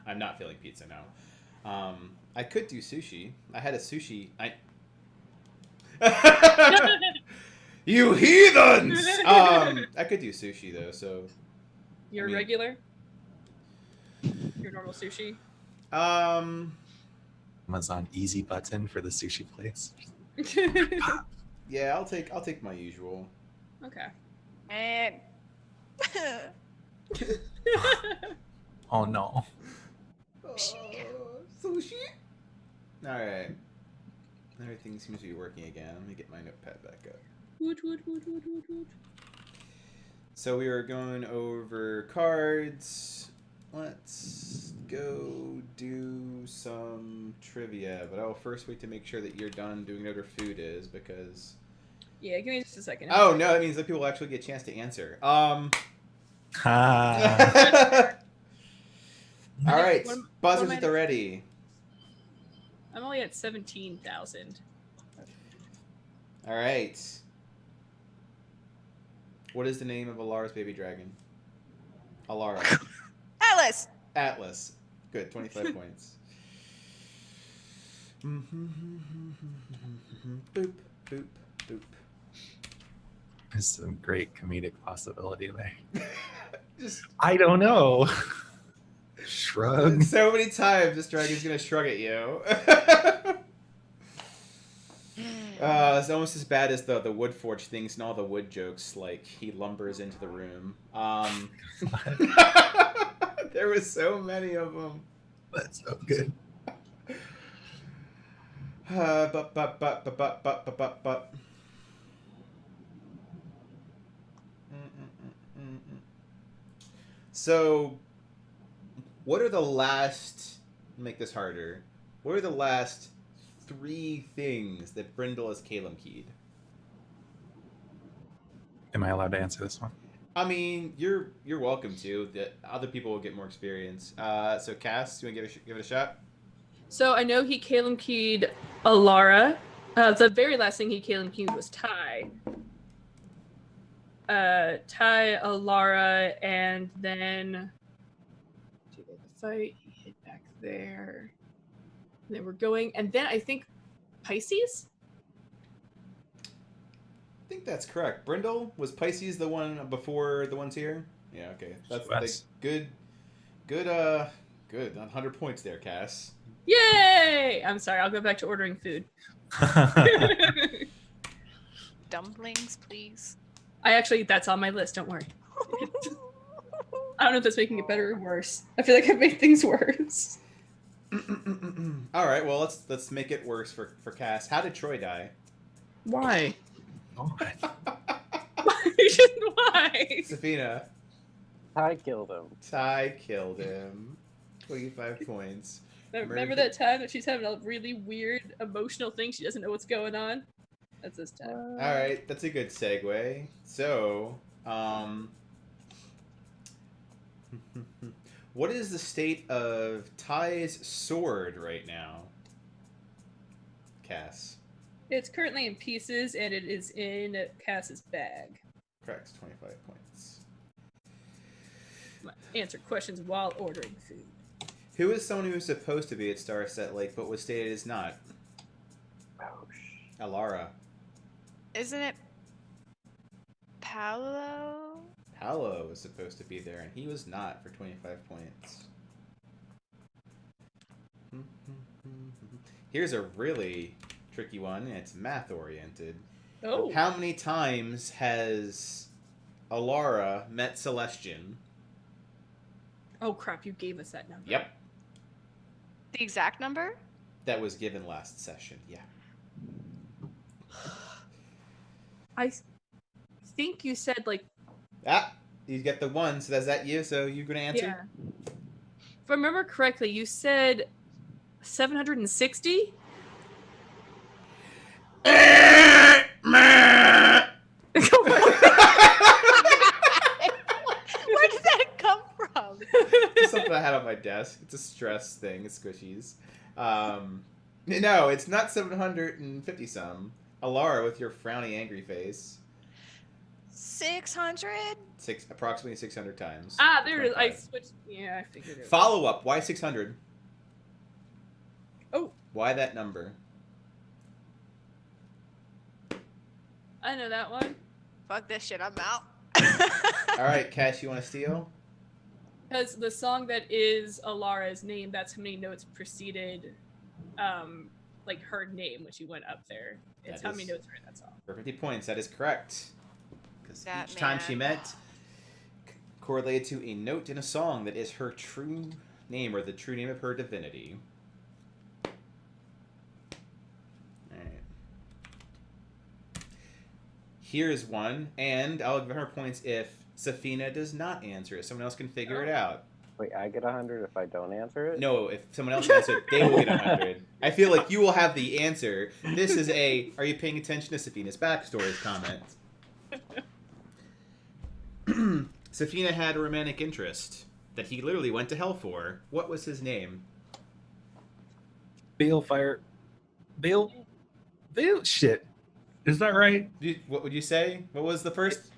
I'm not feeling pizza now. I could do sushi. I had a sushi. You heathens! I could do sushi though. So Your regular? Your normal sushi? Amazon easy button for the sushi place. Yeah, I'll take my usual. Okay. And Oh no. Sushi? Alright. Everything seems to be working again. Let me get my notepad back up. Woot, woot, woot, woot, woot, woot. So we were going over cards. Let's go do some trivia. But I'll first wait to make sure that you're done doing whatever food is, because... Yeah, give me just a second. Oh, no, that means that people will actually get a chance to answer. Ah. Alright, What buzzers am I at the ready. I'm only at 17,000. Alright. What is the name of Alara's baby dragon? Alara. Atlas. Atlas. Good, 25 points. Boop, boop, boop. There's some great comedic possibility there. Just I don't know. Shrug. so many times this dragon's gonna shrug at you. It's almost as bad as the Woodforge things and all the wood jokes, like he lumbers into the room. There was so many of them. That's so good. But. So, what are the last... Make this harder. What are the last 3 things that Brindle has Calum keyed? Am I allowed to answer this one? I mean, you're welcome to. The other people will get more experience. So, Cass, you want to give it a shot? So I know he Calum keyed Alara. The very last thing he Calum keyed was Ty. Ty, Alara, and then do the fight. He hit back there. And then we're going, and then I think Pisces. I think that's correct. Brindle, was Pisces the one before the ones here? Yeah, okay. That's like, good. 100 points there, Cass. Yay! I'm sorry. I'll go back to ordering food. Dumplings, please. That's on my list. Don't worry. I don't know if that's making it better or worse. I feel like I've made things worse. All right, well let's make it worse for Cass. How did Troy die? Why? Oh, Why? Safina. I killed him. Ty killed him. 25 points. Remember that time that she's having a really weird emotional thing? She doesn't know what's going on? That's this time. All right, that's a good segue. So, what is the state of Ty's sword right now? Cass. It's currently in pieces, and it is in Cass's bag. Correct, 25 points. Answer questions while ordering food. Who is someone who was supposed to be at Starset Lake but was stated as not? Oh, Alara. Isn't it Paolo? Paolo was supposed to be there, and he was not for 25 points. Here's a really tricky one, and it's math-oriented. Oh. How many times has Alara met Celestian? Oh, crap. You gave us that number. Yep. The exact number? That was given last session, yeah. I think you said, like... Ah, you get the 1, so that's that you, so you're going to answer? Yeah. If I remember correctly, you said 760? Where did that come from? It's something I had on my desk. It's a stress thing. It's squishies. No, it's not 750 some. Alara with your frowny angry face. 600? Approximately 600 times. Ah, there it is. I 25. switched. Yeah, I figured it. Follow up. Why 600? Oh, Why that number? I know that one. Fuck this shit, I'm out. All right, Cash, you want to steal? Because the song that is Alara's name, that's how many notes preceded, like her name when she went up there. It's That how many is- notes are in that song. For 50 points, that is correct. Because That each time she man. met correlated to a note in a song that is her true name or the true name of her divinity. Alright. Here's one, and I'll give her points if Safina does not answer it. Someone else can figure it out. Wait, I get 100 if I don't answer it? No, if someone else answers it, they will get 100. I feel like you will have the answer. This is a, are you paying attention to Safina's backstory comment? Safina had a romantic interest that he literally went to hell for. What was his name? Balefire. Bale. Shit. Is that right? What would you say? What was the first?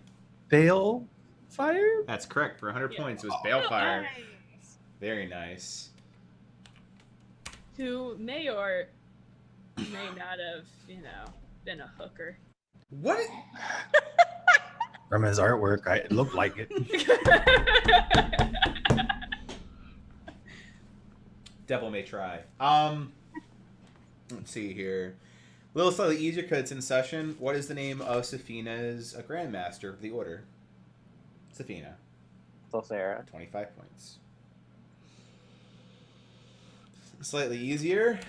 Balefire? That's correct. For 100 Yeah. points, it was Balefire. Nice. Very nice. Who may or may not have, been a hooker. What? From his artwork, it looked like it. Devil may try. Let's see here. A little slightly easier because it's in session. What is the name of Safina's Grandmaster of the Order? Safina. So Sarah. 25 points. Slightly easier.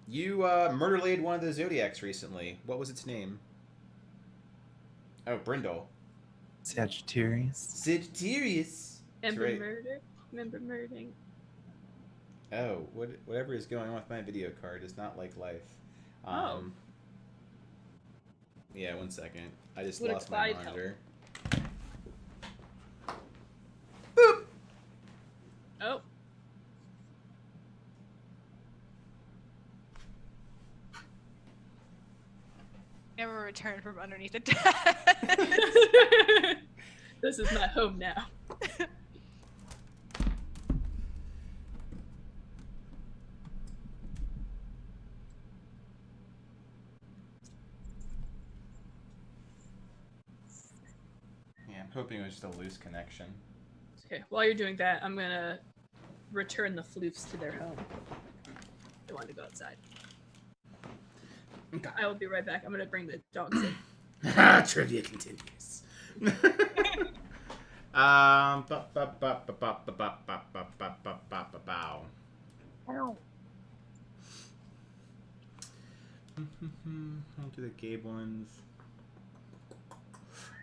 You murder-laid one of the Zodiacs recently. What was its name? Oh, Brindle. Sagittarius. Sagittarius. Remember right. murder? Remember murdering? Oh, whatever is going on with my video card is not like life. Oh. Yeah, 1 second. I just Would a lost my Clyde help? monitor. Oh. Never returned from underneath the desk. This is my home now. Yeah, I'm hoping it was just a loose connection. Okay, while you're doing that, I'm gonna return the floofs to their home. They want to go outside. Okay. I will be right back. I'm gonna bring the dogs in. Trivia continues. Bow. Ow. I'll do the Gabe ones.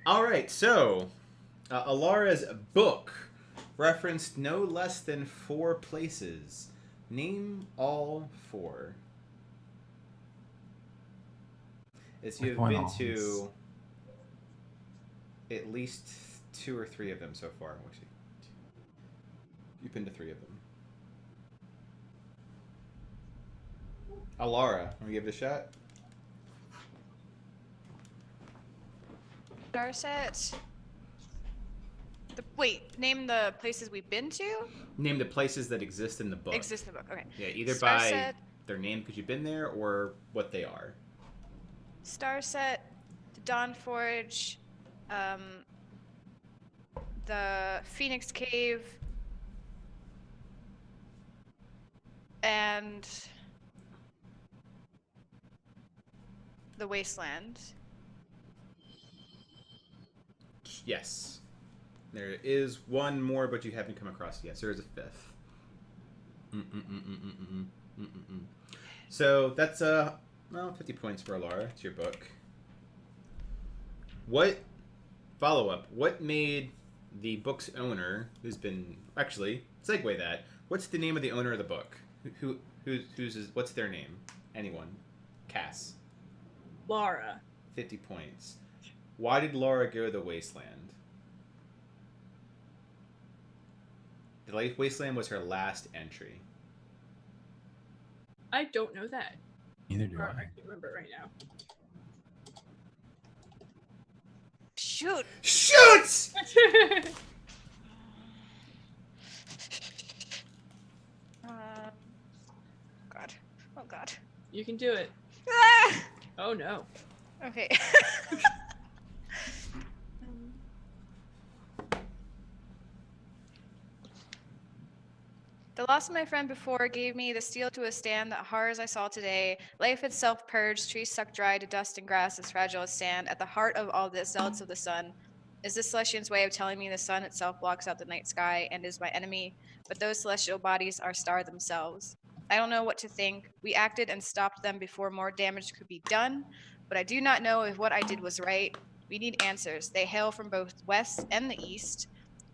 All right, so Alara's book referenced no less than 4 places. Name all 4. As you have Which been one to else? at least 2 or 3 of them so far. You've been to 3 of them. Alara, want to give it a shot? Darset. Wait, name the places we've been to? Name the places that exist in the book. Exist in the book, okay. Yeah, either Starset, by their name because you've been there or what they are. Starset, the Dawnforge, the Phoenix Cave, and the Wasteland. Yes. There is one more, but you haven't come across it yet. So there's a 5th. So that's 50 points for Alara. It's your book. What follow-up? What made the book's owner, who's been actually segue that? What's the name of the owner of the book? What's their name? Anyone? Cass. Laura. 50 points. Why did Laura go to the Wasteland? The Wasteland was her last entry. I don't know that. Neither do Or I I. can't remember it right now. Shoot! Shoot! God. Oh God. You can do it. Ah! Oh no. Okay. The loss of my friend before gave me the steel to withstand the horrors I saw today. Life itself purged, trees sucked dry to dust and grass as fragile as sand. At the heart of all this, zealots of the sun. Is this Celestian's way of telling me the sun itself blocks out the night sky and is my enemy? But those celestial bodies are stars themselves. I don't know what to think. We acted and stopped them before more damage could be done, but I do not know if what I did was right. We need answers. They hail from both west and the east.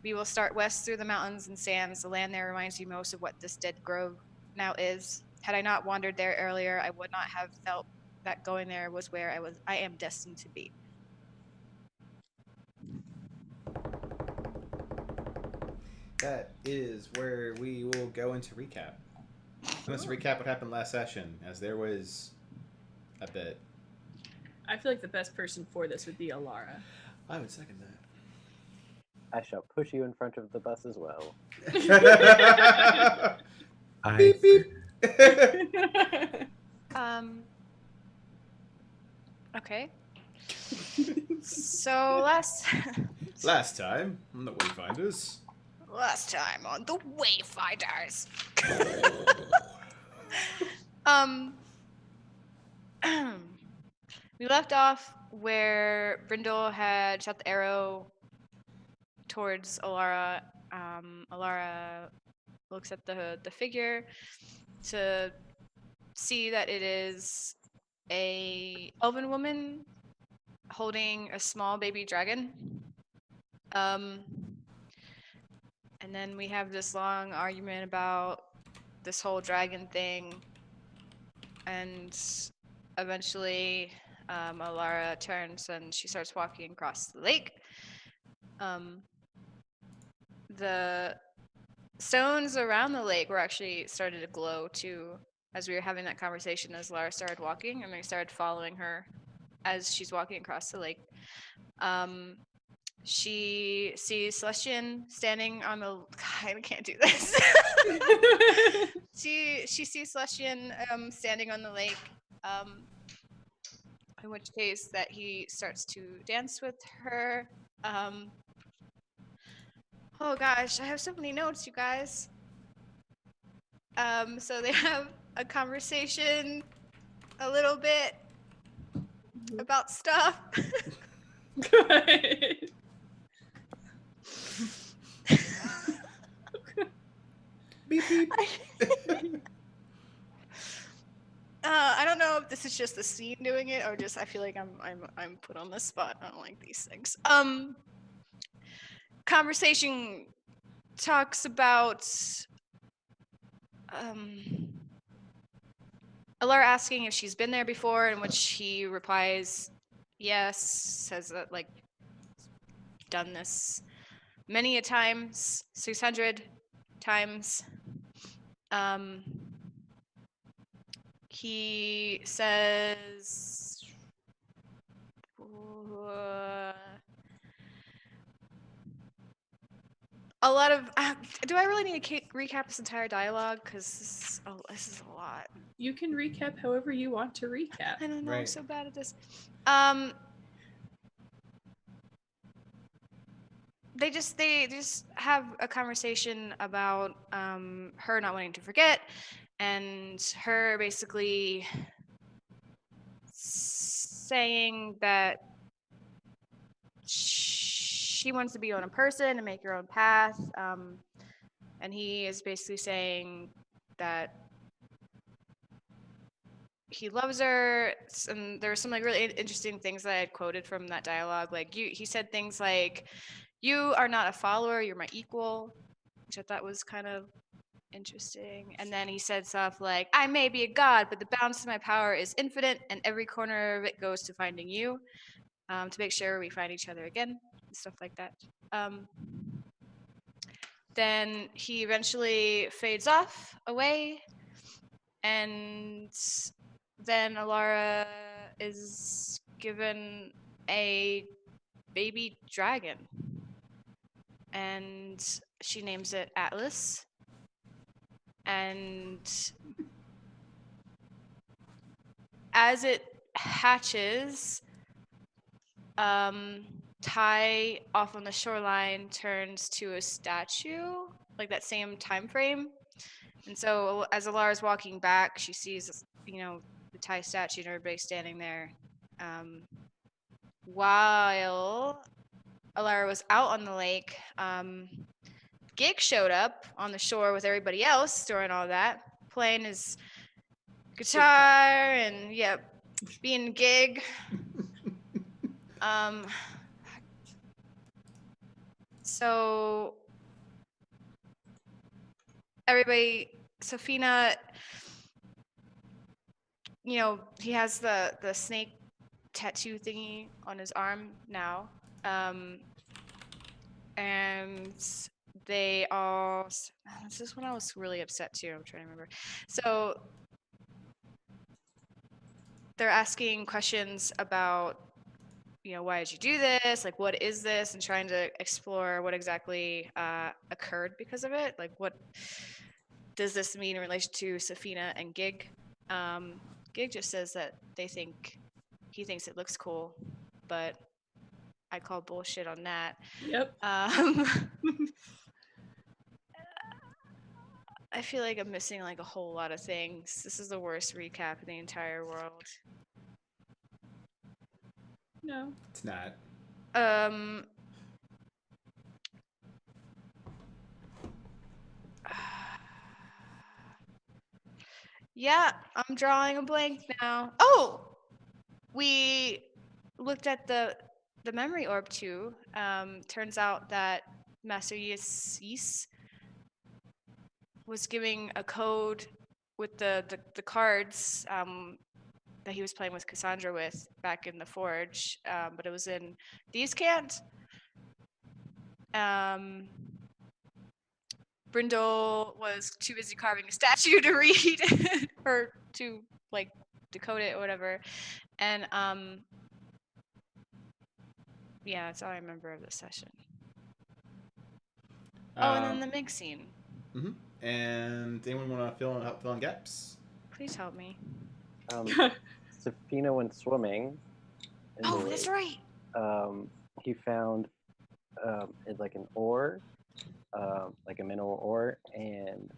We will start west through the mountains and sands. The land there reminds you most of what this dead grove now is. Had I not wandered there earlier, I would not have felt that going there was where I am destined to be. That is where we will go into recap. Let's recap what happened last session, as there was a bit. I feel like the best person for this would be Alara. I would second that. I shall push you in front of the bus as well. Beep, beep. Okay. So last time on the Wayfinders. last time on the Wayfinders. We left off where Brindle had shot the arrow towards Alara. Alara looks at the figure to see that it is a elven woman holding a small baby dragon. And then we have this long argument about this whole dragon thing, and eventually Alara turns and she starts walking across the lake. The stones around the lake were actually started to glow too as we were having that conversation as Lara started walking, and we started following her as she's walking across the lake. She sees Celestian standing on the I can't do this. She sees Celestian standing on the lake, in which case that he starts to dance with her. Oh gosh, I have so many notes, you guys. So they have a conversation a little bit about stuff. Good. Beep beep. I don't know if this is just the scene doing it or just I feel like I'm put on the spot. I don't like these things. Conversation talks about Alara asking if she's been there before, in which he replies yes, says that like done this many a times, 600 times. He says a lot of do I really need to recap this entire dialogue, because this is a lot. You can recap however you want to recap. I don't know, I'm Right. so bad at this. They just have a conversation about her not wanting to forget, and her basically saying that she wants to be her own person and make her own path, and he is basically saying that he loves her. And there were some like really interesting things that I had quoted from that dialogue. Like he said things like, "You are not a follower, you're my equal," which I thought was kind of interesting. And then he said stuff like, "I may be a god, but the bounds to my power is infinite, and every corner of it goes to finding you, to make sure we find each other again," and stuff like that. Then he eventually fades off away, and then Alara is given a baby dragon. And she names it Atlas. And as it hatches, Ty off on the shoreline turns to a statue, like that same time frame. And so as Alara's walking back, she sees, the Ty statue and everybody standing there. While Alara was out on the lake, Gig showed up on the shore with everybody else during all that, playing his guitar and being Gig. So everybody, Safina, he has the snake tattoo thingy on his arm now. And they all, this is when I was really upset too. I'm trying to remember. So they're asking questions about, why did you do this? Like, what is this? And trying to explore what exactly occurred because of it. Like, what does this mean in relation to Safina and Gig? Gig just says that he thinks it looks cool, but I call bullshit on that. Yep. I feel like I'm missing like a whole lot of things. This is the worst recap in the entire world. No. It's not. Yeah, I'm drawing a blank now. Oh, we looked at the memory orb too. Turns out that Master Yis was giving a code with the cards that he was playing with Cassandra with back in the Forge, but it was in These Can't. Brindle was too busy carving a statue to read or to like decode it or whatever. And yeah, that's all I remember of this session. And then the Mig scene. Mm-hmm. And anyone want to help fill in gaps? Please help me. Safina went swimming. Oh, that's right. He found like an ore, like a mineral ore, and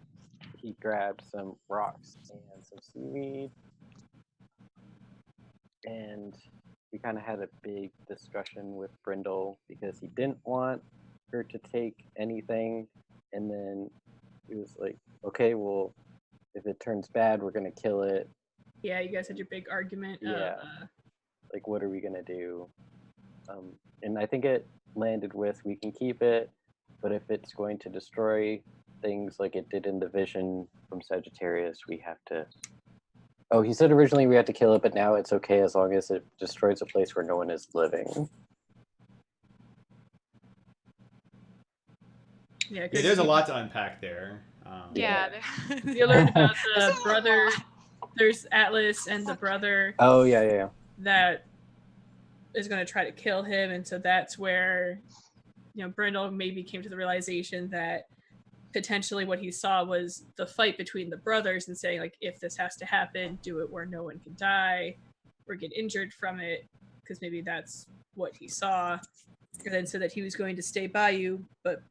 he grabbed some rocks and some seaweed, and we kind of had a big discussion with Brindle because he didn't want her to take anything, and then he was like, okay, well, if it turns bad, we're gonna kill it. Yeah, you guys had your big argument. Yeah. Like, what are we gonna do? And I think it landed with, we can keep it, but if it's going to destroy things like it did in the vision from Sagittarius, we have to... Oh, he said originally we had to kill it, but now it's okay as long as it destroys a place where no one is living. Yeah, there's a lot to unpack there. Yeah. You learned about the brother. There's Atlas and the brother. Oh, yeah. That is going to try to kill him, and so that's where, Brindle maybe came to the realization that potentially what he saw was the fight between the brothers and saying, like, if this has to happen, do it where no one can die or get injured from it, because maybe that's what he saw. And then so that he was going to stay by you, but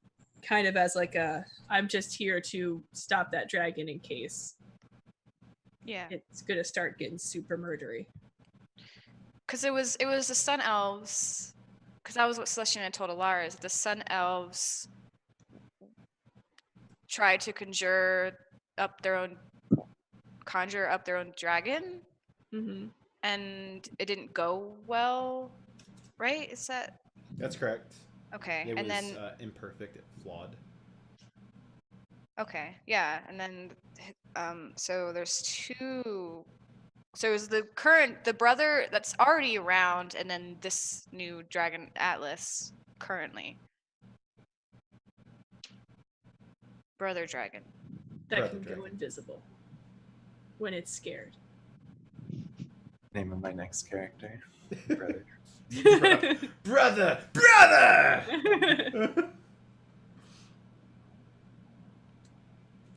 kind of as like I'm just here to stop that dragon in case it's going to start getting super murdery. Because it was the Sun Elves, because that was what Celestia had told Alara, is the Sun Elves tried to conjure up their own dragon, and it didn't go well, right? Is that? That's correct. Okay, It and was then imperfect, flawed. Okay, yeah, and then so there's two. So it was the brother that's already around, and then this new dragon Atlas currently. Brother dragon. That can go invisible when it's scared. Name of my next character. Brother. Brother!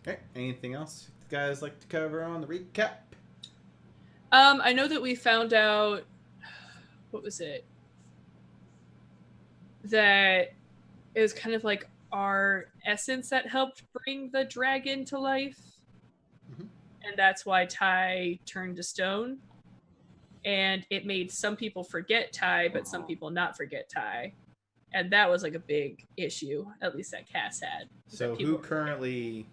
Okay, anything else you guys like to cover on the recap? I know that we found out, what was it? That it was kind of like our essence that helped bring the dragon to life. Mhm. And that's why Ty turned to stone. And it made some people forget Ty, but some people not forget Ty. And that was like a big issue, at least that Cass had. So that who people currently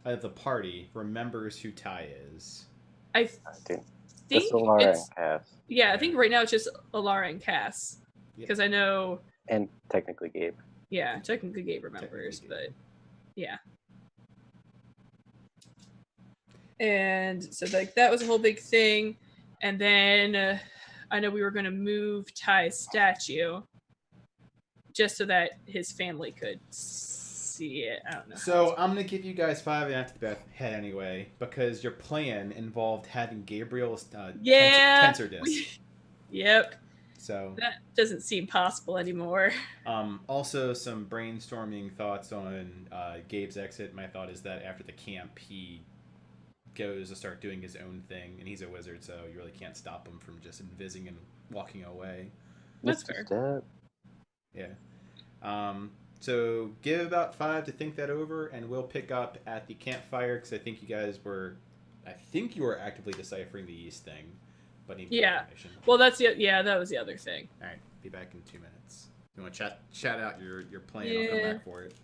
at the party remembers who Ty is? I I do. think Just Alara it's and Cass, yeah, I think right now it's just Alara and Cass. Yeah. Because I know and technically Gabe. yeah, technically Gabe remembers, Technically Gabe. but yeah. And so like that was a whole big thing. And then I know we were going to move Ty's statue just so that his family could see it. I don't know. So I'm gonna give you guys 5 after the head anyway, because your plan involved having Gabriel's Yeah. tensor disc. Yep. So That doesn't seem possible anymore. also some brainstorming thoughts on Gabe's exit. My thought is that after the camp, he goes to start doing his own thing, and he's a wizard, so you really can't stop him from just invising and walking away. That's Mr. fair. Step. Yeah. So give about 5 to think that over, and we'll pick up at the campfire, because I think you were actively deciphering the yeast thing, but need more Yeah. information. Well, that was the other thing. All right, be back in 2 minutes. You want to chat out your plan? I'll come Yeah. back for it.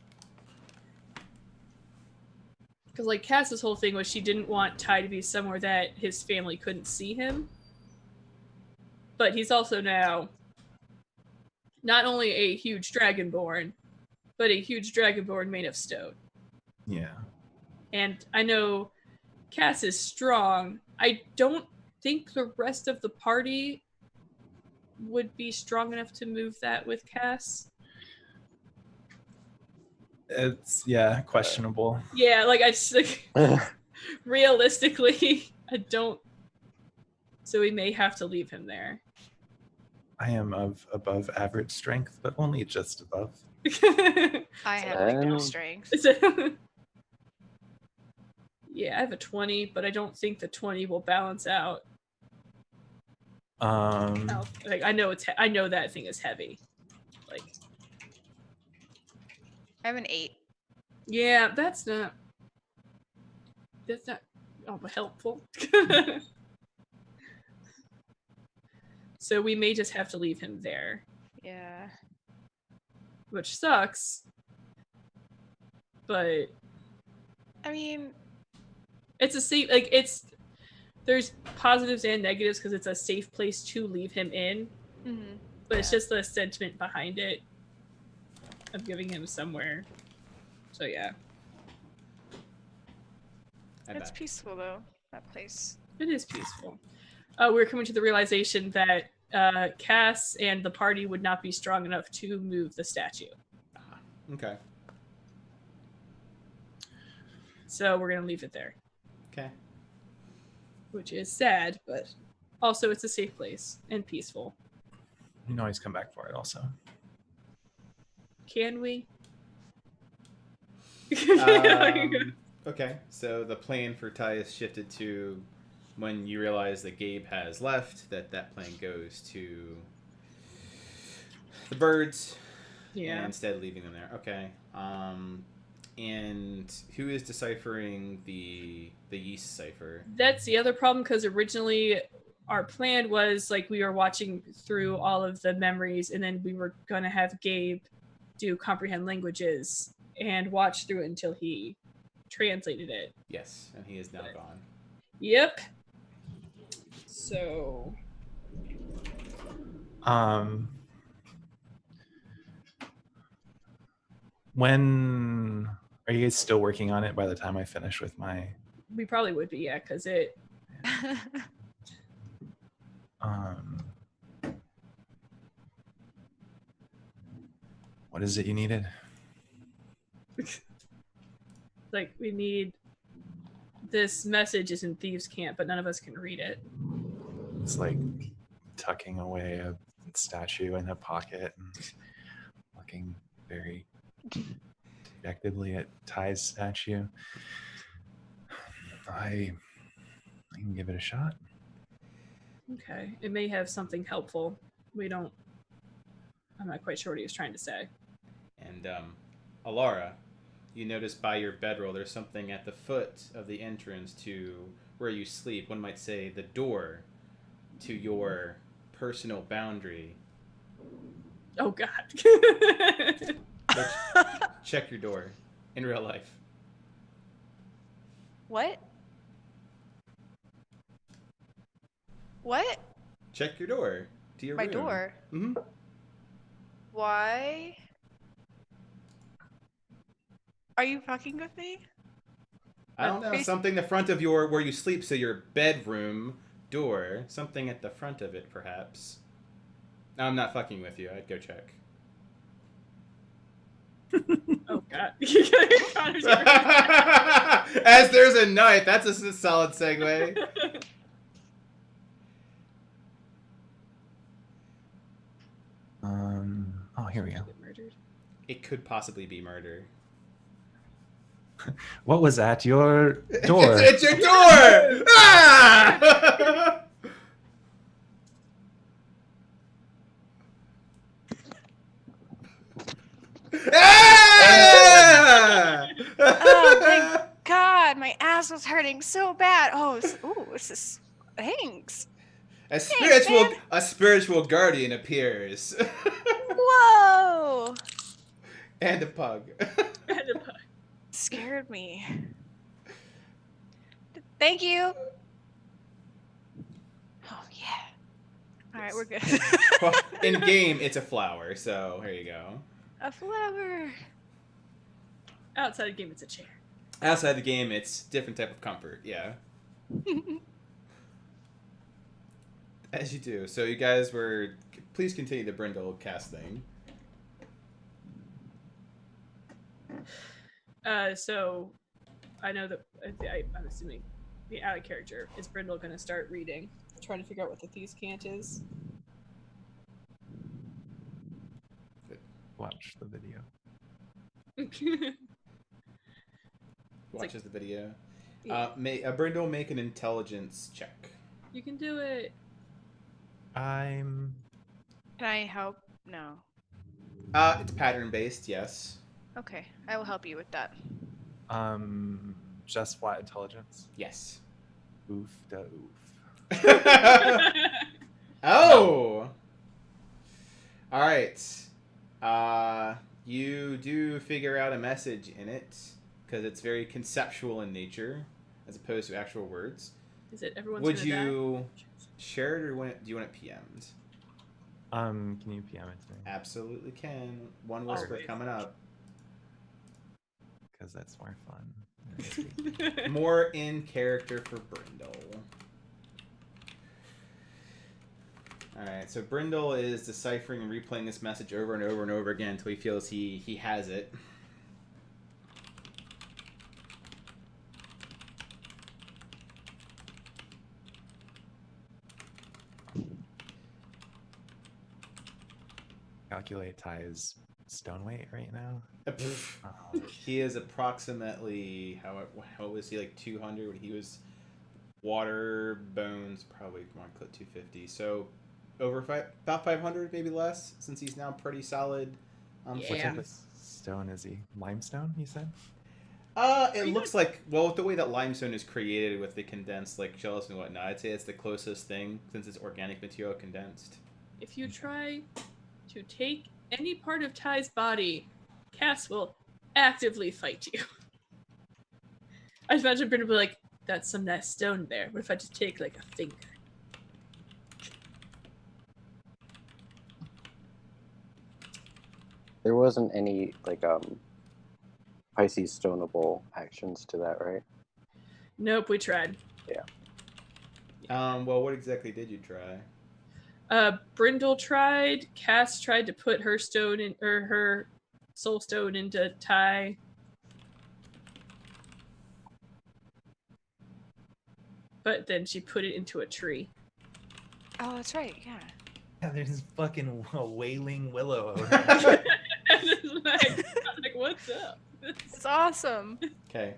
Because like Cass's whole thing was she didn't want Ty to be somewhere that his family couldn't see him. But he's also now not only a huge dragonborn, but a huge dragonborn made of stone. Yeah. And I know Cass is strong. I don't think the rest of the party would be strong enough to move that with Cass. It's questionable. Yeah, like I just like realistically, I don't. So we may have to leave him there. I am of above average strength, but only just above. I have like no Um, strength. Yeah, I have a 20, but I don't think the 20 will balance out. Like I know I know that thing is heavy. Like I have an 8. yeah, that's not helpful. So we may just have to leave him there, Yeah. which sucks. But I mean, it's a safe there's positives and negatives because it's a safe place to leave him in, but it's just the sentiment behind it of giving him somewhere. So yeah, it's peaceful though, that place. it is peaceful. We're coming to the realization that Cass and the party would not be strong enough to move the statue. Okay. So we're going to leave it there, Okay. which is sad, but also it's a safe place and peaceful. You can always come back for it also. Can we? Okay, so the plan for Ty is shifted to when you realize that Gabe has left, that plan goes to the birds. Yeah. And instead of leaving them there. Okay. And who is deciphering the yeast cipher? That's the other problem, because originally our plan was like we were watching through all of the memories, and then we were going to have Gabe do comprehend languages and watch through it until he translated it. Yes, and he is now gone. Yep. So when are you guys still working on it by the time I finish with my we probably would be, yeah, because it what is it you needed? like we need this message is in Thieves' Camp, but none of us can read it. It's like tucking away a statue in a pocket and looking very dejectedly at Ty's statue. I can give it a shot. Okay. It may have something helpful. I'm not quite sure what he was trying to say. And Alara, you notice by your bedroll there's something at the foot of the entrance to where you sleep. One might say the door to your personal boundary. Oh God. Check your door in real life. What? What? Check your door to your My room. door? Mm-hmm. Why? Are you fucking with me? I don't know. Something the front of your where you sleep, so your bedroom door. Something at the front of it, perhaps. No, I'm not fucking with you. I'd go check. Oh God. As there's a knife. That's a solid segue. Oh, here we go. Murdered. It could possibly be murder. What was at your door? It's your door! Ah! Ah! Oh my God, my ass was hurting so bad. Oh, this is thanks. A man. spiritual guardian appears. Whoa! And a pug. Scared me. Thank you. Oh yeah. All right, we're good. Well, in game, it's a flower, so here you go. A flower. Outside the game, it's a chair. Outside the game, it's different type of comfort, yeah. As you do. So you guys were... Please continue the Brindle casting. So I know that I'm assuming the out of character is Brindle going to start reading, trying to figure out what the Thieves' Cant is. Watch the video. Watches the video. Yeah. Brindle, make an intelligence check. You can do it. I'm... Can I help? No. It's pattern based, yes. Okay, I will help you with that. Just flat intelligence. Yes. Oof da oof. Oh! Alright. You do figure out a message in it, because it's very conceptual in nature, as opposed to actual words. Is it everyone's Would gonna you share it, or do you want it PM'd? Can you PM it to me? Absolutely can. One whisper Always. coming up. Because that's more fun. die? More in character for Brindle. Alright, so Brindle is deciphering and replaying this message over and over and over again until he feels he has it. Calculate Ty's stone weight right now. He is approximately, how was he, like 200 when he was water, bones, probably more like 250. So over about 500, maybe less, since he's now pretty solid. Yeah. What type of stone is he? Limestone, you said? It looks like, well, with the way that limestone is created with the condensed like shells and whatnot, I'd say it's the closest thing since it's organic material condensed. If you try to take any part of Ty's body, Cass will actively fight you. I just imagine Brenda will be like, that's some nice stone there. What if I just take like a finger? There wasn't any like Pisces stoneable actions to that, right? Nope, we tried. Well, what exactly did you try? Brindle tried. Cass tried to put her stone in, or her soul stone into Ty. But then she put it into a tree. Oh, that's right. Yeah. Yeah, there's fucking a wailing willow over like, what's up? It's awesome. Okay.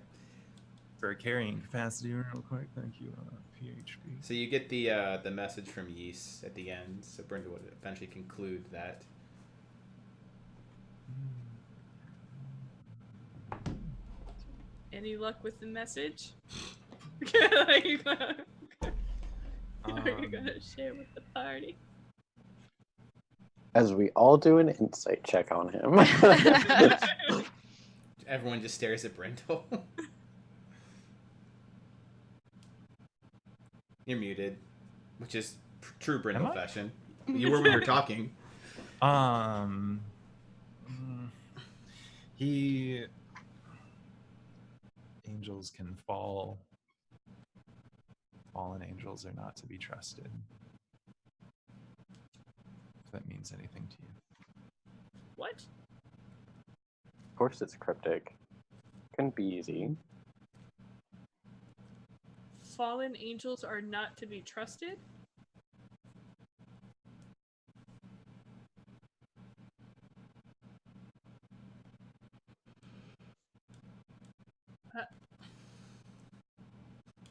for carrying capacity real quick. Thank you, PHP. So you get the message from Yeast at the end. So Brenda would eventually conclude that. Any luck with the message? Are you gonna share with the party? As we all do an insight check on him. Everyone just stares at Brindle. You're muted, which is true Brindle Am I? fashion. You were when you were talking. He angels can fall. Fallen angels are not to be trusted. If that means anything to you. What? Of course it's cryptic. Couldn't be easy. Fallen angels are not to be trusted?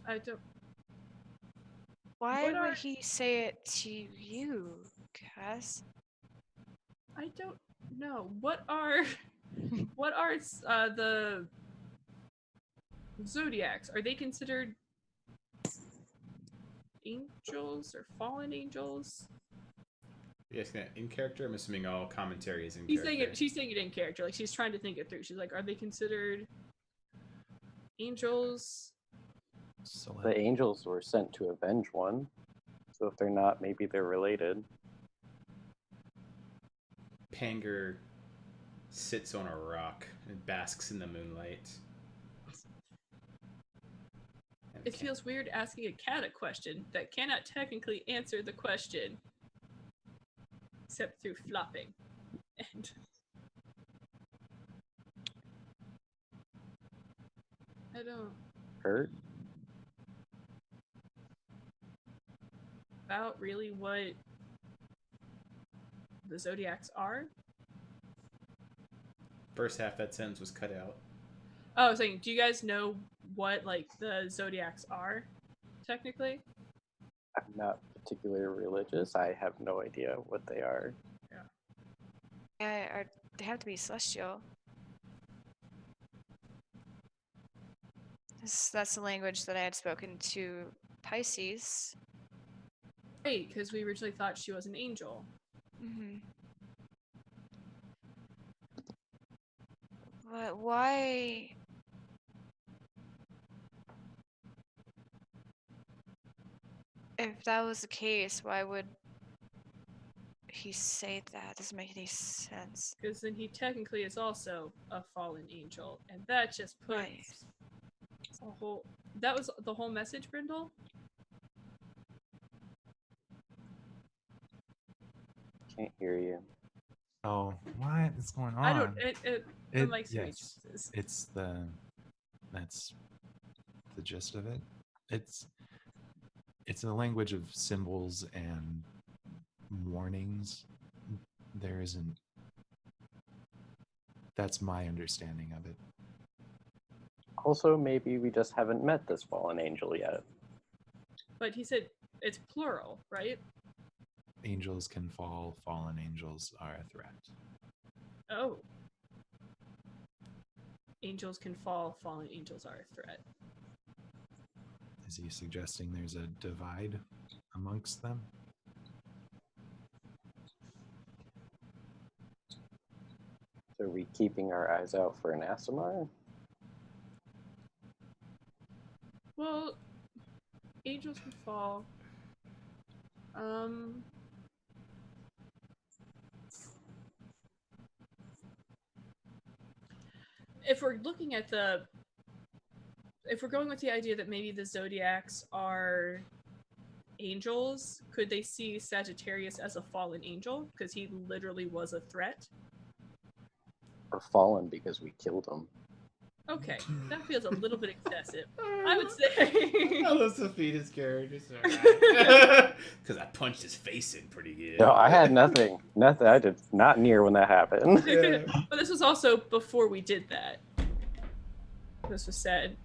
I don't. Why What would are- he say it to you, Cass? I don't know. What are the zodiacs? Are they considered angels or fallen angels? Yes, in character. I'm assuming all commentary is in She's character. saying it. She's saying it in character. Like she's trying to think it through. She's like, are they considered angels? So The angels were sent to avenge one. So if they're not, maybe they're related. Panger sits on a rock and basks in the moonlight. And It feels weird asking a cat a question that cannot technically answer the question, except through flopping. And I don't Hurt? about really what the zodiacs are. First half that sentence was cut out. Oh, I was saying, do you guys know what like the zodiacs are, technically? I'm not particularly religious. I have no idea what they are. Yeah, they have to be celestial. That's the language that I had spoken to Pisces. Right, because we originally thought she was an angel. Mm-hmm. But why? If that was the case, why would he say that? Doesn't make any sense. Because then he technically is also a fallen angel, and that just puts Right. a whole. That was the whole message, Brindle. Can't hear you. Oh, what is going on? I don't. The mic's yes, reaches. it's that's the gist of it. It's a language of symbols and warnings. There isn't. That's my understanding of it. Also, maybe we just haven't met this fallen angel yet. But he said it's plural, right? Angels can fall. Fallen angels are a threat. Oh. Angels can fall, fallen angels are a threat. Is he suggesting there's a divide amongst them? So are we keeping our eyes out for an Asimar? Well, angels can fall. If we're looking at if we're going with the idea that maybe the zodiacs are angels, could they see Sagittarius as a fallen angel? Because he literally was a threat. Or fallen because we killed him? Okay, that feels a little bit excessive. I would say. I love Sophia's character. Because I punched his face in pretty good. No, I had nothing. Nothing. I did not near when that happened. Yeah. But this was also before we did that. This was said.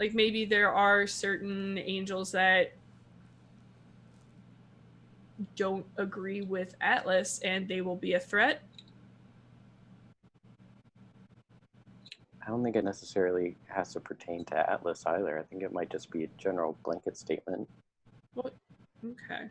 Like, maybe there are certain angels that don't agree with Atlas and they will be a threat. I don't think it necessarily has to pertain to Atlas either. I think it might just be a general blanket statement. Well, okay.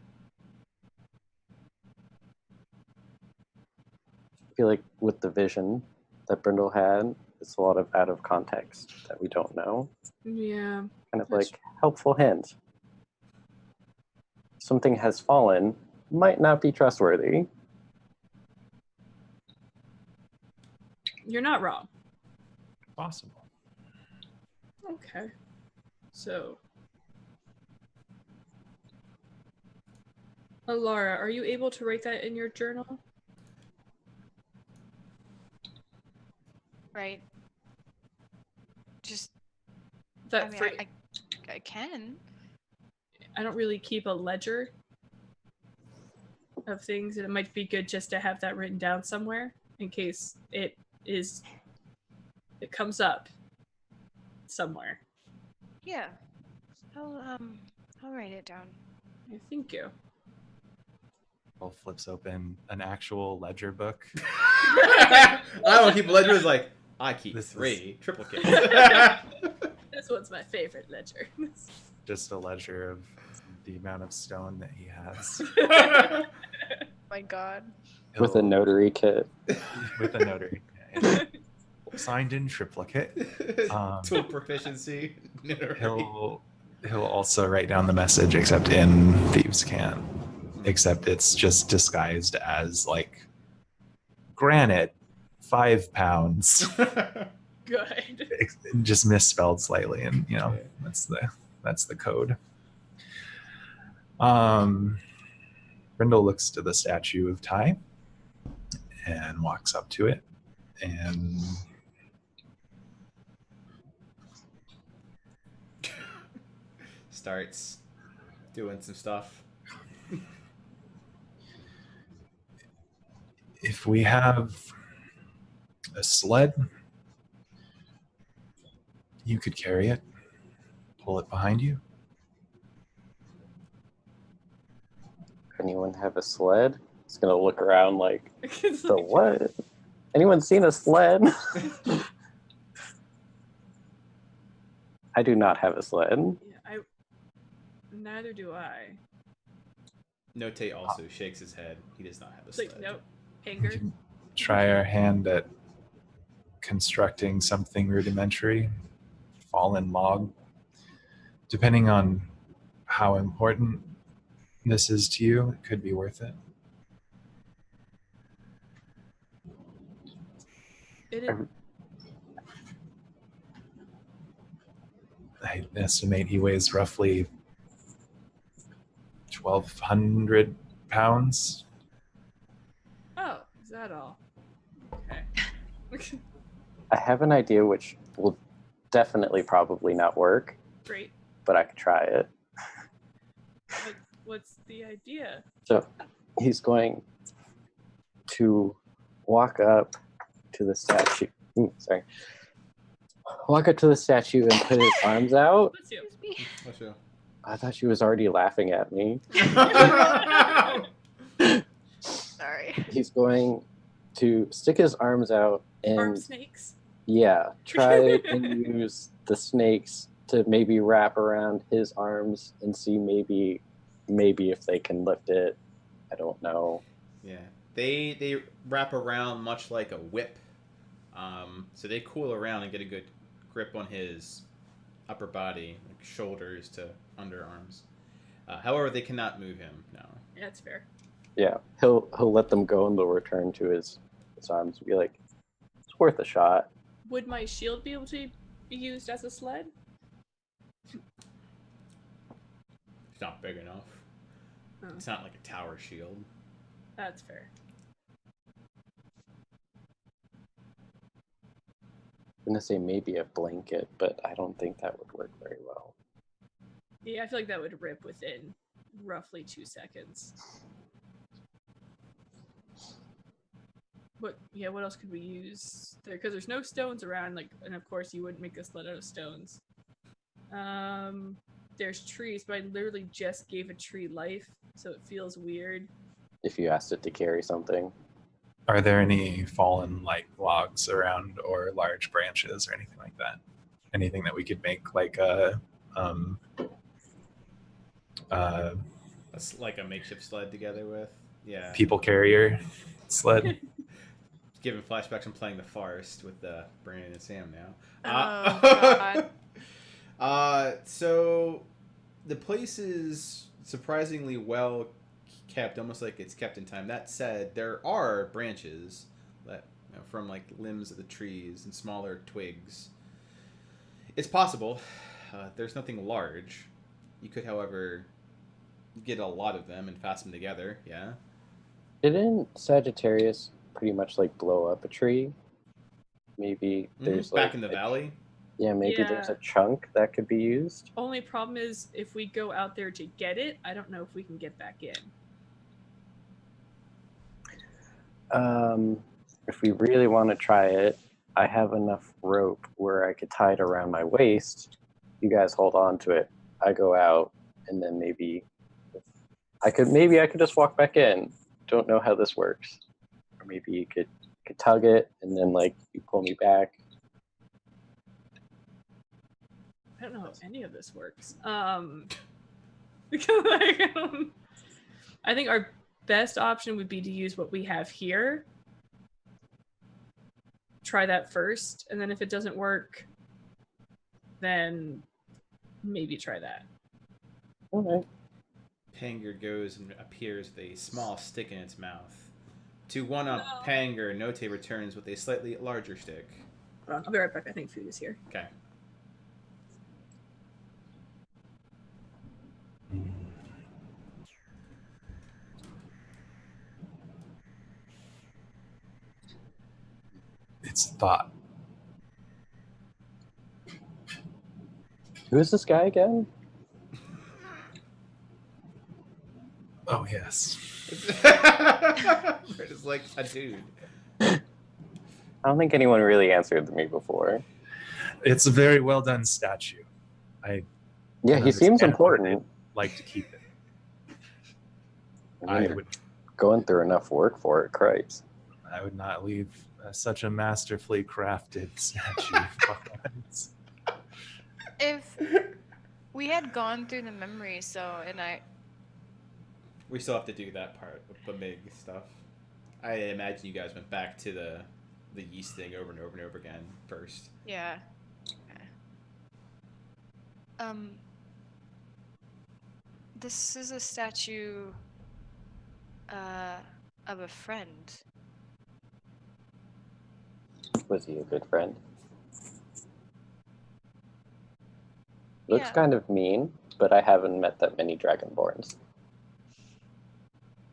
I feel like with the vision that Brindle had, it's a lot of out of context that we don't know. Yeah. Kind of That's- like helpful hint. Something has fallen, might not be trustworthy. You're not wrong. Possible. Okay. So. Alara, are you able to write that in your journal? Right. Just, That I mean, phrase- I can. I don't really keep a ledger of things, and it might be good just to have that written down somewhere in case it comes up somewhere. Yeah. I'll write it down. I think you. Wolf flips open an actual ledger book. I don't keep a ledger. It's like, I keep This is- 3 triplicates. This one's my favorite ledger. Just a ledger of the amount of stone that he has. My God. With a He'll- notary kit. With a notary. Yeah. Signed in triplicate. Tool proficiency. He'll also write down the message, except in Thieves' Cant. Except it's just disguised as like granite, 5 pounds, Good. just misspelled slightly, and Yeah. that's the code. Brindle looks to the statue of Ty and walks up to it and Starts doing some stuff. if we have a sled, you could carry it, pull it behind you. Anyone have a sled? It's gonna look around like, It's the like- what? Anyone seen a sled? I do not have a sled. Yeah, neither do I. Notate also shakes his head. He does not have a It's like, sled. nope. We Hanger. can try our hand at constructing something rudimentary, fallen log. Depending on how important this is to you, it could be worth it. It is, I estimate he weighs roughly 1,200 pounds. oh, is that all? Okay. I have an idea which will definitely probably not work, Great. but I could try it. What's the idea? So he's going to walk up to the statue. Walk up to the statue and put his arms out. What's you? Excuse me. What's your- I thought she was already laughing at me. Sorry. He's going to stick his arms out Arm and snakes. yeah, try and use the snakes to maybe wrap around his arms and see maybe if they can lift it. I don't know. Yeah, they wrap around much like a whip, so they coil around and get a good grip on his upper body, like shoulders to underarms. However, they cannot move him. No. Yeah, that's fair. Yeah, he'll let them go and they'll return to his arms and be like, it's worth a shot. Would my shield be able to be used as a sled? It's not big enough. Oh, It's not like a tower shield. that's fair. gonna say maybe a blanket, but I don't think that would work very well. Yeah, I feel like that would rip within roughly 2 seconds. What else could we use there? Because there's no stones around, like, and of course you wouldn't make a sled out of stones. There's trees, but I literally just gave a tree life, so it feels weird. If you asked it to carry something. Are there any fallen like logs around or large branches or anything like that? Anything that we could make like a That's like a makeshift sled together with. Yeah. people carrier sled? Giving flashbacks from playing the Forest with Brandon and Sam now. Oh, God. So the place is surprisingly well kept, almost like it's kept in time. That said, there are branches that from like limbs of the trees and smaller twigs. It's possible. There's nothing large. You could, however, get a lot of them and fasten them together. Yeah. Didn't Sagittarius pretty much like blow up a tree? Maybe there's back like in the valley. Yeah, maybe there's a chunk that could be used. Only problem is if we go out there to get it, I don't know if we can get back in. If we really want to try it, I have enough rope where I could tie it around my waist. You guys hold on to it. I go out, and then maybe I could just walk back in. Don't know how this works. Or maybe you could tug it, and then like you pull me back. I don't know how any of this works. Because like, I think our best option would be to use what we have here. Try that first, and then if it doesn't work, then maybe try that. Okay. Panger goes and appears with a small stick in its mouth. To one-up Panger, Note returns with a slightly larger stick. Hold on, I'll be right back. I think food is here. Okay. It's thought. Who is this guy again? Oh yes. It's like a dude. I don't think anyone really answered me before. It's a very well done statue. Yeah, he seems important. I'd like to keep it. I mean, I would going through enough work for it, Christ. I would not leave such a masterfully crafted statue behind. If we had gone through the memories, We still have to do that part with the big stuff. I imagine you guys went back to the yeast thing over and over and over again first. yeah. This is a statue of a friend. Was he a good friend? Looks Yeah. kind of mean, but I haven't met that many Dragonborns.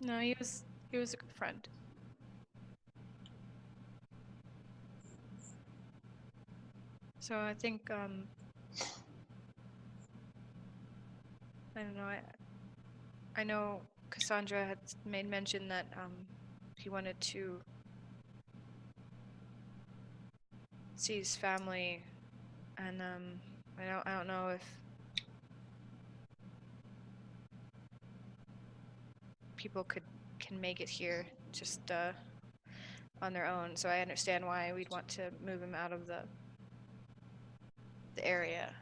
No, he was a good friend. So I think I don't know. I know Cassandra had made mention that he wanted to see his family, and I don't know if people can make it here just on their own. So I understand why we'd want to move him out of the area.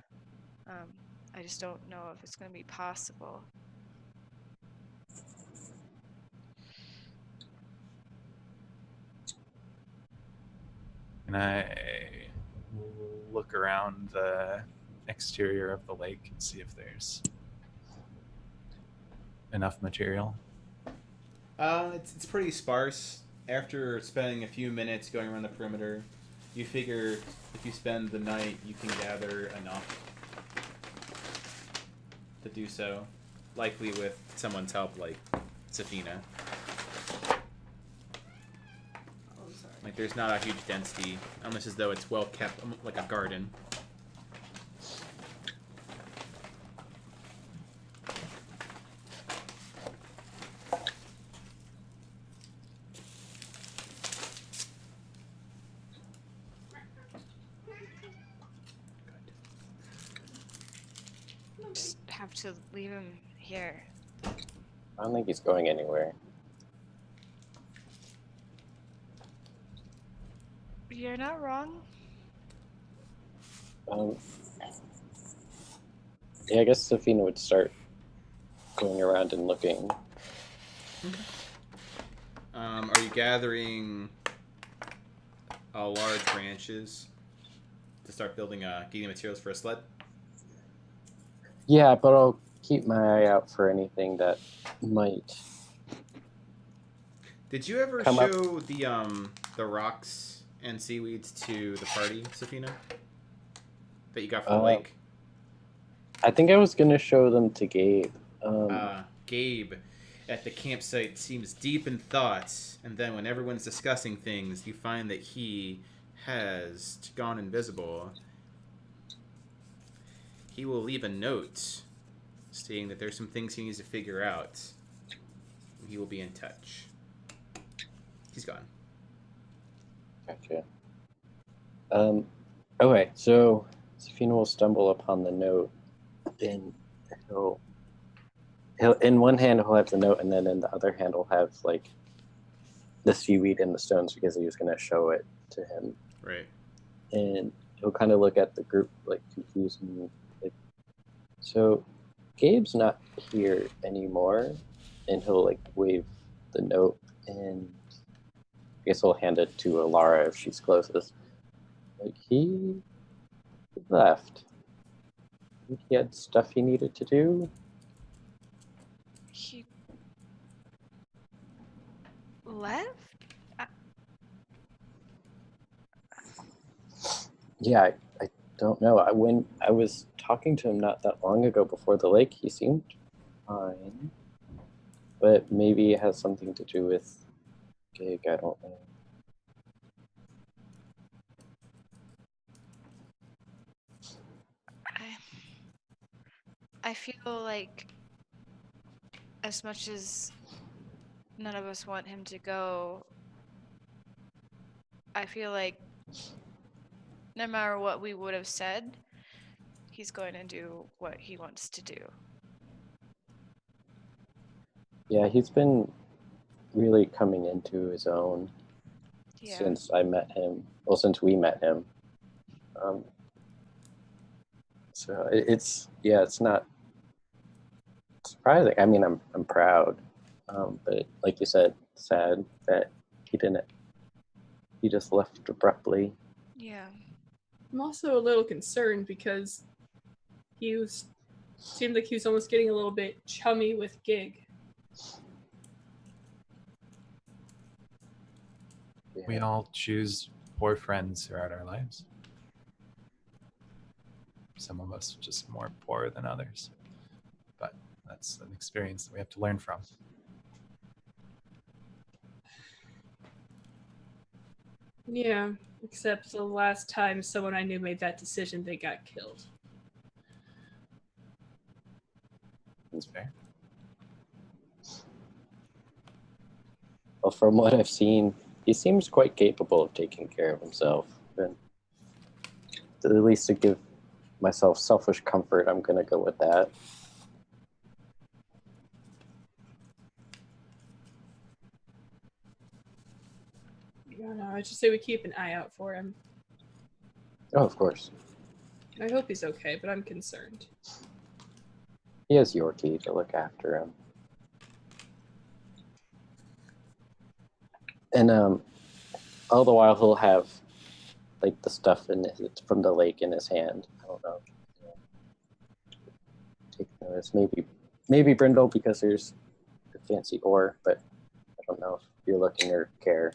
I just don't know if it's going to be possible. Can I look around the exterior of the lake and see if there's enough material? It's pretty sparse. After spending a few minutes going around the perimeter, you figure if you spend the night, you can gather enough to do so. Likely with someone's help, like Safina. Oh, sorry. Might there's not a huge density, almost as though it's well kept, like a garden. Just have to leave him here. I don't think he's going anywhere. You're not wrong. Yeah, I guess Safina would start going around and looking. Are you gathering large branches to start building getting materials for a sled? Yeah, but I'll keep my eye out for anything that might. Did you ever Come up. show the rocks and seaweeds to the party, Safina? That you got from the lake? I think I was gonna show them to Gabe. Gabe at the campsite seems deep in thoughts, and then when everyone's discussing things, you find that he has gone invisible. He will leave a note stating that there's some things he needs to figure out. He will be in touch. He's gone. Gotcha. Okay, so Safina will stumble upon the note, and he'll in one hand he'll have the note, and then in the other hand he'll have like the seaweed and the stones because he was going to show it to him. Right. And he'll kind of look at the group like confused and like, so Gabe's not here anymore, and he'll like wave the note, and I guess he'll hand it to Alara if she's closest. Like he left. I think he had stuff he needed to do. He left? Yeah, I don't know. When I was talking to him not that long ago before the lake, he seemed fine. But maybe it has something to do with Gig, I don't know. I feel like as much as none of us want him to go, I feel like no matter what we would have said, he's going to do what he wants to do. Yeah, he's been really coming into his own Yeah. since I met him. Well, since we met him. So it's not surprising. I mean, I'm proud, but like you said, sad that he didn't. He just left abruptly. Yeah. I'm also a little concerned because seemed like he was almost getting a little bit chummy with Gig. We all choose poor friends throughout our lives. Some of us just more poor than others. But that's an experience that we have to learn from. Yeah, except the last time someone I knew made that decision, they got killed. That's fair. Well, from what I've seen, he seems quite capable of taking care of himself. And at least to give myself selfish comfort, I'm going to go with that. No, I just say we keep an eye out for him. Oh, of course. I hope he's okay, but I'm concerned. He has Yorkie to look after him. And all the while he'll have like the stuff from the lake in his hand. I don't know. Take notice. Maybe Brindle because there's a fancy ore, but I don't know if you're looking or care.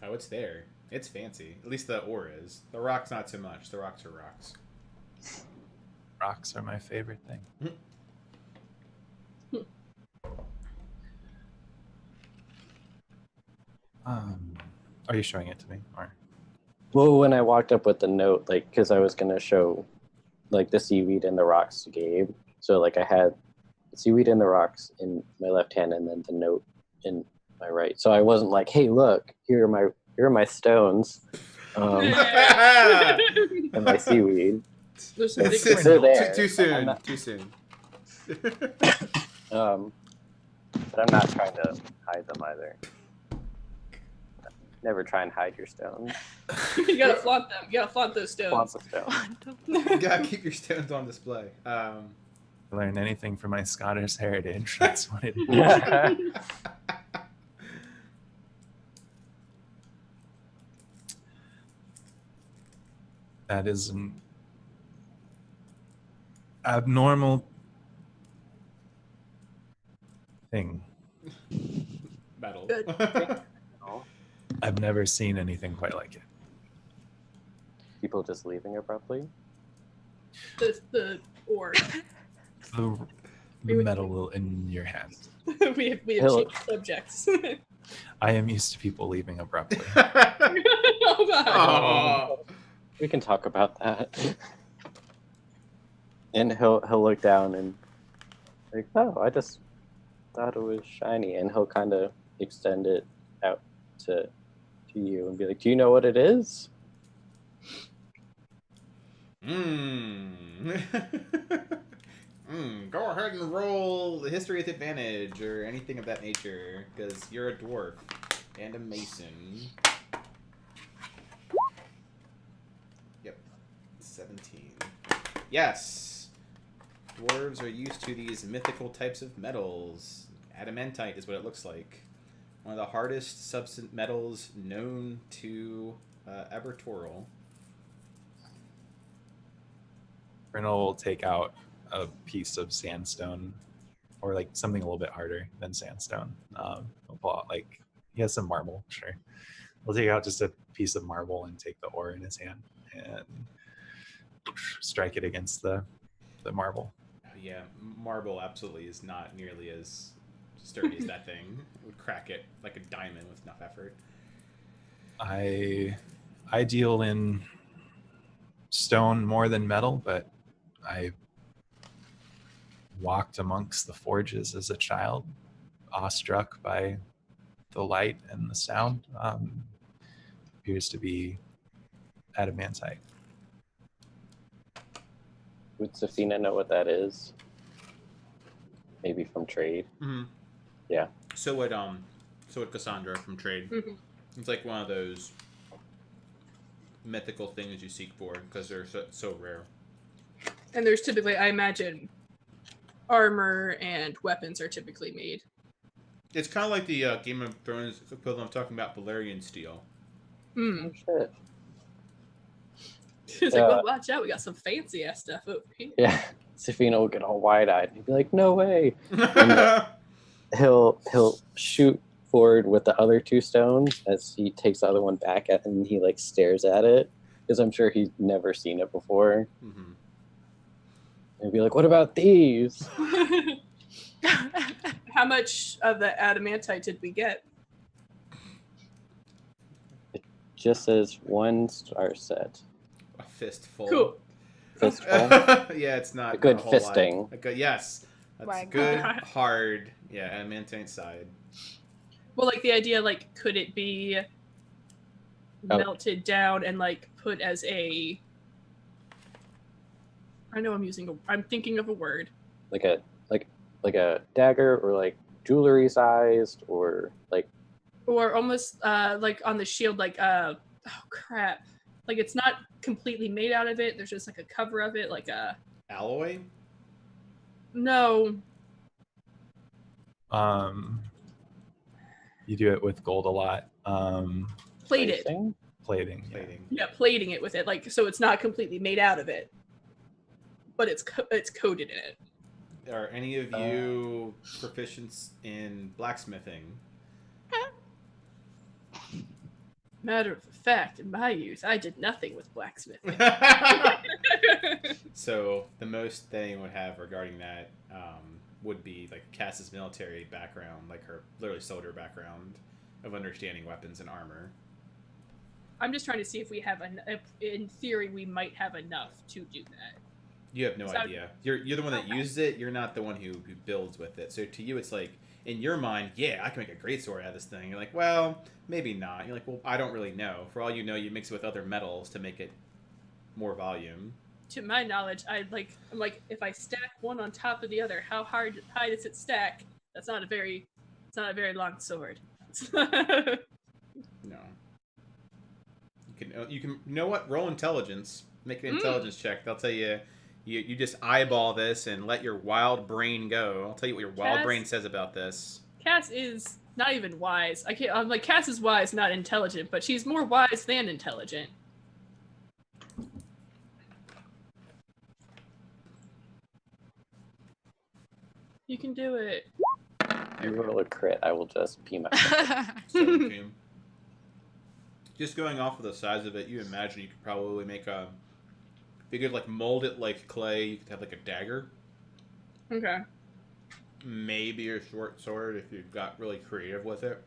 Oh, it's there. It's fancy. At least the ore is. The rock's not so much. The rocks are rocks. Rocks are my favorite thing. Are you showing it to me? Or Well, when I walked up with the note, like, because I was gonna show, like, the seaweed and the rocks to Gabe. So, like, I had the seaweed and the rocks in my left hand, and then the note in my right. So I wasn't like, "Hey, look, here are my stones, and my seaweed." There's some big They're there. Too soon. not- Too soon. But I'm not trying to hide them either. Never try and hide your stones. You gotta flaunt them. You gotta flaunt those Flaunt stones. the stone. You gotta keep your stones on display. learn anything from my Scottish heritage? That's what it is. That is an abnormal thing. Metal. Good. No. I've never seen anything quite like it. People just leaving abruptly. The ore. The, the metal in your hand. we have Hill- changed subjects. I am used to people leaving abruptly. Oh god. Aw. We can talk about that. And he'll look down and like, oh, I just thought it was shiny, and he'll kind of extend it out to you and be like, do you know what it is? Go ahead and roll the history with advantage or anything of that nature, because you're a dwarf and a mason. Yep, 17. Yes, dwarves are used to these mythical types of metals. Adamantite is what it looks like. One of the hardest substance metals known to Abertoral. Brindle will take out a piece of sandstone, or like something a little bit harder than sandstone. He'll pull out, like, he has some marble, sure. He'll take out just a piece of marble and take the ore in his hand and strike it against the marble. Yeah, marble absolutely is not nearly as sturdy as that thing. It would crack it like a diamond with enough effort. I deal in stone more than metal, but I walked amongst the forges as a child, awestruck by the light and the sound. Appears to be adamantite. Would Safina know what that is? Maybe from trade. Mm-hmm. Yeah. So would Cassandra from trade. Mhm. It's like one of those mythical things you seek for because they're so rare. And there's typically, I imagine, armor and weapons are typically made. It's kind of like the Game of Thrones equivalent of talking about Valyrian steel. Hmm. Oh, shit. It's like, well, watch out, we got some fancy ass stuff over here. Yeah. Safina will get all wide-eyed and be like, no way. He'll shoot forward with the other two stones as he takes the other one back at and he like stares at it because I'm sure he's never seen it before. Mm-hmm. And be like, what about these? How much of the adamantite did we get? Just says 1 star set. A fistful. Cool. Fistful. Yeah, it's not A good not whole lot. fisting. A good, yes. That's My good, God. hard. Yeah, adamantite side. Well, like the idea, like, could it be Oh. melted down and like put as a? I know I'm thinking of a word. like a dagger or like jewelry sized or like Or almost like on the shield, like oh crap, like it's not completely made out of it. There's just like a cover of it, like a Alloy? no. You do it with gold a lot. Plated. placing. Plating. Yeah. Plating. Yeah, plating it with it, like so it's not completely made out of it, but it's coated in it. Are any of you proficient in blacksmithing? Matter of fact, in my youth, I did nothing with blacksmithing. So the most that anyone would have regarding that would be like Cass's military background, like her literally soldier background, of understanding weapons and armor. I'm just trying to see if we have in theory, we might have enough to do that. You have no So- idea. You're the one that Okay. uses it. You're not the one who builds with it. So to you, it's like, in your mind, yeah, I can make a great sword out of this thing. You're like, well, maybe not. You're like, well, I don't really know. For all you know, you mix it with other metals to make it more volume. To my knowledge, I'm like, if I stack one on top of the other, how high does it stack? It's not a very long sword. No. You can. You know what? Roll intelligence. Make an intelligence check. They'll tell you. You just eyeball this and let your wild brain go. I'll tell you what your wild Cass- brain says about this. Cass is not even wise. I'm like, Cass is wise, not intelligent, but she's more wise than intelligent. You can do it. If you roll a crit, I will just pee myself. 17. Just going off of the size of it, you imagine you could probably make a. If you could like mold it like clay, you could have like a dagger. Okay. Maybe a short sword if you got really creative with it.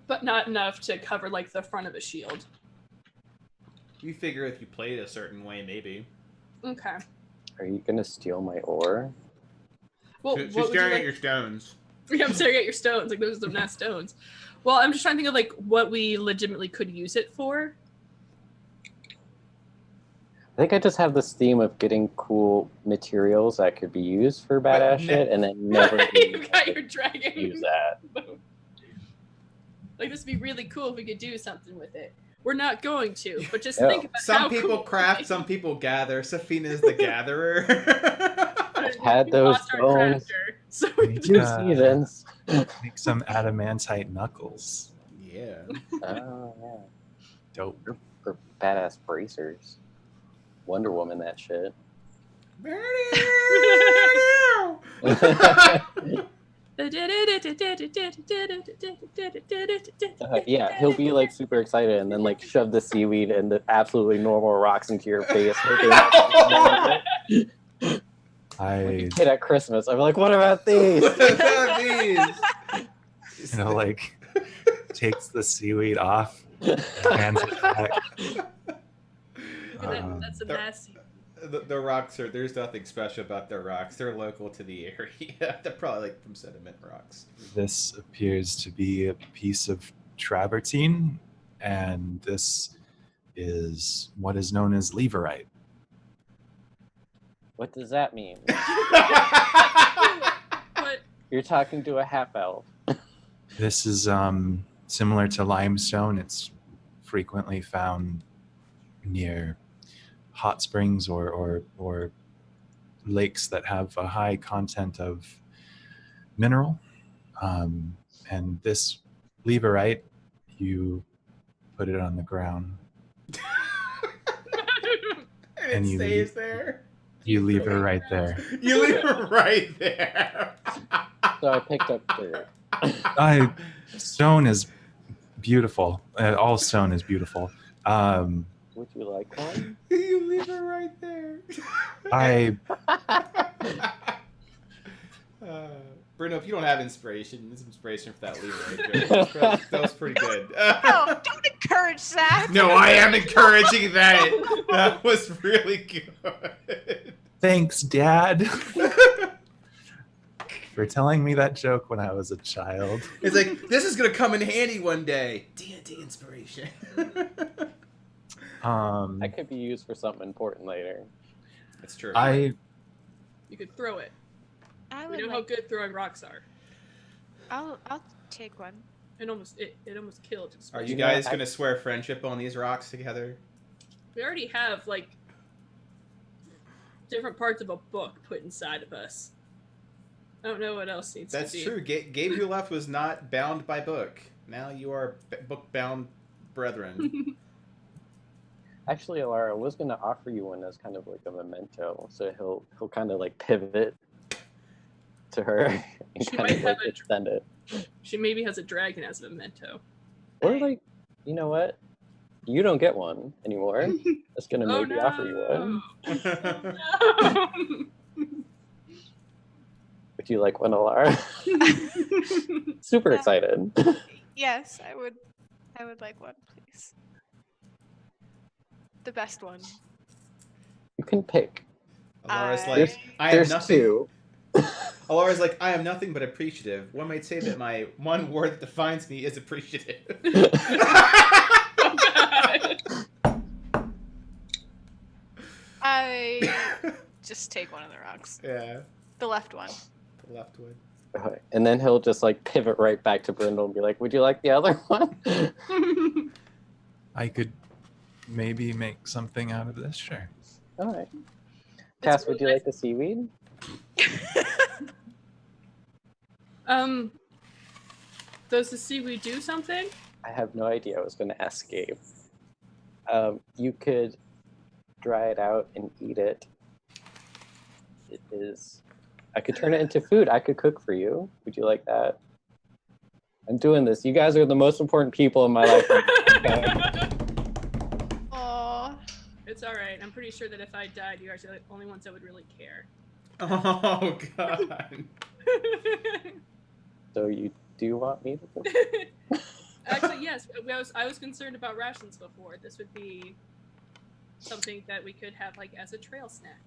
But not enough to cover like the front of a shield. You figure if you played a certain way, maybe. Okay. Are you gonna steal my ore? Well, She's what would you staring like? at your stones. Yeah, I'm staring at your stones. Like, those are not stones. Well, I'm just trying to think of like what we legitimately could use it for. I think I just have this theme of getting cool materials that could be used for But badass ne- shit, and then never You got use your dragon. that. Like, this would be really cool if we could do something with it. We're not going to, but just No. think about Some how people cool craft, some people gather. Safina's the gatherer. Had we those lost our bones. crafter, so We we need Two just, to seasons. make some adamantite knuckles. Yeah. Oh yeah, Dope. for badass bracers. Wonder Woman, that shit. Yeah, he'll be like super excited and then like shove the seaweed and the absolutely normal rocks into your face. I, Kid at Christmas, I'm like, what about these? What about these? like, takes the seaweed off, hands it back. That's a They're- mess. The rocks are. There's nothing special about their rocks. They're local to the area. They're probably like from sediment rocks. This appears to be a piece of travertine, and this is what is known as leverite. What does that mean? But You're talking to a half elf. This is similar to limestone. It's frequently found near hot springs or lakes that have a high content of mineral. And this leverite, you put it on the ground. And you it leave. stays there. You leave it right there. You leave it right there. So I picked up dirt. Stone is beautiful. All stone is beautiful. Would you like one? You leave it right there. Bruno, if you don't have inspiration, there's inspiration for that lever right there. That was pretty good. No, don't encourage that. No, I am encouraging that. That was really good. Thanks, Dad, for telling me that joke when I was a child. It's like, this is going to come in handy one day. D&D inspiration. That could be used for something important later. That's true. I you could throw it. I We would know how good throwing rocks are. I'll take one. It almost killed. Are you You know, guys I- going to swear friendship on these rocks together? We already have like different parts of a book put inside of us. I don't know what else needs That's to be. true. Gabriel left was not bound by book. Now you are book-bound brethren. Actually, Alara, I was gonna offer you one as kind of like a memento, so he'll kind of like pivot to her and She kind might of like have a- extend it. She maybe has a dragon as a memento. Or like, you know what? You don't get one anymore. It's gonna Oh maybe no! offer you one. Oh, no. Which Would you like one, Alara? Super excited. Yes, I would like one, please. The best one. You can pick. Alara's I- like, I am There's nothing. two. Alara's like, I am nothing but appreciative. One might say that my one word that defines me is appreciative. I just take one of the rocks. Yeah, The left one. the left one. Okay. And then he'll just like pivot right back to Brindle and be like, "Would you like the other one?" I could maybe make something out of this. Sure. All right. Cass, would you like the seaweed? Does the seaweed do something? I have no idea. I was going to ask Gabe. You could dry it out and eat it. It is. I could turn it into food. I could cook for you. Would you like that? I'm doing this. You guys are the most important people in my life. Aww. It's all right. I'm pretty sure that if I died, you guys are the only ones that would really care. Oh god. So you do want me to cook? Actually, yes. I was concerned about rations before. This would be something that we could have like as a trail snack.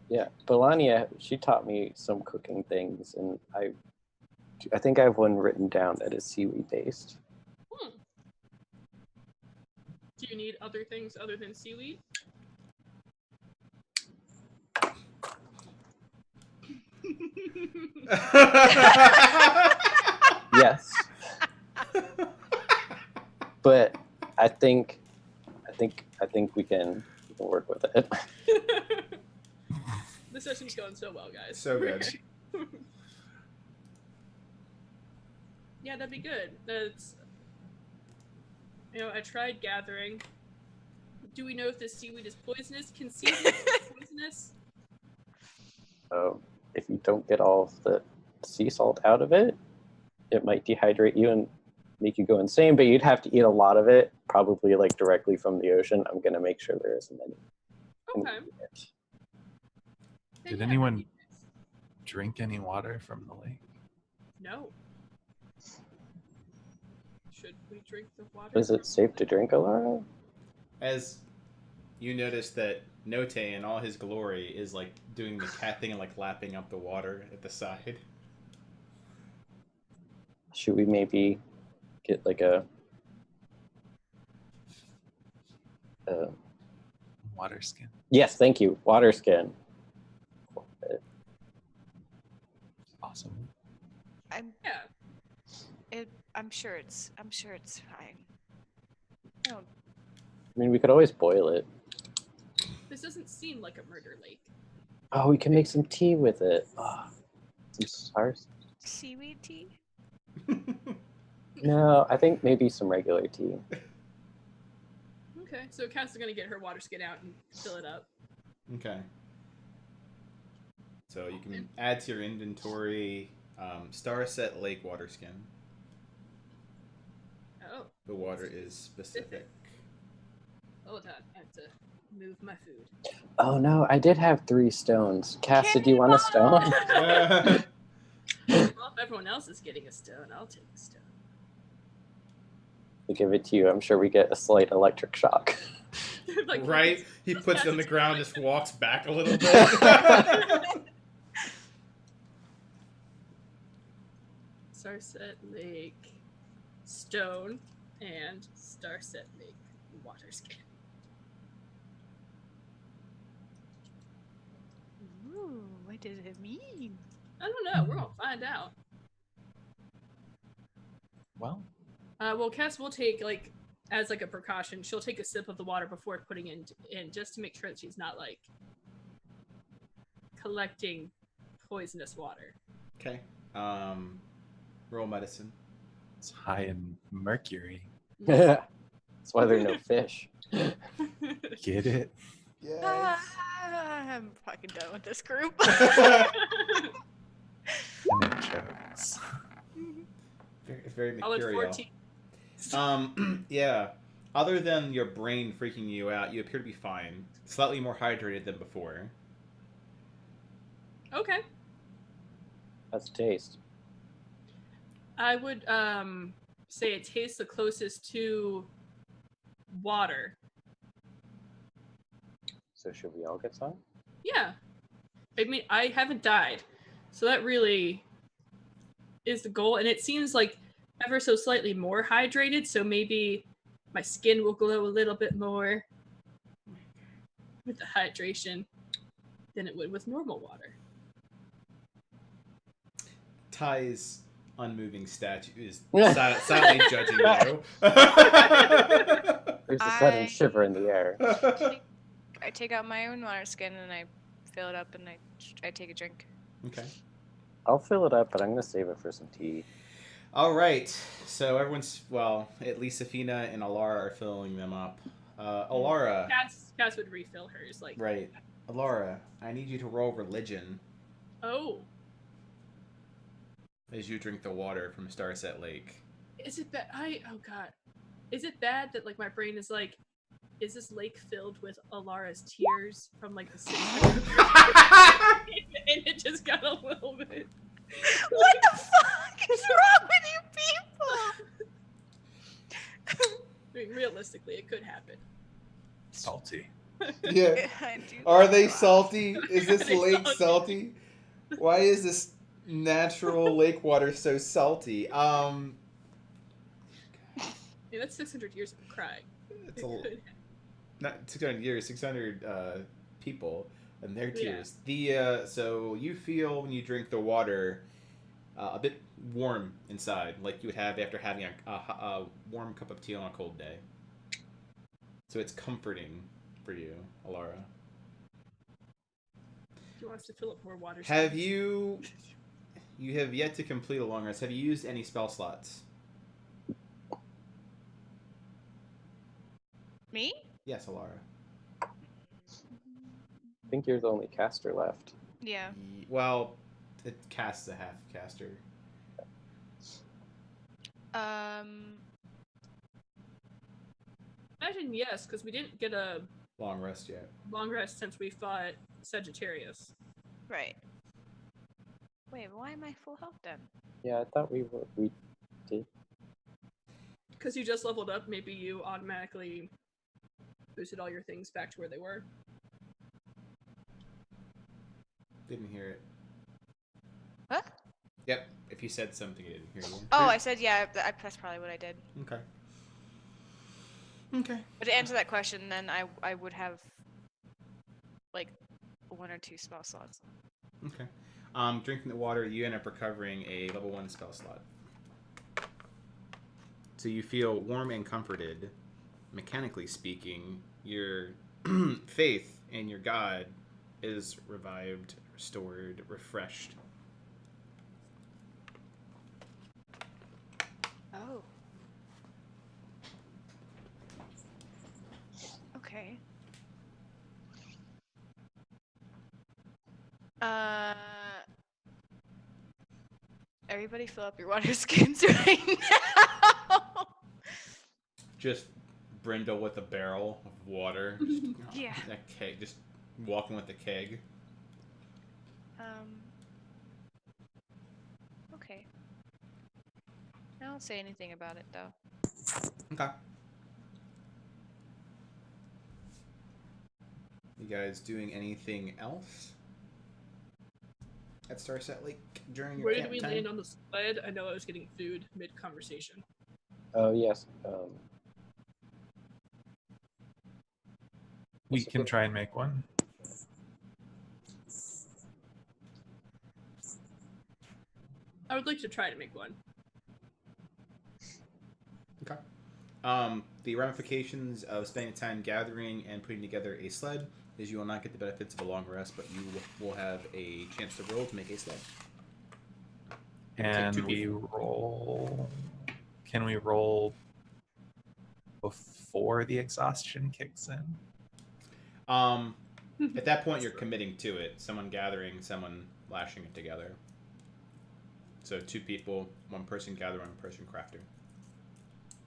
Yeah, Belania, she taught me some cooking things, and I think I have one written down that is seaweed based. Do you need other things other than seaweed? Yes, but I think we can work with it. The session's going so well, guys. So good. Yeah, that'd be good. That's, I tried gathering. Do we know if this seaweed is poisonous? Can seaweed be poisonous? If you don't get all of the sea salt out of it, it might dehydrate you and make you go insane, but you'd have to eat a lot of it, probably like directly from the ocean. I'm going to make sure there isn't any. Okay. Did Yeah, anyone that'd be nice. drink any water from the lake? No. Should we drink the water? Is it safe to drink, Alara? As you notice that Note in all his glory is like doing the cat thing and like lapping up the water at the side. Should we maybe get like a Water skin. yes, thank you, water skin. Awesome. Yeah. I'm sure it's fine. I mean, we could always boil it. This doesn't seem like a murder lake. Oh, we can make some tea with it. Oh, some stars. Seaweed tea? No, I think maybe some regular tea. Okay, so Cass is gonna get her water skin out and fill it up. Okay. So you can add to your inventory Starset Lake water skin. Oh, The water is specific. hold on. I have to move my food. Oh no, I did have 3 stones. Cass, did you want a stone? Well, if everyone else is getting a stone, I'll take a stone. I'll give it to you. I'm sure we get a slight electric shock. Like, Right? He puts it on the ground, just walks back a little bit. Starset Lake stone and Starset Lake water skin. Ooh, what does it mean? I don't know. We're gonna find out. Well, Well, Cass will take as a precaution. She'll take a sip of the water before putting in just to make sure that she's not collecting poisonous water. Okay. Roll medicine. it's high in mercury. That's why there are no fish. Get it? I'm fucking done with this group. And it chokes. Very I'll let mercurial. 14. Yeah. Other than your brain freaking you out, you appear to be fine. Slightly more hydrated than before. Okay. How's it taste? I would say it tastes the closest to water. So should we all get some? Yeah. I mean, I haven't died. So that really is the goal. And it seems like ever so slightly more hydrated. So maybe my skin will glow a little bit more with the hydration than it would with normal water. Ty's unmoving statue is silently judging you. There's a sudden I- shiver in the air. I take out my own water skin and I fill it up and I take a drink. Okay. I'll fill it up, but I'm gonna save it for some tea. All right. So everyone's, well, at least Safina and Alara are filling them up. Alara. Cass would refill hers. Like, Right. Alara, I need you to roll religion oh, as you drink the water from Starset Lake. is it bad? Oh god, is it bad that like my brain is like, is this lake filled with Alara's tears from like the 600 and it just got a little bit. What the fuck is wrong with you people? I mean, realistically, it could happen. Salty. Yeah. I do Are they think- salty? Is this Are they lake salty? salty? Why is this natural lake water so salty? Yeah, that's 600 years of crying. It's It a, could. not 600 years, 600 people and their Yeah. tears. So you feel when you drink the water a bit warm inside, like you would have after having a warm cup of tea on a cold day. So it's comforting for you, Alara. He wants to fill up more water. Have skins. you have yet to complete a long rest. Have you used any spell slots? Me? Yes, Alara. I think you're the only caster left. Yeah. Well, it casts a half caster. Imagine yes, because we didn't get a Long rest yet. long rest since we fought Sagittarius. Right. Wait, why am I full health then? Yeah, I thought we did. Because you just leveled up, maybe you automatically boosted all your things back to where they were. Didn't hear it. What? Yep. If you said something, I didn't hear you. Oh, I said yeah. That's probably what I did. Okay. Okay. But to answer that question, then I would have like 1 or 2 spell slots. Okay. Drinking the water, you end up recovering a level 1 spell slot. So you feel warm and comforted. Mechanically speaking, your faith in your god is revived, restored, refreshed. Oh. Okay. Everybody fill up your water skins right now. Just Brindle with a barrel of water. Yeah. A keg, just walking with a keg. Okay. I don't say anything about it though. Okay. You guys doing anything else at Starset Lake during your Where camp did we time? land on the sled? I know I was getting food mid-conversation. Oh yes. We can try and make one. I would like to try to make one. Okay. The ramifications of spending time gathering and putting together a sled is you will not get the benefits of a long rest, but you will have a chance to roll to make a sled. And two we people. roll. Can we roll before the exhaustion kicks in? At that point, you're committing to it. Someone gathering, someone lashing it together. So 2 people, 1 person gathering, 1 person crafting.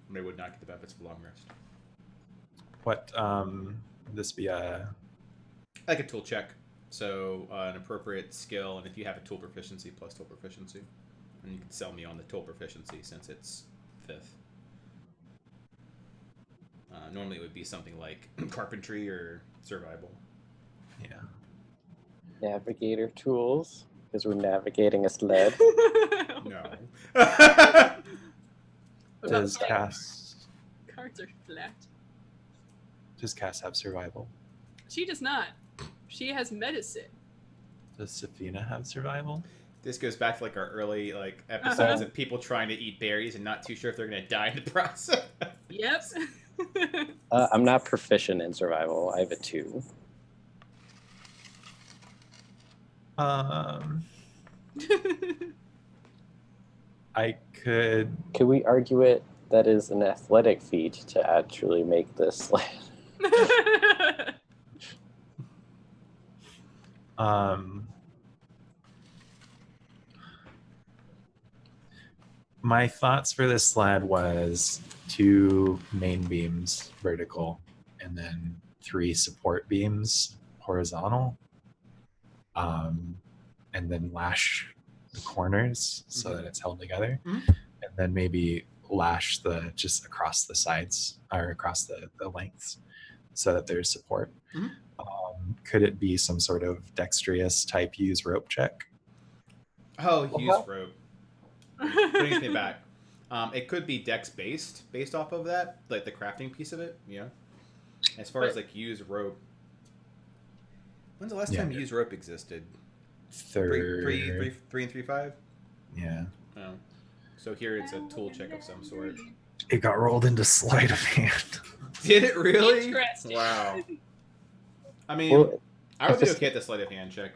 They would not get the benefits of a long rest. What? This be a Like a tool check. So an appropriate skill, and if you have a tool proficiency, plus tool proficiency. And you can sell me on the tool proficiency since it's 5th. Normally it would be something like carpentry or survival. Yeah. Navigator tools, because we're navigating a sled. No. What about Does flight? Cass Cards are flat. have survival? She does not. She has medicine. Does Safina have survival? This goes back to like our early like episodes of people trying to eat berries and not too sure if they're going to die in the process. Yep. I'm not proficient in survival. I have a 2. I could. Can we argue it that is an athletic feat to actually make this sled? My thoughts for this sled was 2 main beams vertical and then 3 support beams horizontal. And then lash the corners so that it's held together. Mhm. And then maybe lash just across the sides or across the lengths so that there's support. Mhm. Could it be some sort of dexterous type use rope check? Oh, use rope. Brings me back. It could be dex based off of that, like the crafting piece of it. Yeah. As far as like use rope. When's the last time use rope existed? Third. 3 and 3.5. Yeah. Oh. So here it's a tool check of some sort. It got rolled into sleight of hand. Did it really? Interesting. Wow. I mean, Well, I would if be it's- okay at the sleight of hand check,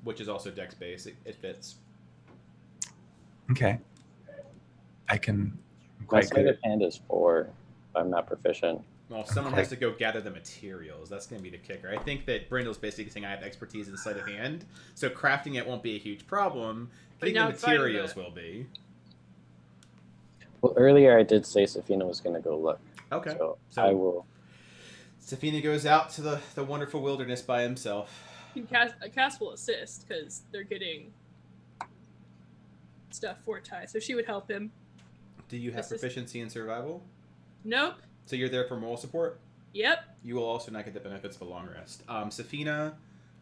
which is also dex based. It fits. Okay. I can. My Quite sleight of good. hand is 4. I'm not proficient. Well, someone has to go gather the materials. That's going to be the kicker. I think that Brindle's basically saying I have expertise in sleight of hand, so crafting it won't be a huge problem. But Getting the now fighting materials it. will be. Well, earlier I did say Safina was going to go look. Okay. So, So- I will. Safina goes out to the wonderful wilderness by himself. Cass will assist because they're getting stuff for Ty, so she would help him. Do you have Assist- proficiency in survival? Nope. So you're there for moral support? Yep. You will also not get the benefits of a long rest. Safina,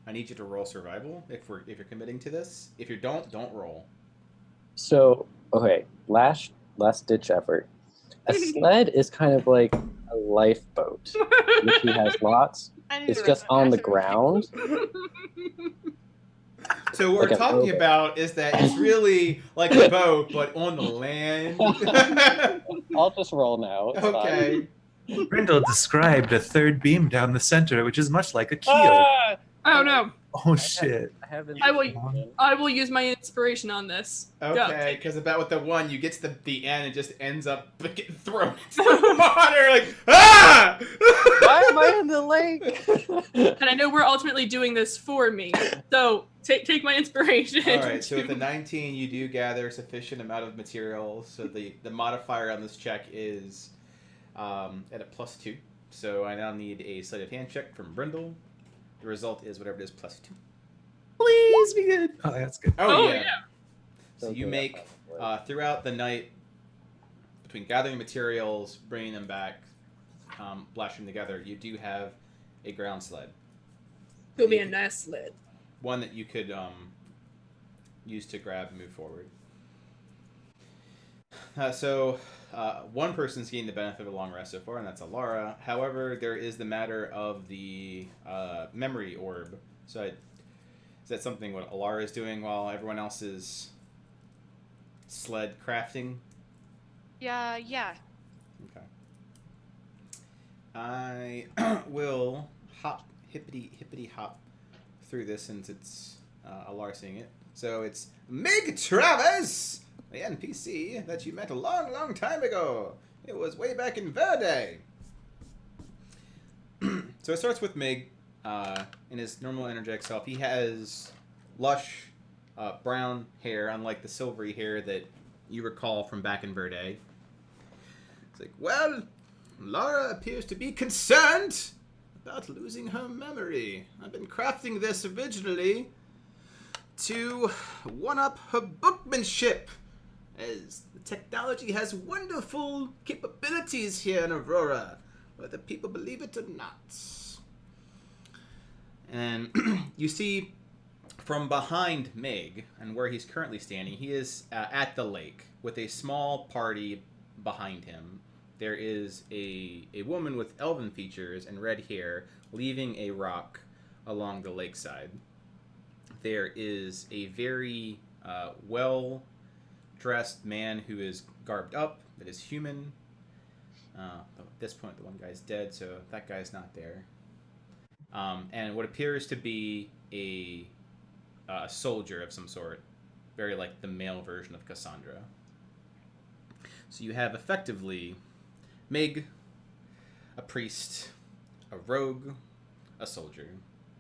I need you to roll survival if you're committing to this. If you don't roll. So, okay, last ditch effort. A sled is kind of like a lifeboat, which he has lots. I need It's to just write on the that. ground. So what Like we're a talking rowboat. about is that it's really like a boat, but on the land. I'll just roll now. It's fine. Okay. Brindle described a 3rd beam down the center, which is much like a keel. Ah! Oh no. Oh shit. I haven't. I will use my inspiration on this. Go. Okay, because about with the one, you get to the end and just ends up getting thrown into the water, like, ah! Why am I in the lake? And I know we're ultimately doing this for me. So take my inspiration. All right, so with the 19, you do gather sufficient amount of materials. So the modifier on this check is at a +2. So I now need a sleight of hand check from Brindle. The result is whatever it is +2. Please be good. Oh, that's good. Oh, yeah. So you make throughout the night between gathering materials, bringing them back, lashing together. You do have a ground sled, It'll be a nice sled. one that you could use to grab and move forward. So one person's getting the benefit of a long rest so far, and that's Alara. However, there is the matter of the memory orb. So is that something what Alara is doing while everyone else is sled crafting? Yeah. Okay. I will hippity hop through this since it's Alara seeing it. So it's Meg Travis, the NPC that you met a long time ago. It was way back in Verde. So it starts with Mig in his normal energetic self. He has lush brown hair, unlike the silvery hair that you recall from back in Verde. It's like, well, Laura appears to be concerned about losing her memory. I've been crafting this originally to one-up her bookmanship, as the technology has wonderful capabilities here in Arhor'ha, whether people believe it or not. And you see from behind Meg, and where he's currently standing, he is at the lake with a small party behind him. There is a woman with elven features and red hair leaving a rock along the lakeside. There is a very well-dressed man who is garbed up, that is human. At this point, the one guy's dead, so that guy's not there. And what appears to be a soldier of some sort, very like the male version of Cassandra. So you have effectively Meg, a priest, a rogue, a soldier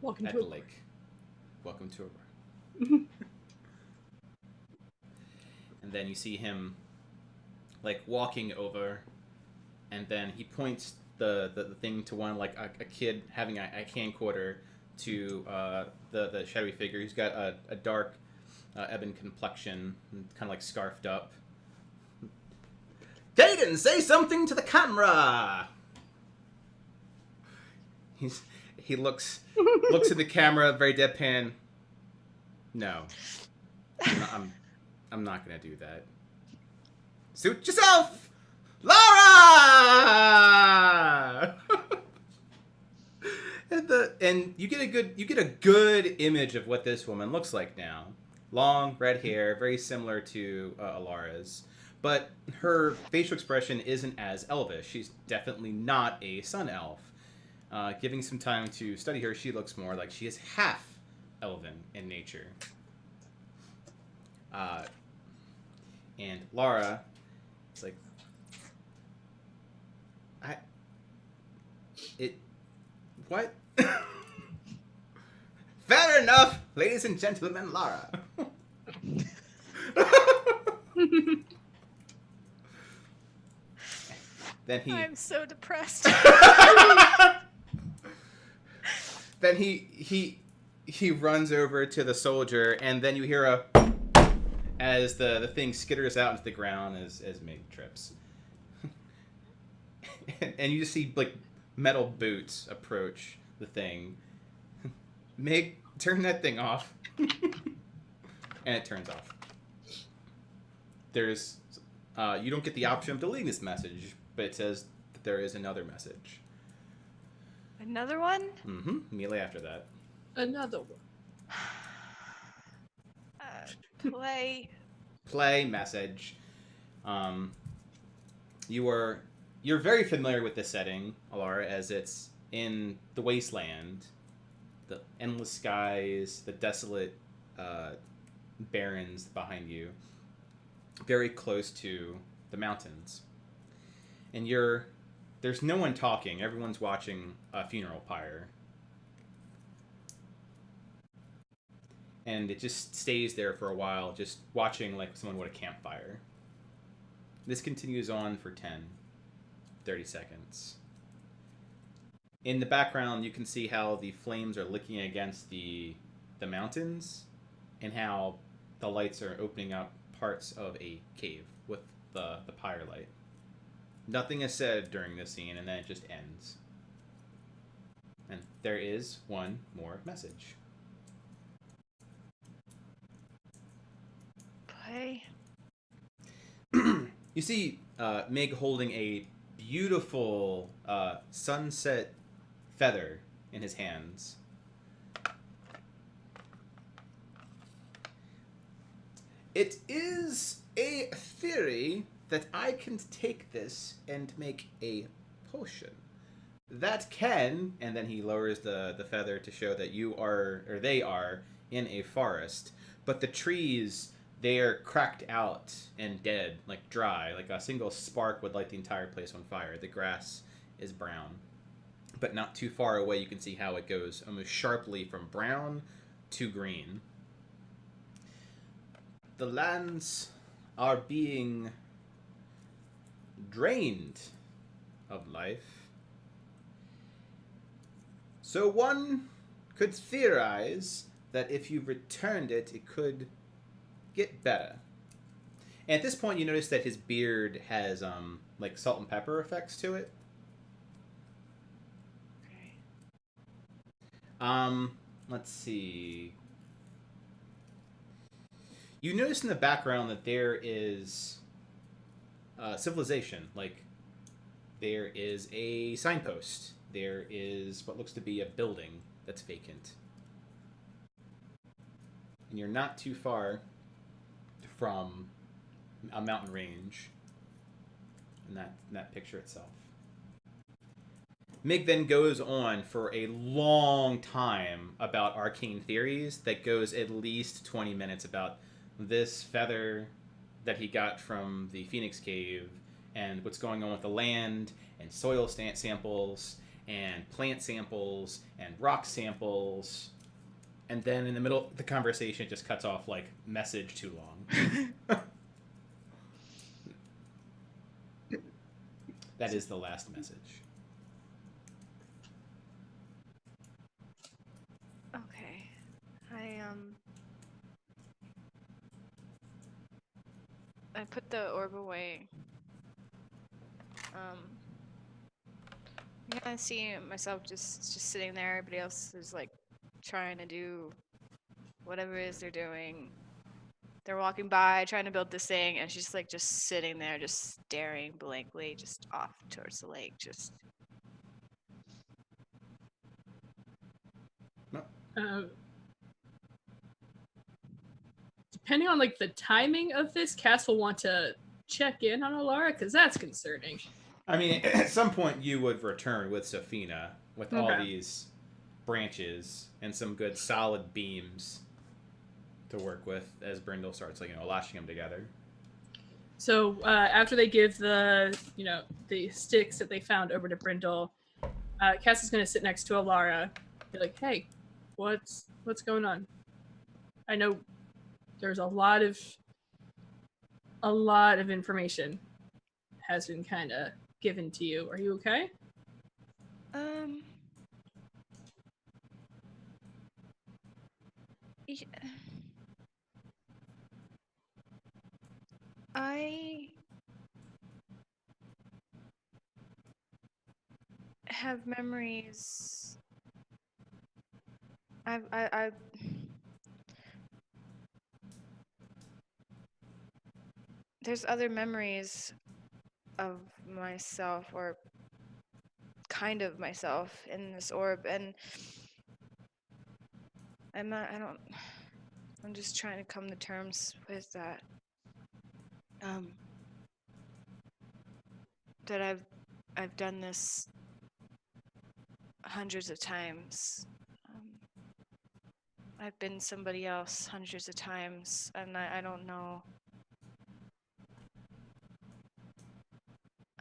Welcome at to the lake. Welcome to Arhor'ha. And then you see him like walking over, and then he points the thing to one, like a kid having a camcorder, to the shadowy figure. He's got a dark ebon complexion, kind of like scarfed up. Caden, say something to the camera! He looks at the camera, very deadpan. No. I'm not gonna do that. Suit yourself! Laura! and you get a good image of what this woman looks like now. Long red hair, very similar to Alara's, but her facial expression isn't as elvish. She's definitely not a sun elf. Giving some time to study her, she looks more like she is half elven in nature. And Lara, it's like, what? Fair enough, ladies and gentlemen, Lara. Then I'm so depressed. Then he runs over to the soldier, and then you hear as the thing skitters out into the ground as Meg trips. And you just see like metal boots approach the thing. Meg, turn that thing off. And it turns off. There's you don't get the option of deleting this message, but it says that there is another message. Another one? Mm-hmm. Immediately after that. Another one. Play Message. You're very familiar with the setting, Alara, as it's in the wasteland, the endless skies, the desolate barrens behind you, very close to the mountains. And there's no one talking. Everyone's watching a funeral pyre. And it just stays there for a while, just watching like someone would a campfire. This continues on for 30 seconds. In the background, you can see how the flames are licking against the mountains, and how the lights are opening up parts of a cave with the pyre light. Nothing is said during this scene, and then it just ends. And there is one more message. Play. You see Meg holding a beautiful sunset feather in his hands. It is a theory that I can take this and make a potion. That can, and then he lowers the feather to show that you are, or they are, in a forest. But the trees, they are cracked out and dead, like dry. Like a single spark would light the entire place on fire. The grass is brown. But not too far away, you can see how it goes almost sharply from brown to green. The lands are being drained of life. So one could theorize that if you returned it, it could get better. And at this point, you notice that his beard has like salt and pepper effects to it. Okay. Let's see. You notice in the background that there is civilization. Like, there is a signpost. There is what looks to be a building that's vacant. And you're not too far from a mountain range in that picture itself. Mig then goes on for a long time about arcane theories that goes at least 20 minutes about this feather that he got from the Phoenix Cave and what's going on with the land and soil samples and plant samples and rock samples. And then in the middle of the conversation, it just cuts off like message too long. That is the last message. Okay. I put the orb away. Yeah, I see myself just sitting there. Everybody else is like trying to do whatever it is they're doing. They're walking by, trying to build this thing, and she's like just sitting there, just staring blankly, just off towards the lake, just. Depending on like the timing of this, Cass will want to check in on Alara because that's concerning. I mean, at some point you would return with Safina with all Okay. these branches and some good solid beams to work with as Brindle starts, like, lashing them together. So after they give the the sticks that they found over to Brindle, Cass is going to sit next to Alara, be like, "Hey, what's going on? I know there's a lot of information has been kind of given to you. Are you okay?" Yeah. I have memories. I there's other memories of myself, or kind of myself, in this orb, and I'm just trying to come to terms with that. That I've done this hundreds of times. I've been somebody else hundreds of times, and I don't know.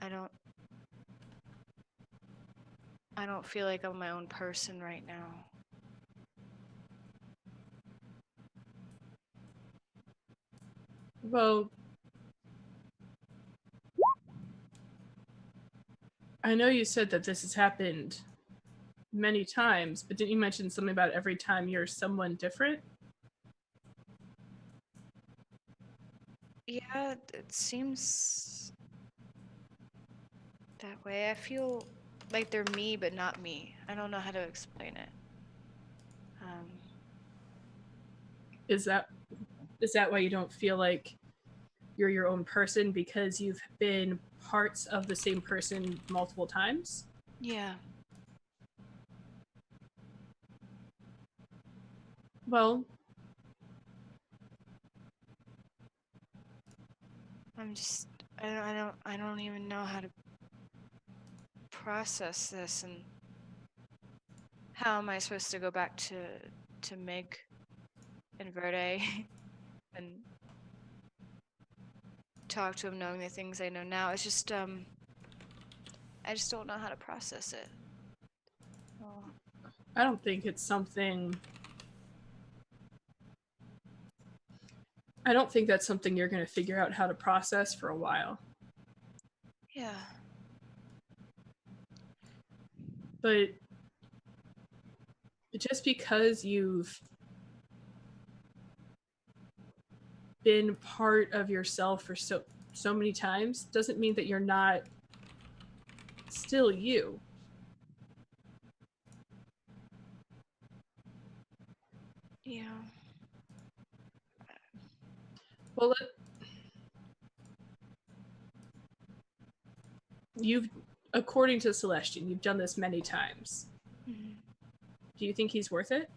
I don't feel like I'm my own person right now. Well, I know you said that this has happened many times, but didn't you mention something about every time you're someone different? Yeah, it seems that way. I feel like they're me, but not me. I don't know how to explain it. Is that why you don't feel like you're your own person, because you've been parts of the same person multiple times? Yeah. Well, I don't even know how to process this, and how am I supposed to go back to Mig and Verde and talk to him knowing the things I know now? It's just I just don't know how to process it. Oh. I don't think it's something. I don't think that's something you're going to figure out how to process for a while. Yeah. But just because you've been part of yourself for so many times doesn't mean that you're not still you. Yeah. Well, you've, according to Celestian, you've done this many times. Mhm. Do you think he's worth it?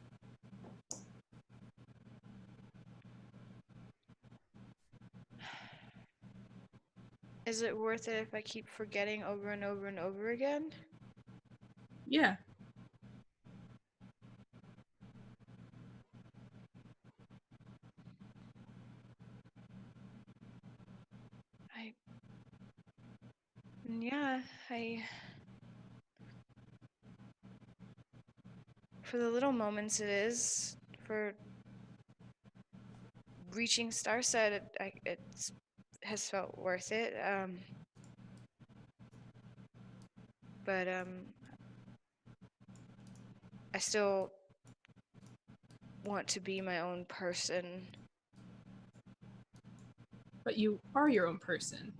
Is it worth it if I keep forgetting over and over and over again? Yeah. Yeah, for the little moments it is, for reaching Starset, it has felt worth it. But I still want to be my own person. But you are your own person.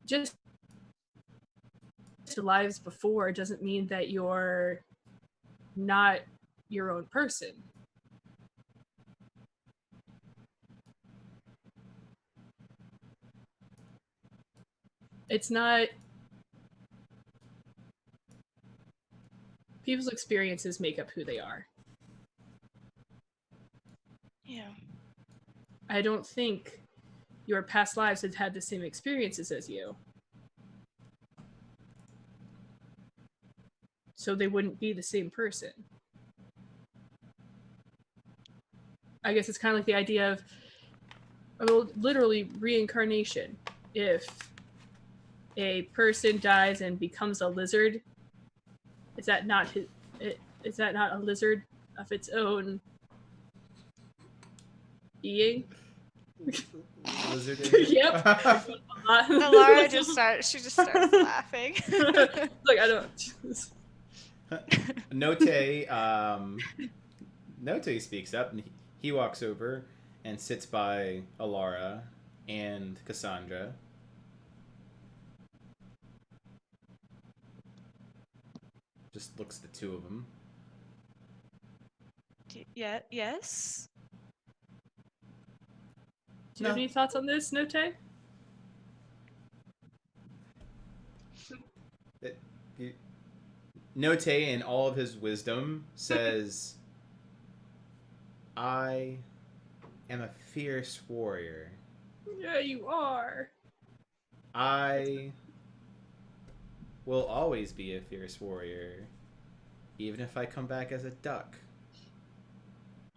Just lives before doesn't mean that you're not your own person. It's not. People's experiences make up who they are. Yeah. I don't think your past lives have had the same experiences as you. So they wouldn't be the same person. I guess it's kind of like the idea of, well, literally reincarnation. If a person dies and becomes a lizard, is that not a lizard of its own being? Lizard. Yep. Alara just starts laughing. Like, I don't. Note speaks up and he walks over and sits by Alara and Cassandra. Just looks at the two of them. Yeah. Yes. Do you have any thoughts on this, Note? Note, in all of his wisdom, says, I am a fierce warrior. Yeah, you are. I will always be a fierce warrior, even if I come back as a duck.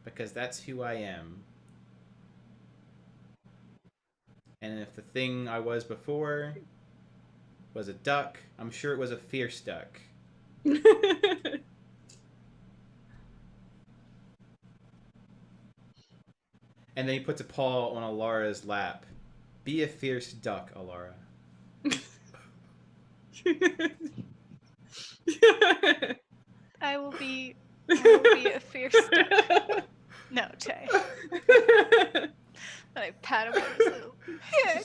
Because that's who I am. And if the thing I was before was a duck, I'm sure it was a fierce duck. And then he puts a paw on Alara's lap. Be a fierce duck, Alara. I will be a fierce duck. No, Tay. And I pat him on his little head.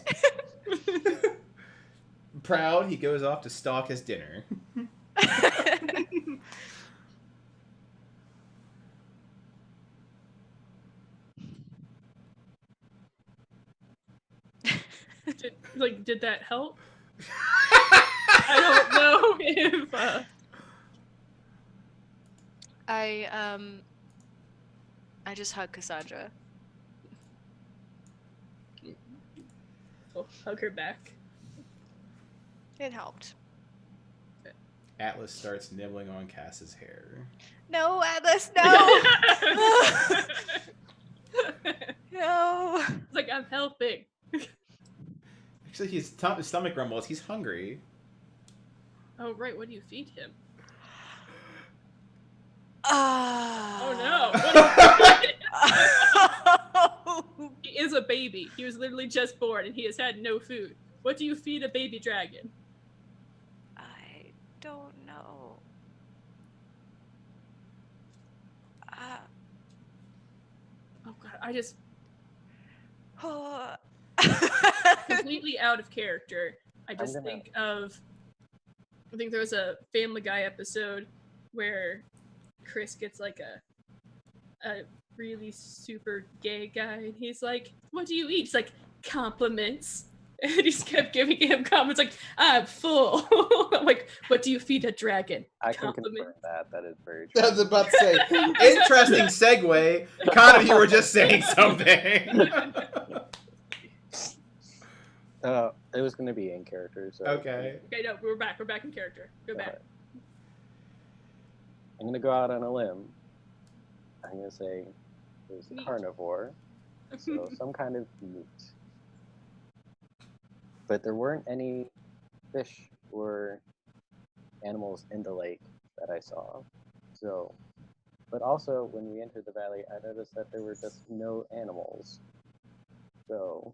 Proud, he goes off to stalk his dinner. Did that help? I don't know if I just hug Cassandra. I'll hug her back. It helped. Atlas starts nibbling on Cass's hair. No, Atlas, no. No. It's like, I'm helping. Actually, his stomach rumbles. He's hungry. Oh, right. What do you feed him? Oh no. He is a baby. baby. He was literally just born, and he has had no food. What do you feed a baby dragon? I don't know. Oh god, I just Oh. completely out of character. I just gonna- think of, I think there was a Family Guy episode where Chris gets like a really super gay guy, and he's like, "What do you eat?" He's like, "Compliments." And he just kept giving him compliments like, "I'm full." I'm like, "What do you feed a dragon?" I can Compliment. confirm that. That is very true. I was about to say, interesting segue. Connor, you were just saying something. It was going to be in character. So Okay. Okay, no, we're back. We're back in character. Go back. I'm going to go out on a limb. I'm going to say it was a Meat. carnivore, so some kind of meat. But there weren't any fish or animals in the lake that I saw. So, but also when we entered the valley, I noticed that there were just no animals. So,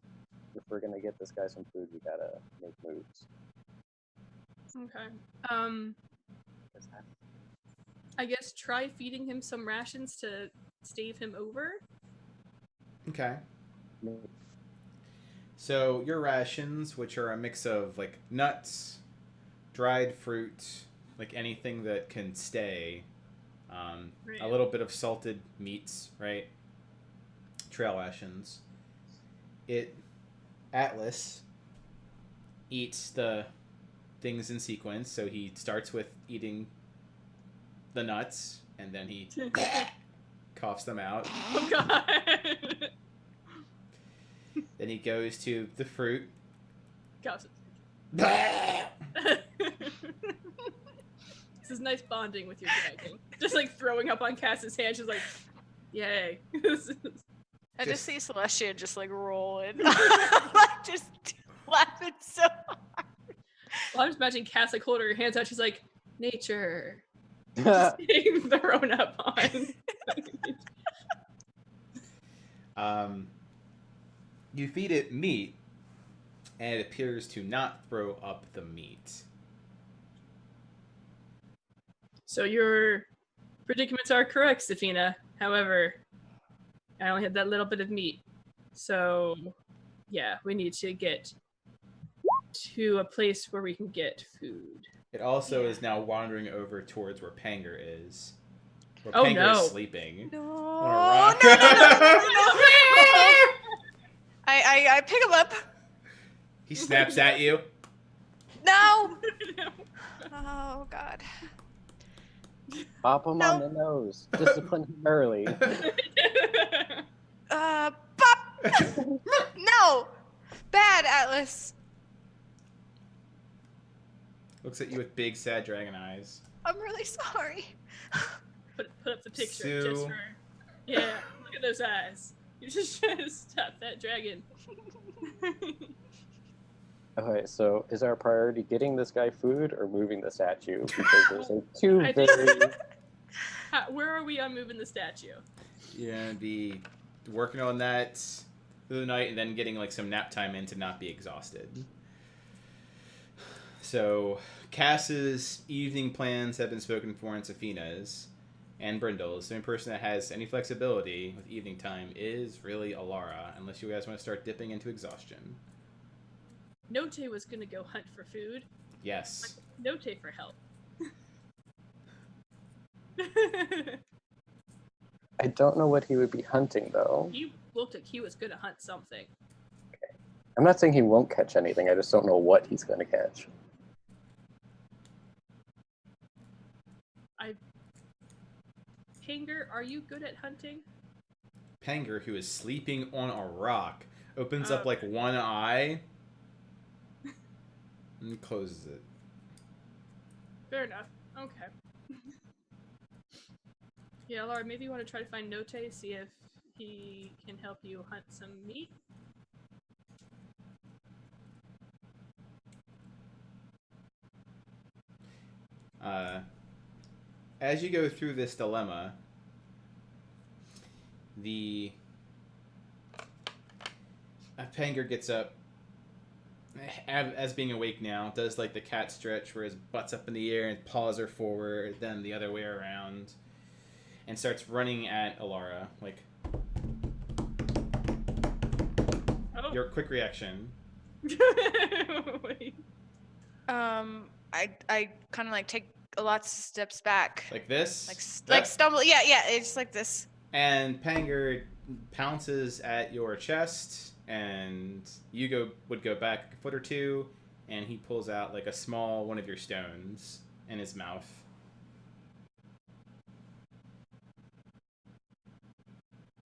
if we're gonna get this guy some food, we gotta make moves. Okay. I guess try feeding him some rations to stave him over. Okay. So your rations, which are a mix of like nuts, dried fruit, like anything that can stay, Right. a little bit of salted meats, right? Trail rations. Atlas eats the things in sequence, so he starts with eating the nuts, and then he coughs them out. Oh god. Then he goes to the fruit. Coughs. That's This is nice bonding with your dragon. Just like throwing up on Cass's hand, she's like, "Yay!" I Just- just see Celestia just like rolling, like just laughing so hard. Well, I'm just imagining Cass like holding her hands out. She's like, "Nature," That's just being thrown up on. You feed it meat, and it appears to not throw up the meat. So your predicaments are correct, Safina. However, I only had that little bit of meat. So, yeah, we need to get to a place where we can get food. It also Yeah. is now wandering over towards where Panger is. Where Oh, Panger no. is sleeping No, on a rock. I pick him up. He snaps at you. No. Oh God. Pop him No. on the nose. Discipline him early. Pop. No. Bad, Atlas. Looks at you with big, sad dragon eyes. I'm really sorry. put up the picture Sue. just for. Yeah, look at those eyes. You're just trying to stop that dragon. Okay, so is our priority getting this guy food or moving the statue? Because those are two I think- very... Where are we on moving the statue? You're gonna be working on that through the night, and then getting like some nap time in to not be exhausted. So Cass's evening plans have been spoken for, and Safina's and Brindle's. The only person that has any flexibility with evening time is really Alara, unless you guys want to start dipping into exhaustion. Note was gonna go hunt for food. Yes. Note for help. I don't know what he would be hunting, though. He looked like he was gonna hunt something. I'm not saying he won't catch anything, I just don't know what he's going to catch. Panger, are you good at hunting? Panger, who is sleeping on a rock, opens up like Okay. one eye and closes it. Fair enough. Okay. Yeah, Laura, maybe you want to try to find Note, see if he can help you hunt some meat. As you go through this dilemma, Panger gets up, as being awake now, does like the cat stretch where his butt's up in the air and paws are forward, then the other way around, and starts running at Alara. Like, your quick reaction. Wait. I kind of like take lots of steps back. Like this? Like stumble. Yeah, it's like this. And Panger pounces at your chest, and you would go back a foot or two, and he pulls out like a small one of your stones in his mouth.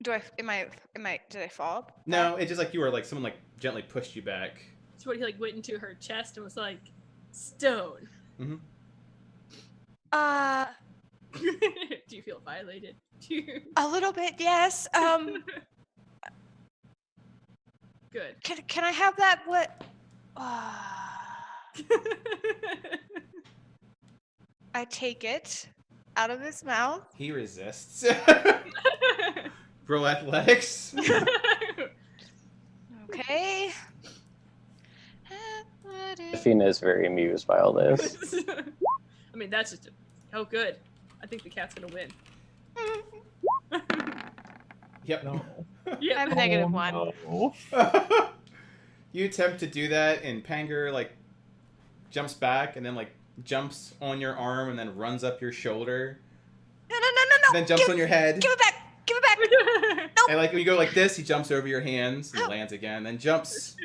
Did I fall? No, it's just like you were like someone like gently pushed you back. So what, he like went into her chest and was like, stone. Mm-hmm. Do you feel violated? Do you... A little bit, yes. Good. Can I have that? What? I take it out of his mouth. He resists. Roll athletics. Okay. Athena is very amused by all this. I mean, that's just oh good. I think the cat's gonna win. Yep. No. Yeah. I'm negative one. No. You attempt to do that, and Panger like jumps back, and then like jumps on your arm, and then runs up your shoulder. No. Then jumps on your head. Give it back. Give it back. And like when you go like this, he jumps over your hands and lands again, then jumps.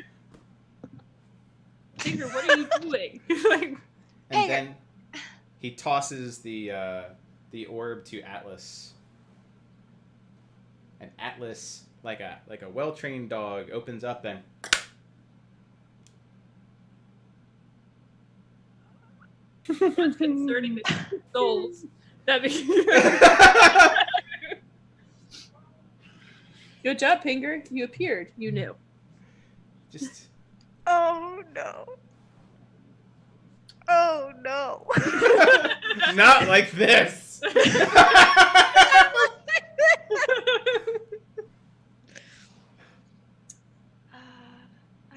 Finger, what are you doing? Like, And then he tosses the orb to Atlas. And Atlas, like a well-trained dog, opens up and that's concerning the souls. That makes Good job, Pinger. You appeared. You knew. just Oh no. Oh no. not like this. I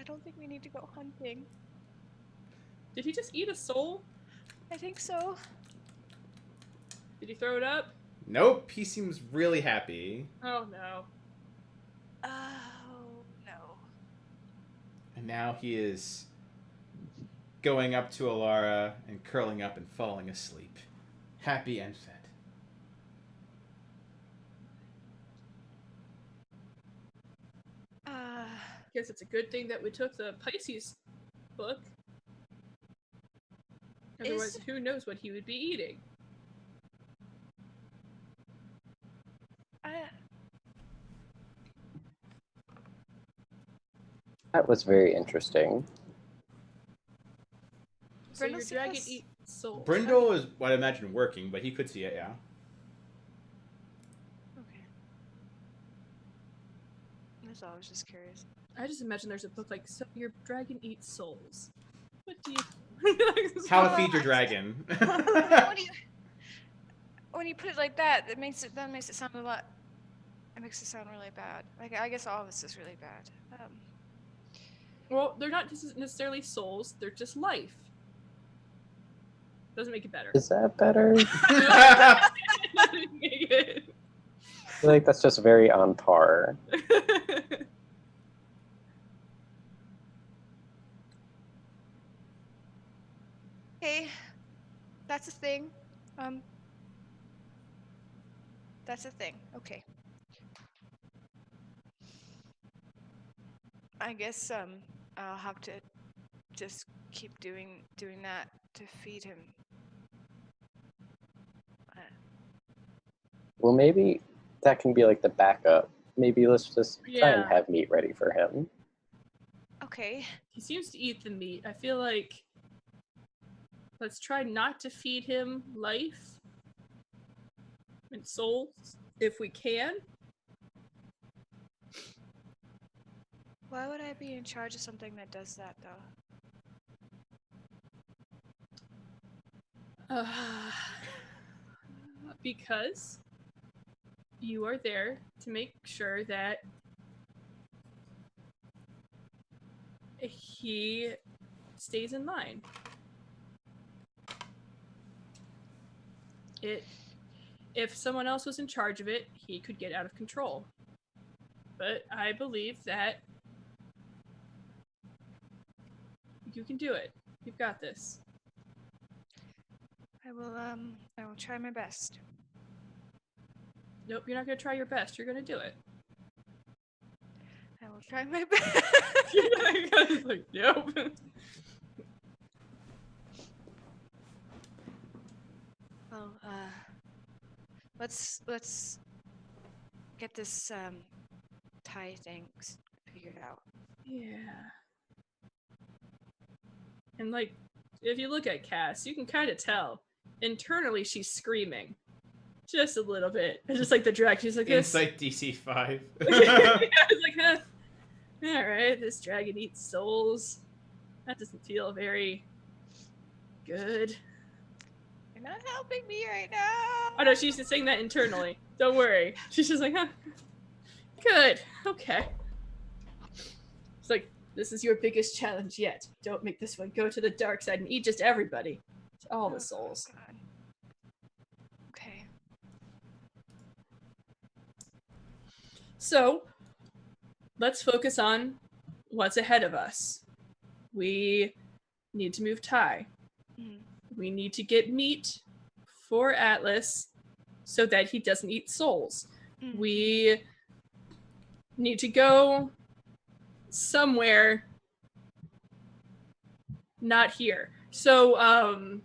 don't think we need to go hunting. Did he just eat a soul? I think so. Did he throw it up? Nope, he seems really happy. Oh no. Oh no. And now he is going up to Alara and curling up and falling asleep. Happy and fed. Guess it's a good thing that we took the Pisces book. Otherwise, who knows what he would be eating? That was very interesting. So your Brindle's dragon yes. eats souls. Brindle is what I imagine working, but he could see it, yeah. Okay. That's all. I was just curious. I just imagine there's a book like, so your dragon eats souls. What do you... How to feed your dragon. When you put it like that, that makes it sound a lot. It makes it sound really bad. Like I guess all of this is really bad. Well, they're not just necessarily souls, they're just life. Doesn't make it better. Is that better? Doesn't make it. I feel like that's just very on par. Okay, that's a thing. That's a thing. Okay. I guess I'll have to just keep doing that to feed him. Well, maybe that can be like the backup. Maybe let's just try and Yeah. have meat ready for him. Okay. He seems to eat the meat. I feel like let's try not to feed him life and souls if we can. Why would I be in charge of something that does that though? Because you are there to make sure that he stays in line. If someone else was in charge of it, he could get out of control. But I believe that you can do it. You've got this. I will try my best. Nope, you're not gonna try your best. You're gonna do it. I will try my best. Like, nope. Well, let's get this tie things figured out. Yeah. And like, if you look at Cass, you can kind of tell internally she's screaming, just a little bit. It's just like the drag. She's like, this. Insight DC 5. Yeah, it's like, huh. All right, this dragon eats souls. That doesn't feel very good. You're not helping me right now. Oh no, she's just saying that internally. Don't worry. She's just like, huh. Good. Okay. It's like, this is your biggest challenge yet. Don't make this one go to the dark side and eat just everybody. All the souls. Oh, God. Okay. So, let's focus on what's ahead of us. We need to move Ty. Mhm. We need to get meat for Atlas so that he doesn't eat souls. Mhm. We need to go somewhere not here. So,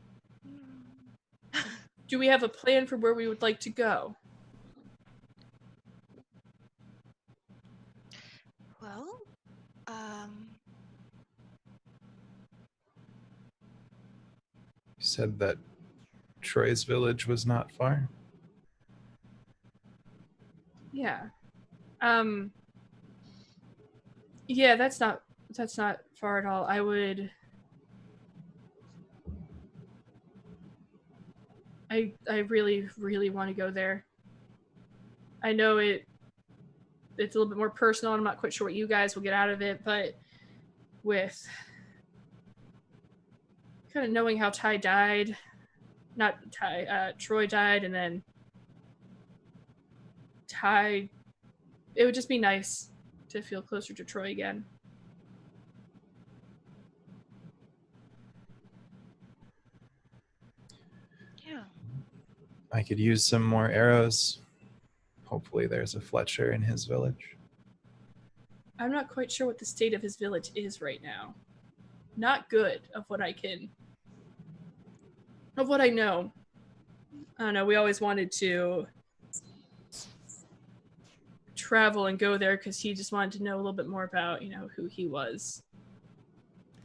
do we have a plan for where we would like to go? Well, You said that Troy's village was not far. Yeah. Yeah, that's not far at all. I really, really want to go there. I know it's a little bit more personal. I'm not quite sure what you guys will get out of it, but with kind of knowing how Troy died, and then Ty, it would just be nice to feel closer to Troy again. yeah. I could use some more arrows. Hopefully there's a Fletcher in his village. I'm not quite sure what the state of his village is right now. Not good of what I know. I don't know, we always wanted to travel and go there because he just wanted to know a little bit more about, who he was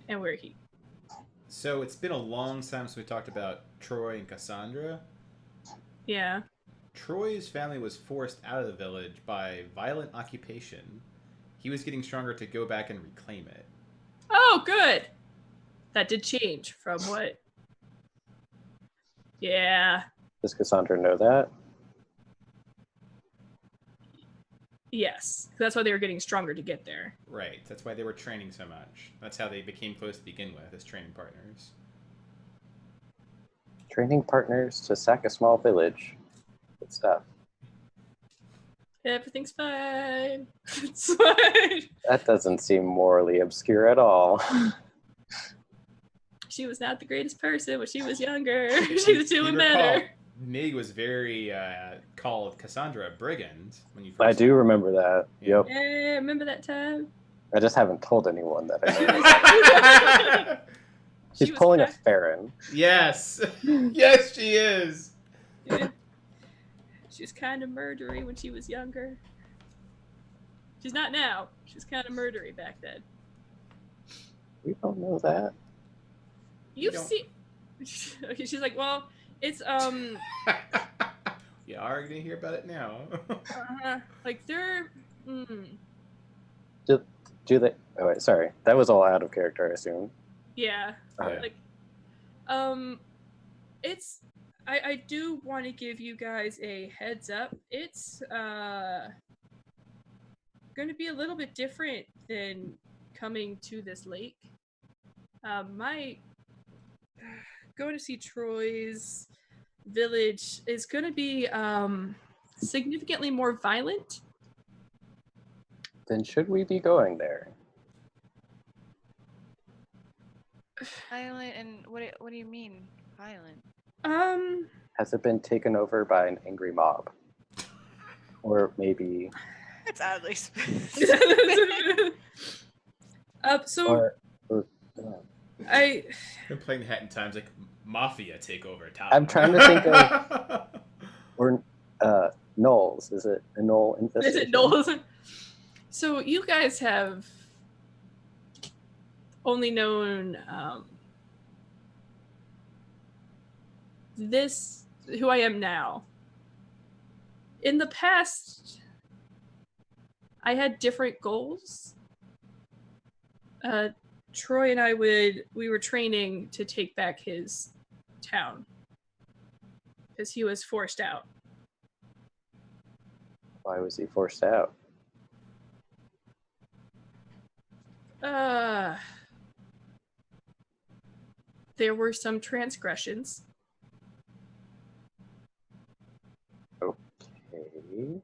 and where he. So it's been a long time since we talked about Troy and Cassandra. Yeah. Troy's family was forced out of the village by violent occupation. He was getting stronger to go back and reclaim it. Oh, good. That did change from what. Yeah. Does Cassandra know that? Yes. That's why they were getting stronger to get there. Right. That's why they were training so much. That's how they became close to begin with, as training partners. Training partners to sack a small village. Good stuff. Everything's fine. It's fine. That doesn't seem morally obscure at all. She was not the greatest person when she was younger. She was doing You better. recall, Mig was very called Cassandra a brigand when you first. I do remember that. Yeah. Yep. Yeah, remember that time? I just haven't told anyone that I know. She She's was pulling a kind- Farron. Yes. Yes, she is. Yeah. She was kind of murdery when she was younger. She's not now. She was kind of murdery back then. We don't know that. You've don't- seen. Okay, she's like, well, it's You are gonna hear about it now. like they're. Do they? Oh wait, sorry. That was all out of character, I assume. Yeah. Okay. Like, it's. I do want to give you guys a heads up. It's going to be a little bit different than coming to this lake. My going to see Troy's village is going to be significantly more violent. Then should we be going there? Violent and what do you mean violent? Has it been taken over by an angry mob? Or maybe... It's oddly specific. So I Been playing the Hat in Times like Mafia take over town. I'm trying to think of... Or gnolls. Is it a gnoll infestation? is it Knowles? So you guys have only known this who I am now. In the past, I had different goals. Troy and I we were training to take back his town because he was forced out. Why was he forced out? There were some transgressions. Okay.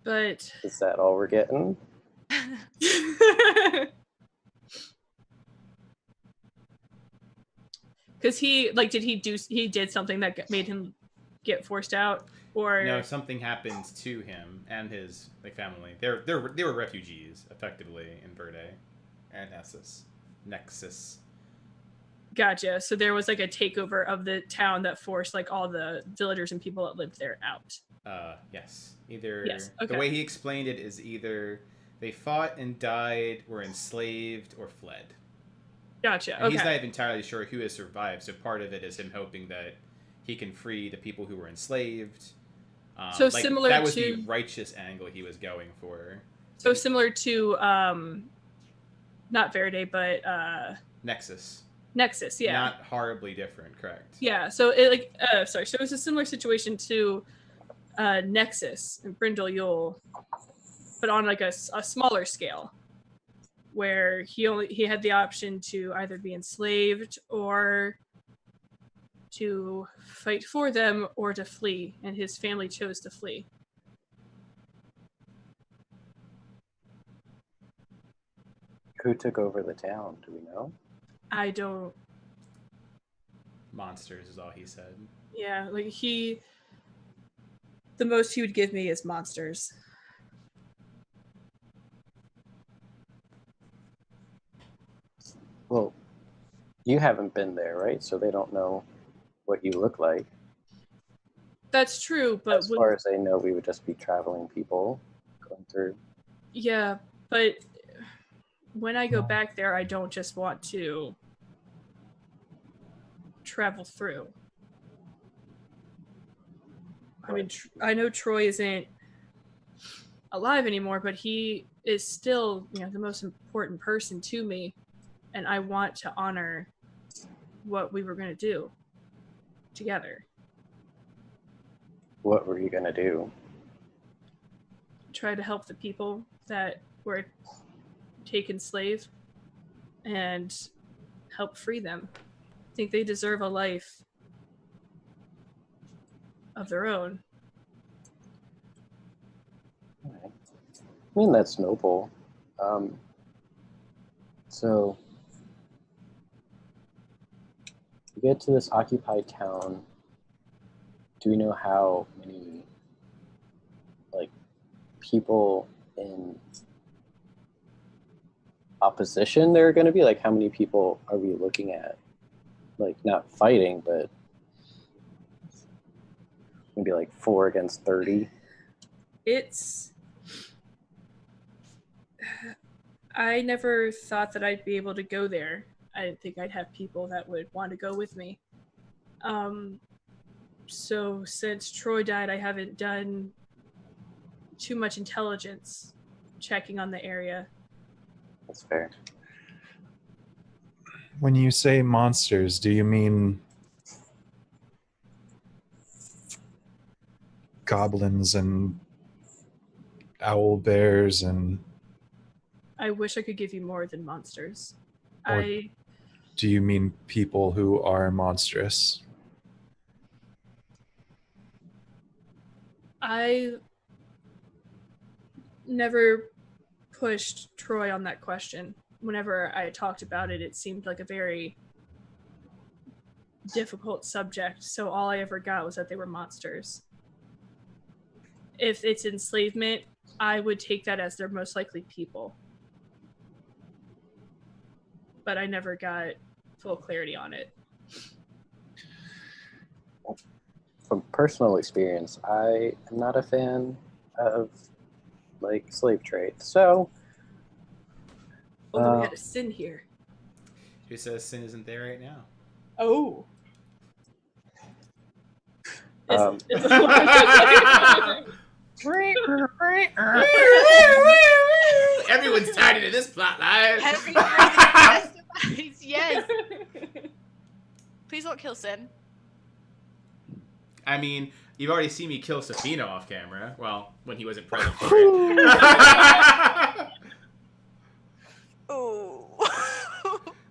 But Is that all we're getting? because he did something that made him get forced out, or No, something happens to him and his family. They were refugees effectively in Verde and Nexus. Gotcha. So there was like a takeover of the town that forced like all the villagers and people that lived there out. Yes. Either Yes, okay. The way he explained it is either they fought and died, were enslaved, or fled. Gotcha. And Okay. he's not even entirely sure who has survived, so part of it is him hoping that he can free the people who were enslaved. So similar that was to- the righteous angle he was going for. So similar to not Verde, but Nexus. Nexus. Yeah. Not horribly different, correct? Yeah. So it so it was a similar situation to Nexus and Brindle Yule, but on like a smaller scale, where he had the option to either be enslaved or to fight for them or to flee, and his family chose to flee. Who took over the town? Do we know? I don't. Monsters is all he said. Yeah, like the most he would give me is monsters. Well, you haven't been there, right? So they don't know what you look like. That's true, but As far as they know, we would just be traveling people going through. yeah, but when I go back there, I don't just want to travel through. I mean, I know Troy isn't alive anymore, but he is still, the most important person to me, and I want to honor what we were going to do together. What were you going to do? Try to help the people that were taken slave and help free them. I think they deserve a life of their own. All right. I mean, that's noble. So you get to this occupied town. Do we know how many people in opposition there are going to be? Like, how many people are we looking at? Like, not fighting, but maybe 4 against 30. I never thought that I'd be able to go there. I didn't think I'd have people that would want to go with me. So since Troy died, I haven't done too much intelligence checking on the area. That's fair. When you say monsters, do you mean goblins and owl bears and... I wish I could give you more than monsters. Or- Do you mean people who are monstrous? I never pushed Troy on that question. Whenever I talked about it, it seemed like a very difficult subject, so all I ever got was that they were monsters. If it's enslavement, I would take that as they're most likely people. But I never got full clarity on it. From personal experience, I am not a fan of like slave trade. So Although we had a sin here. Who says sin isn't there right now? Oh. Um, Everyone's tied into this plot line. Every person testifies, yes. Please don't kill Sin. I mean, you've already seen me kill Safina off camera. Well, when he wasn't present for it. Oh.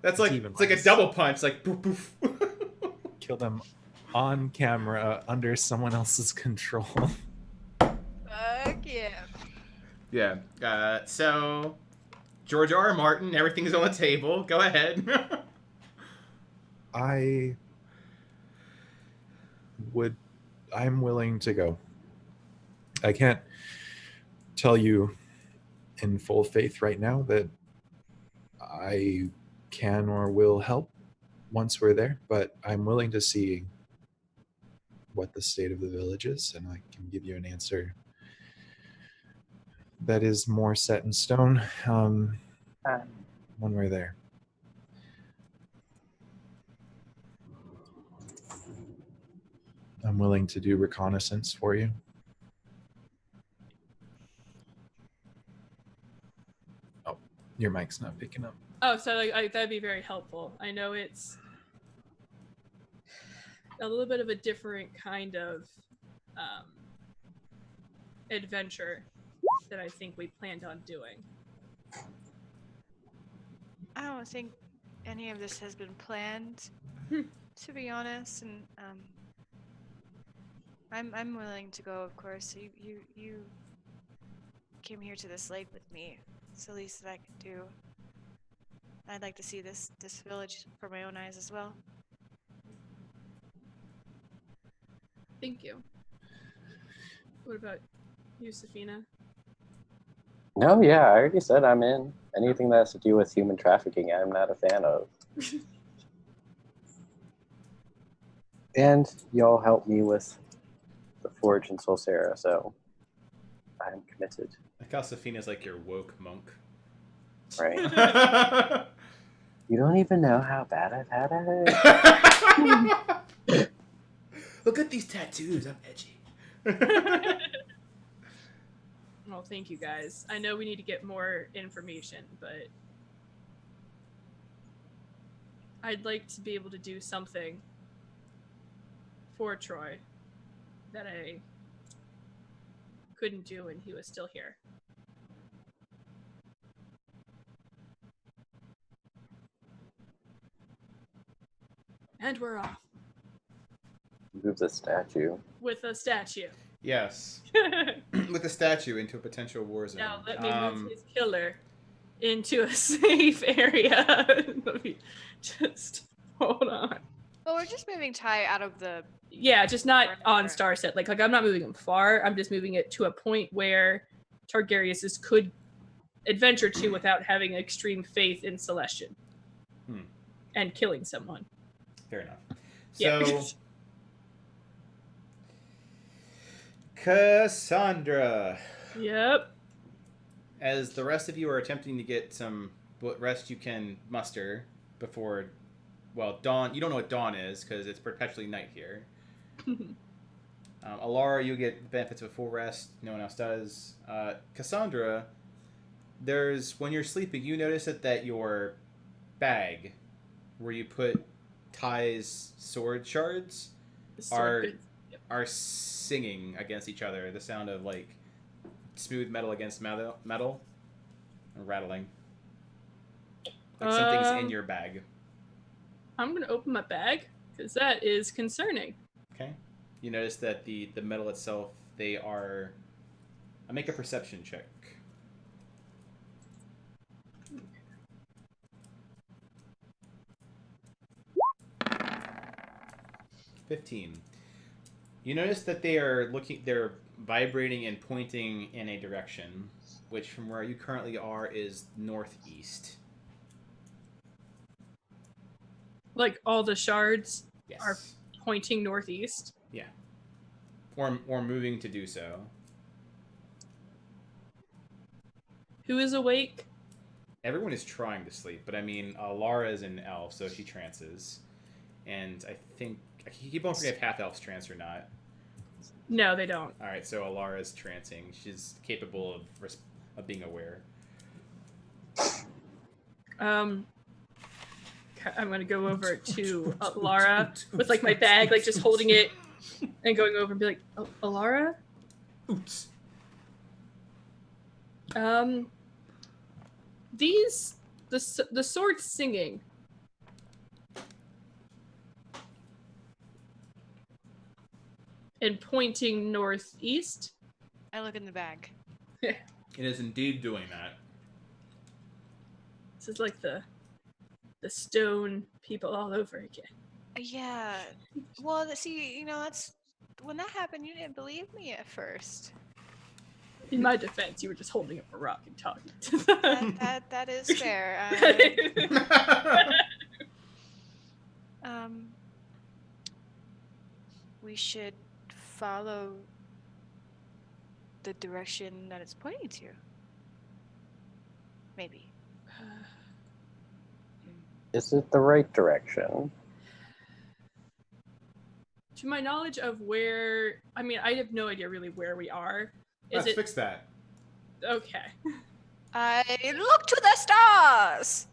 That's like, Even it's like a worse. double punch, like poof poof. Kill them on camera under someone else's control. Fuck yeah. Yeah. So, George R. R. Martin, everything's on the table. Go ahead. I'm willing to go. I can't tell you in full faith right now that I can or will help once we're there, but I'm willing to see what the state of the village is, and I can give you an answer that is more set in stone when we're there. I'm willing to do reconnaissance for you. Oh, your mic's not picking up. Oh, so that'd be very helpful. I know it's a little bit of a different kind of adventure that I think we planned on doing. I don't think any of this has been planned, to be honest, and I'm willing to go, of course. You came here to this lake with me. It's the least that I can do. I'd like to see this village for my own eyes as well. Thank you. What about you, Safina? no, yeah, I already said I'm in. Anything that has to do with human trafficking, I'm not a fan of. And y'all helped me with the Forge and Solsera, so I'm committed, Like how Safina's like your woke monk. right? You don't even know how bad I've had it. Look at these tattoos. I'm edgy. Well, thank you guys. I know we need to get more information, but I'd like to be able to do something for Troy that I couldn't do when he was still here. And we're off Move the statue. with a statue. Yes. With a statue into a potential war zone. Now let me move his killer into a safe area. Let me just hold on. Well, we're just moving Ty out of the. Yeah, just not on Right. Starset. Like I'm not moving him far. I'm just moving it to a point where Targaryus could adventure to without having extreme faith in Celestian and killing someone. Fair enough. Yeah. So, Cassandra, Yep. as the rest of you are attempting to get some what rest you can muster before, well, dawn. You don't know what dawn is because it's perpetually night here. Alara, you get the benefits of a full rest. No one else does. Cassandra, when you're sleeping, you notice that your bag, where you put Ty's sword shards, The sword bit- are singing against each other. The sound of like smooth metal against metal. Rattling. Like something's in your bag. I'm gonna open my bag because that is concerning. Okay. You notice that the metal itself, they are. I'll make a perception check. $15. You notice that they're vibrating and pointing in a direction, which from where you currently are is northeast. Like all the shards Yes. are pointing northeast. Yeah. Or moving to do so. Who is awake? Everyone is trying to sleep, but I mean, Lara is an elf, so she trances. And I think... I keep on forgetting if half-elves trance or not. No, they don't. Alright, so Alara is trancing. She's capable of being aware. I'm gonna go over to Lara with like my bag, like just holding it and going over and be like, Alara? Oops. The sword's singing. And pointing northeast. I look in the bag. It is indeed doing that. This is like the stone people all over again. Yeah. Well, see, that's when that happened. You didn't believe me at first. In my defense, you were just holding up a rock and talking to them. That is fair. We should follow the direction that it's pointing to. Maybe. Is it the right direction? To my knowledge of where, I mean, I have no idea really where we are. Let's fix that. Okay. I look to the stars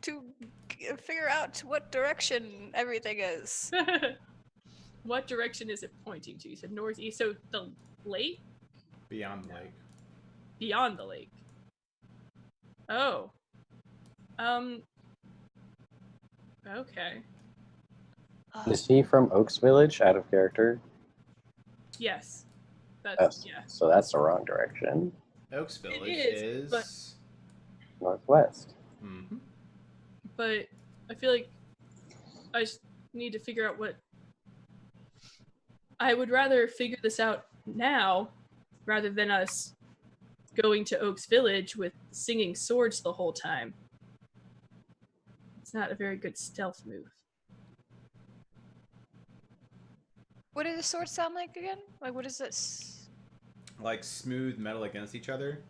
to figure out what direction everything is. What direction is it pointing to? You said northeast, so the lake? Beyond the lake. Beyond the lake. Oh. Okay. Is he from Oaks Village, out of character? Yes. That's, Yes. yeah. So that's the wrong direction. Oaks Village is, but- Northwest. Mm-hmm. But I feel like I just need to figure out what... I would rather figure this out now rather than us going to Oaks Village with singing swords the whole time. It's not a very good stealth move. What do the swords sound like again? Like, what is this? Like smooth metal against each other.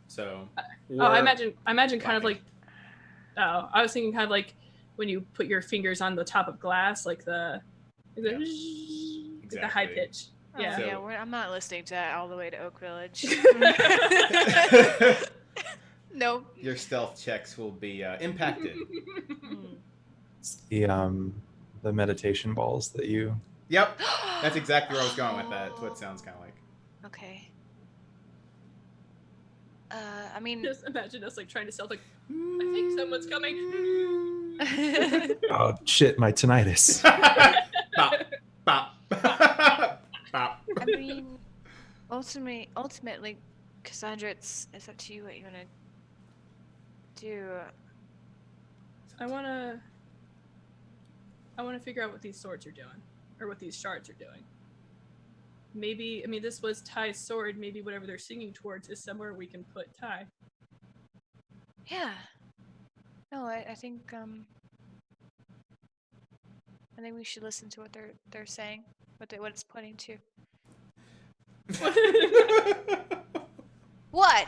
So. I imagine kind of clapping. like... Oh, I was thinking kind of like when you put your fingers on the top of glass, like the Yeah. like the high Exactly. pitch. Oh, Yeah. So- yeah, I'm not listening to that all the way to Oak Village. Nope. Your stealth checks will be impacted. Hmm. It's the meditation balls that you. Yep. That's exactly where I was going with that. It's what it sounds kind of like. Okay. I mean, Just imagine us like trying to stealth, like I think someone's coming. Oh shit! My tinnitus. Bop, bop, bop. I mean, ultimately, Cassandra, it's up to you what you want to do. I wanna figure out what these swords are doing, or what these shards are doing. Maybe, I mean, this was Ty's sword. Maybe whatever they're singing towards is somewhere we can put Ty. Yeah. No, I think we should listen to what they're saying, what it's pointing to. What?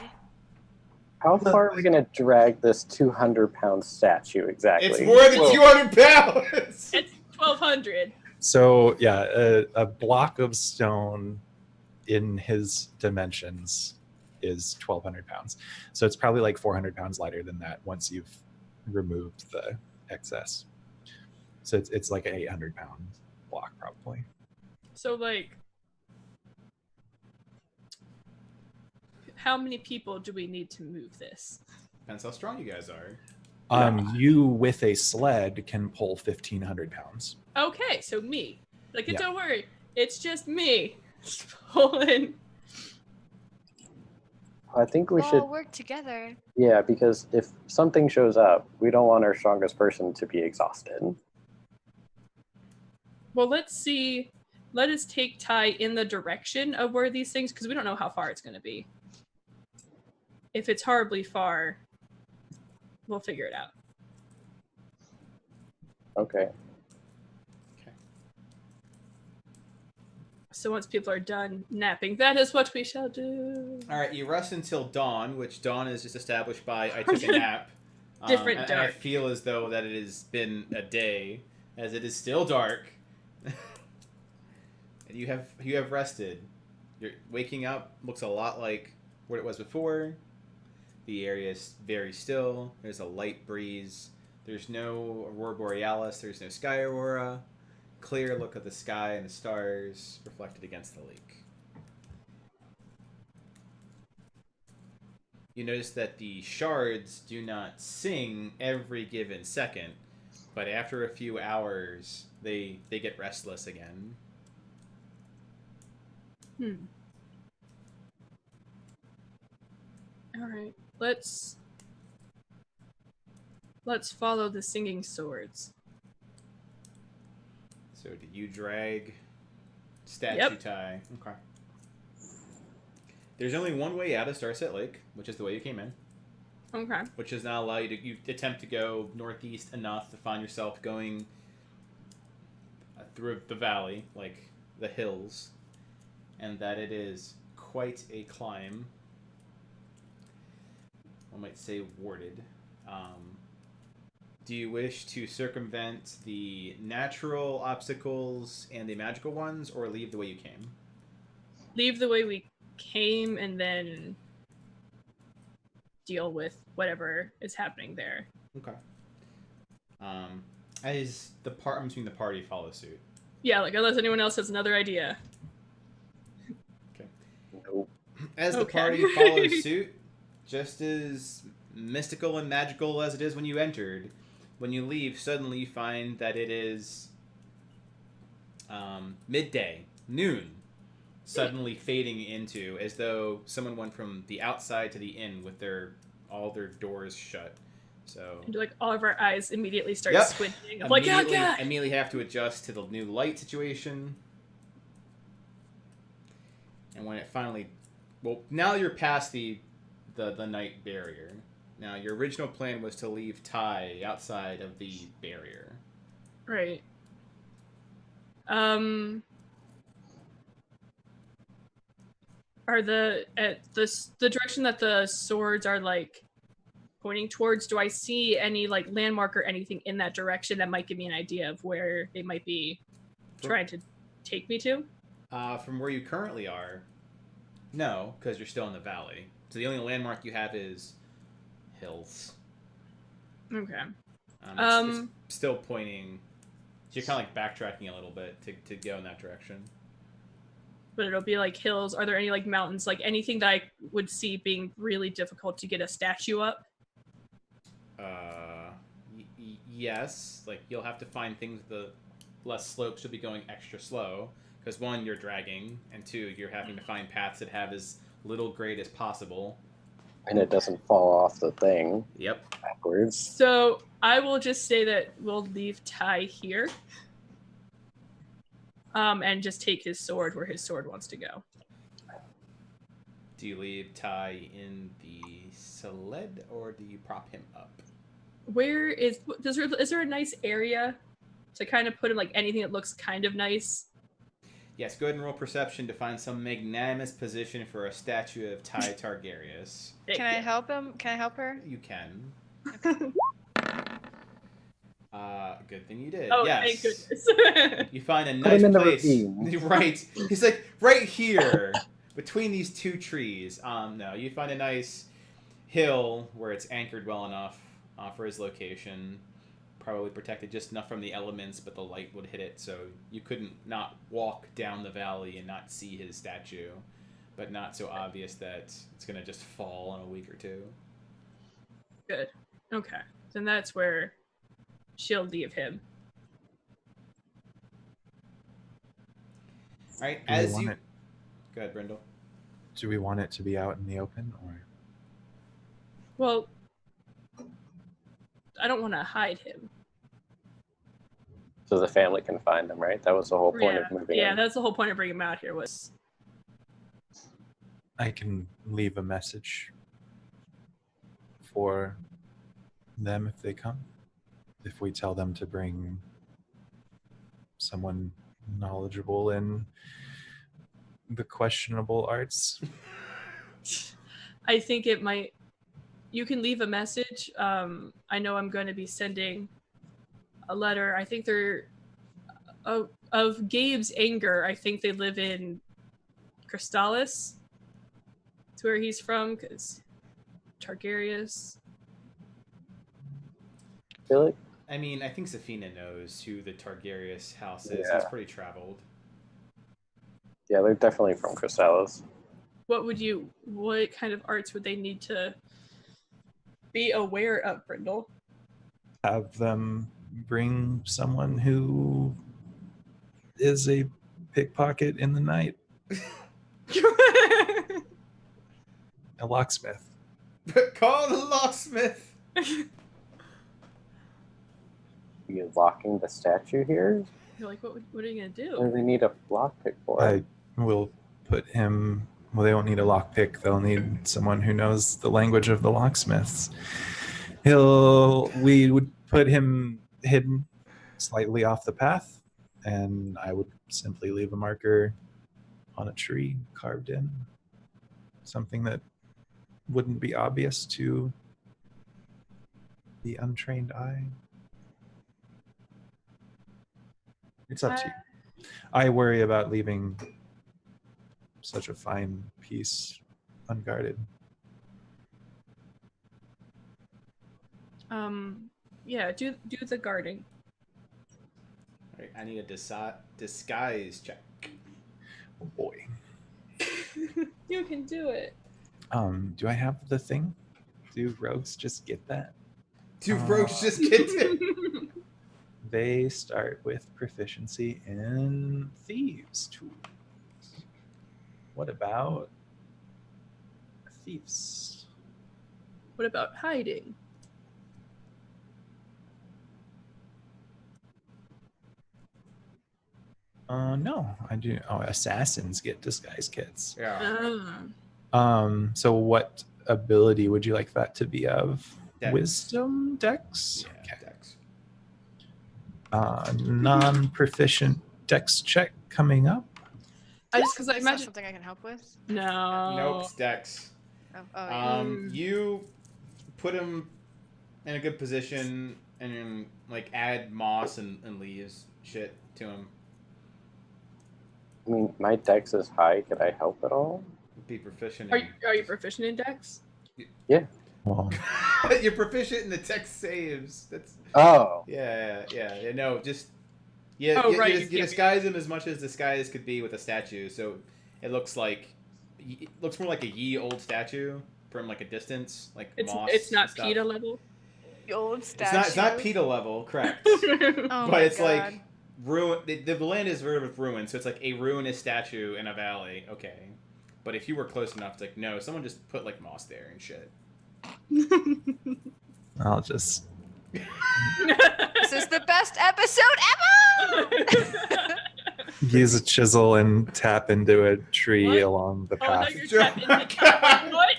How far are we going to drag this 200-pound statue exactly? It's more than 200 pounds. It's 1,200. So yeah, a block of stone in his dimensions is 1,200 pounds. So it's probably like 400 pounds lighter than that once you've removed the excess. So it's like an 800-pound block probably. So like, how many people do we need to move this? Depends how strong you guys are. You with a sled can pull 1,500 pounds. Okay, so me. Like, Yeah. don't worry, it's just me pulling. I think we We'll should. all work together. Yeah, because if something shows up, we don't want our strongest person to be exhausted. Well, let's see. Let us take Ty in the direction of where these things, because we don't know how far it's going to be. If it's horribly far, we'll figure it out. Okay. So once people are done napping, that is what we shall do. All right, you rest until dawn, which dawn is just established by I took a nap. Different and dark. I feel as though that it has been a day, as it is still dark. And you have rested. You're waking up looks a lot like what it was before. The area is very still. There's a light breeze. There's no aurora borealis. There's no sky aurora. Clear look of the sky and the stars reflected against the lake. You notice that the shards do not sing every given second, but after a few hours, they get restless again. All right, let's follow the singing swords. So did you drag statue Yep. tie? Okay. There's only one way out of Starset Lake, which is the way you came in, Okay. which does not allow you to. You attempt to go northeast enough to find yourself going through the valley, like the hills, and that it is quite a climb. One might say warded. Do you wish to circumvent the natural obstacles and the magical ones, or leave the way you came? Leave the way we came and then deal with whatever is happening there. Okay. As the part between the party follow suit. Yeah, like unless anyone else has another idea. Nope. As the Okay. party follows suit, just as mystical and magical as it is when you entered, when you leave, suddenly you find that it is midday, noon, suddenly fading into, as though someone went from the outside to the inn with all their doors shut. So And like all of our eyes immediately start Yep. squinting. I'm like, oh god! immediately have to adjust to the new light situation. And when it finally, well, now you're past the night barrier. Now your original plan was to leave Ty outside of the barrier. Right. Are the direction that the swords are like pointing towards, do I see any like landmark or anything in that direction that might give me an idea of where they might be trying to take me to? From where you currently are, no, because you're still in the valley. So the only landmark you have is hills. Okay. It's still pointing. So you're kind of like backtracking a little bit to go in that direction. But it'll be like hills. Are there any like mountains, like anything that I would see being really difficult to get a statue up? Yes. Like you'll have to find things with the less slopes. You'll be going extra slow because one, you're dragging, and two, you're having to find paths that have as little grade as possible. And it doesn't fall off the thing Yep. backwards. So I will just say that we'll leave Ty here. And just take his sword where his sword wants to go. Do you leave Ty in the sled or do you prop him up? Where is there a nice area to kind of put in like anything that looks kind of nice? Yes, go ahead and roll perception to find some magnanimous position for a statue of Ty Targaryen. Can I help him? Can I help her? You can. Good thing you did. Oh, yes. thank goodness. You find a Put nice him in the place. ravine. Right. He's like right here between these two trees. No, you find a nice hill where it's anchored well enough for his location. Probably protected just enough from the elements, but the light would hit it, so you couldn't not walk down the valley and not see his statue. but not so obvious that it's gonna just fall in a week or two. Good. Okay. Then that's where she'll leave him. All right, Do we as want you it? go ahead, Brindle. Do we want it to be out in the open, or Well, I don't want to hide him. So the family can find him, right? That was the whole point of moving Yeah, him. that's the whole point of bringing him out here was. I can leave a message for them if they come. If we tell them to bring someone knowledgeable in the questionable arts. I think it might. You can leave a message. I know I'm going to be sending a letter. I think they're of Gabe's anger. I think they live in Crystallis. It's where he's from, because Targaryens. I feel like I mean, I think Safina knows who the Targaryen house is. Yeah. He's pretty traveled. yeah, they're definitely from Crystallis. What kind of arts would they need to be aware of, Brindle? Have them bring someone who is a pickpocket in the night, a locksmith. Call the locksmith. You locking the statue here? You're like, what are you gonna do? What do they need a lockpick for? I will put him. Well, they won't need a lockpick. They'll need someone who knows the language of the locksmiths. We would put him hidden slightly off the path, and I would simply leave a marker on a tree carved in. Something that wouldn't be obvious to the untrained eye. It's up to you. I worry about leaving such a fine piece unguarded. Yeah, do the guarding. All right, I need a disguise check. Oh boy. You can do it. Do I have the thing? Do rogues just get that? Do rogues just get it? They start with proficiency in thieves tools. What about thieves? What about hiding? No, I do. Oh, assassins get disguise kits. Yeah. So what ability would you like that to be of? Dex. Wisdom, dex? Yeah, Dex. Non-proficient dex check coming up. I just because I Is that imagine. something I can help with? No. Nope, it's Dex. Oh, yeah. You put him in a good position and then, like, add moss and leaves shit to him. I mean, my dex is high. Could I help at all? Be proficient. Are you proficient in Dex? Well, You're proficient in the Dex saves. That's Oh, yeah. No, just Oh, you right, you can't disguise him as much as disguise could be with a statue, so it looks more like a ye old statue from like a distance, like moss. It's not and stuff. PETA level. The old statue. It's not PETA level, correct? Oh but my it's God. like ruin. The land is riddled with ruins, so it's like a ruinous statue in a valley. Okay, but if you were close enough, it's like no, someone just put like moss there and shit. I'll just This is the best episode ever! use a chisel and tap into a tree What? along the Oh, no, path. you're tapping into what?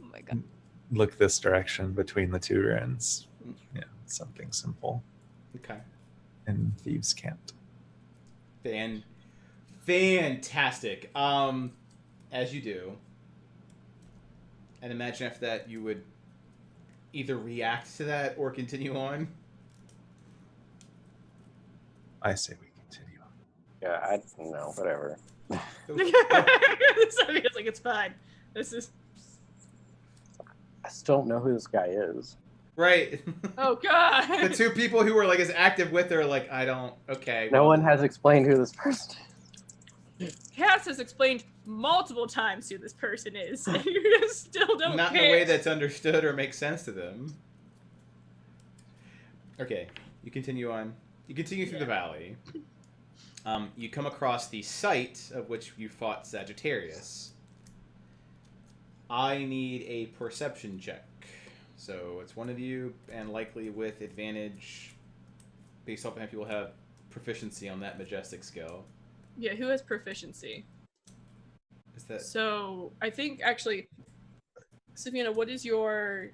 Oh my God. Look this direction between the two ruins. Yeah, something simple. Okay. And thieves can't. Fantastic. As you do. And imagine after that you would either react to that or continue on. I say we continue. yeah, I don't know, whatever. It's like it's fine. This is. I still don't know who this guy is. Right. Oh God. The two people who were like as active with her, like, I don't. Okay. No well, one has explained who this person is. Cass has explained multiple times who this person is, and you just still don't Not care. in a way that's understood or makes sense to them. Okay, you continue on. You continue through the valley. You come across the site of which you fought Sagittarius. I need a perception check. So it's one of you, and likely with advantage, based off of how people have proficiency on that majestic skill. Yeah, who has proficiency? Is that So I think actually, Savannah, what is your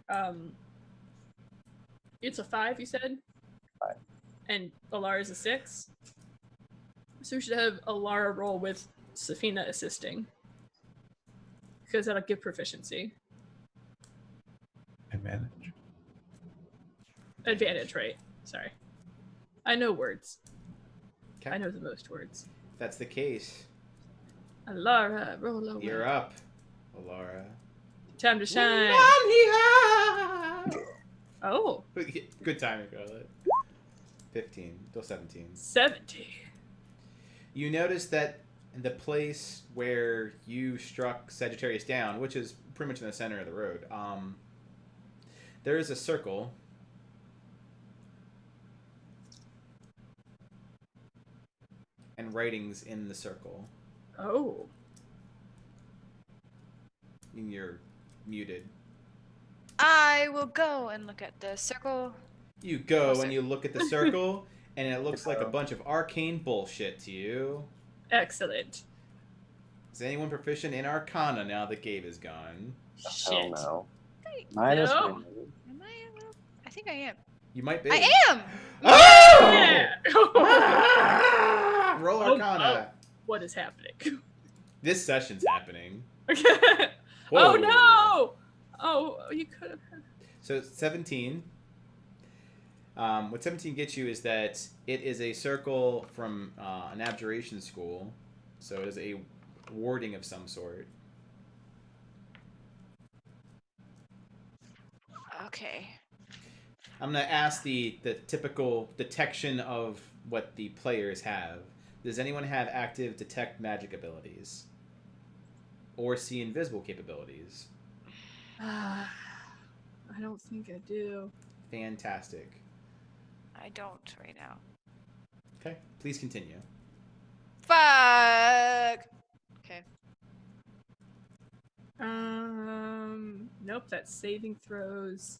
It's a 5, you said? 5. And Alara's a 6? So we should have Alara roll with Safina assisting. Because that'll give proficiency. Advantage. Advantage, right? Sorry. I know words. okay? I know the most words. If that's the case, Alara, roll over. you're up, Alara. Time to shine. Oh, Good timing, Charlotte. 15, still 17. 70. You notice that the place where you struck Sagittarius down, which is pretty much in the center of the road, there is a circle. And writings in the circle. Oh. And you're muted. I will go and look at the circle. You go Awesome. and you look at the circle, and it looks like a bunch of arcane bullshit to you. Excellent. Is anyone proficient in Arcana now that Gabe is gone? Hell Shit. no. Hey, Minus No. 1. Am I? Well, I think I am. You might be. I am! Oh! Yeah. Roll Oh, Arcana. What is happening? This session's happening. Oh Whoa. no! Oh, you could have. So 17. What 17 gets you is that it is a circle from an abjuration school. So it is a warding of some sort. Okay. I'm going to ask the typical detection of what the players have. Does anyone have active detect magic abilities? Or see invisible capabilities? I don't think I do. Fantastic. I don't right now. Okay, please continue. Fuck! Okay. Nope, that's saving throws.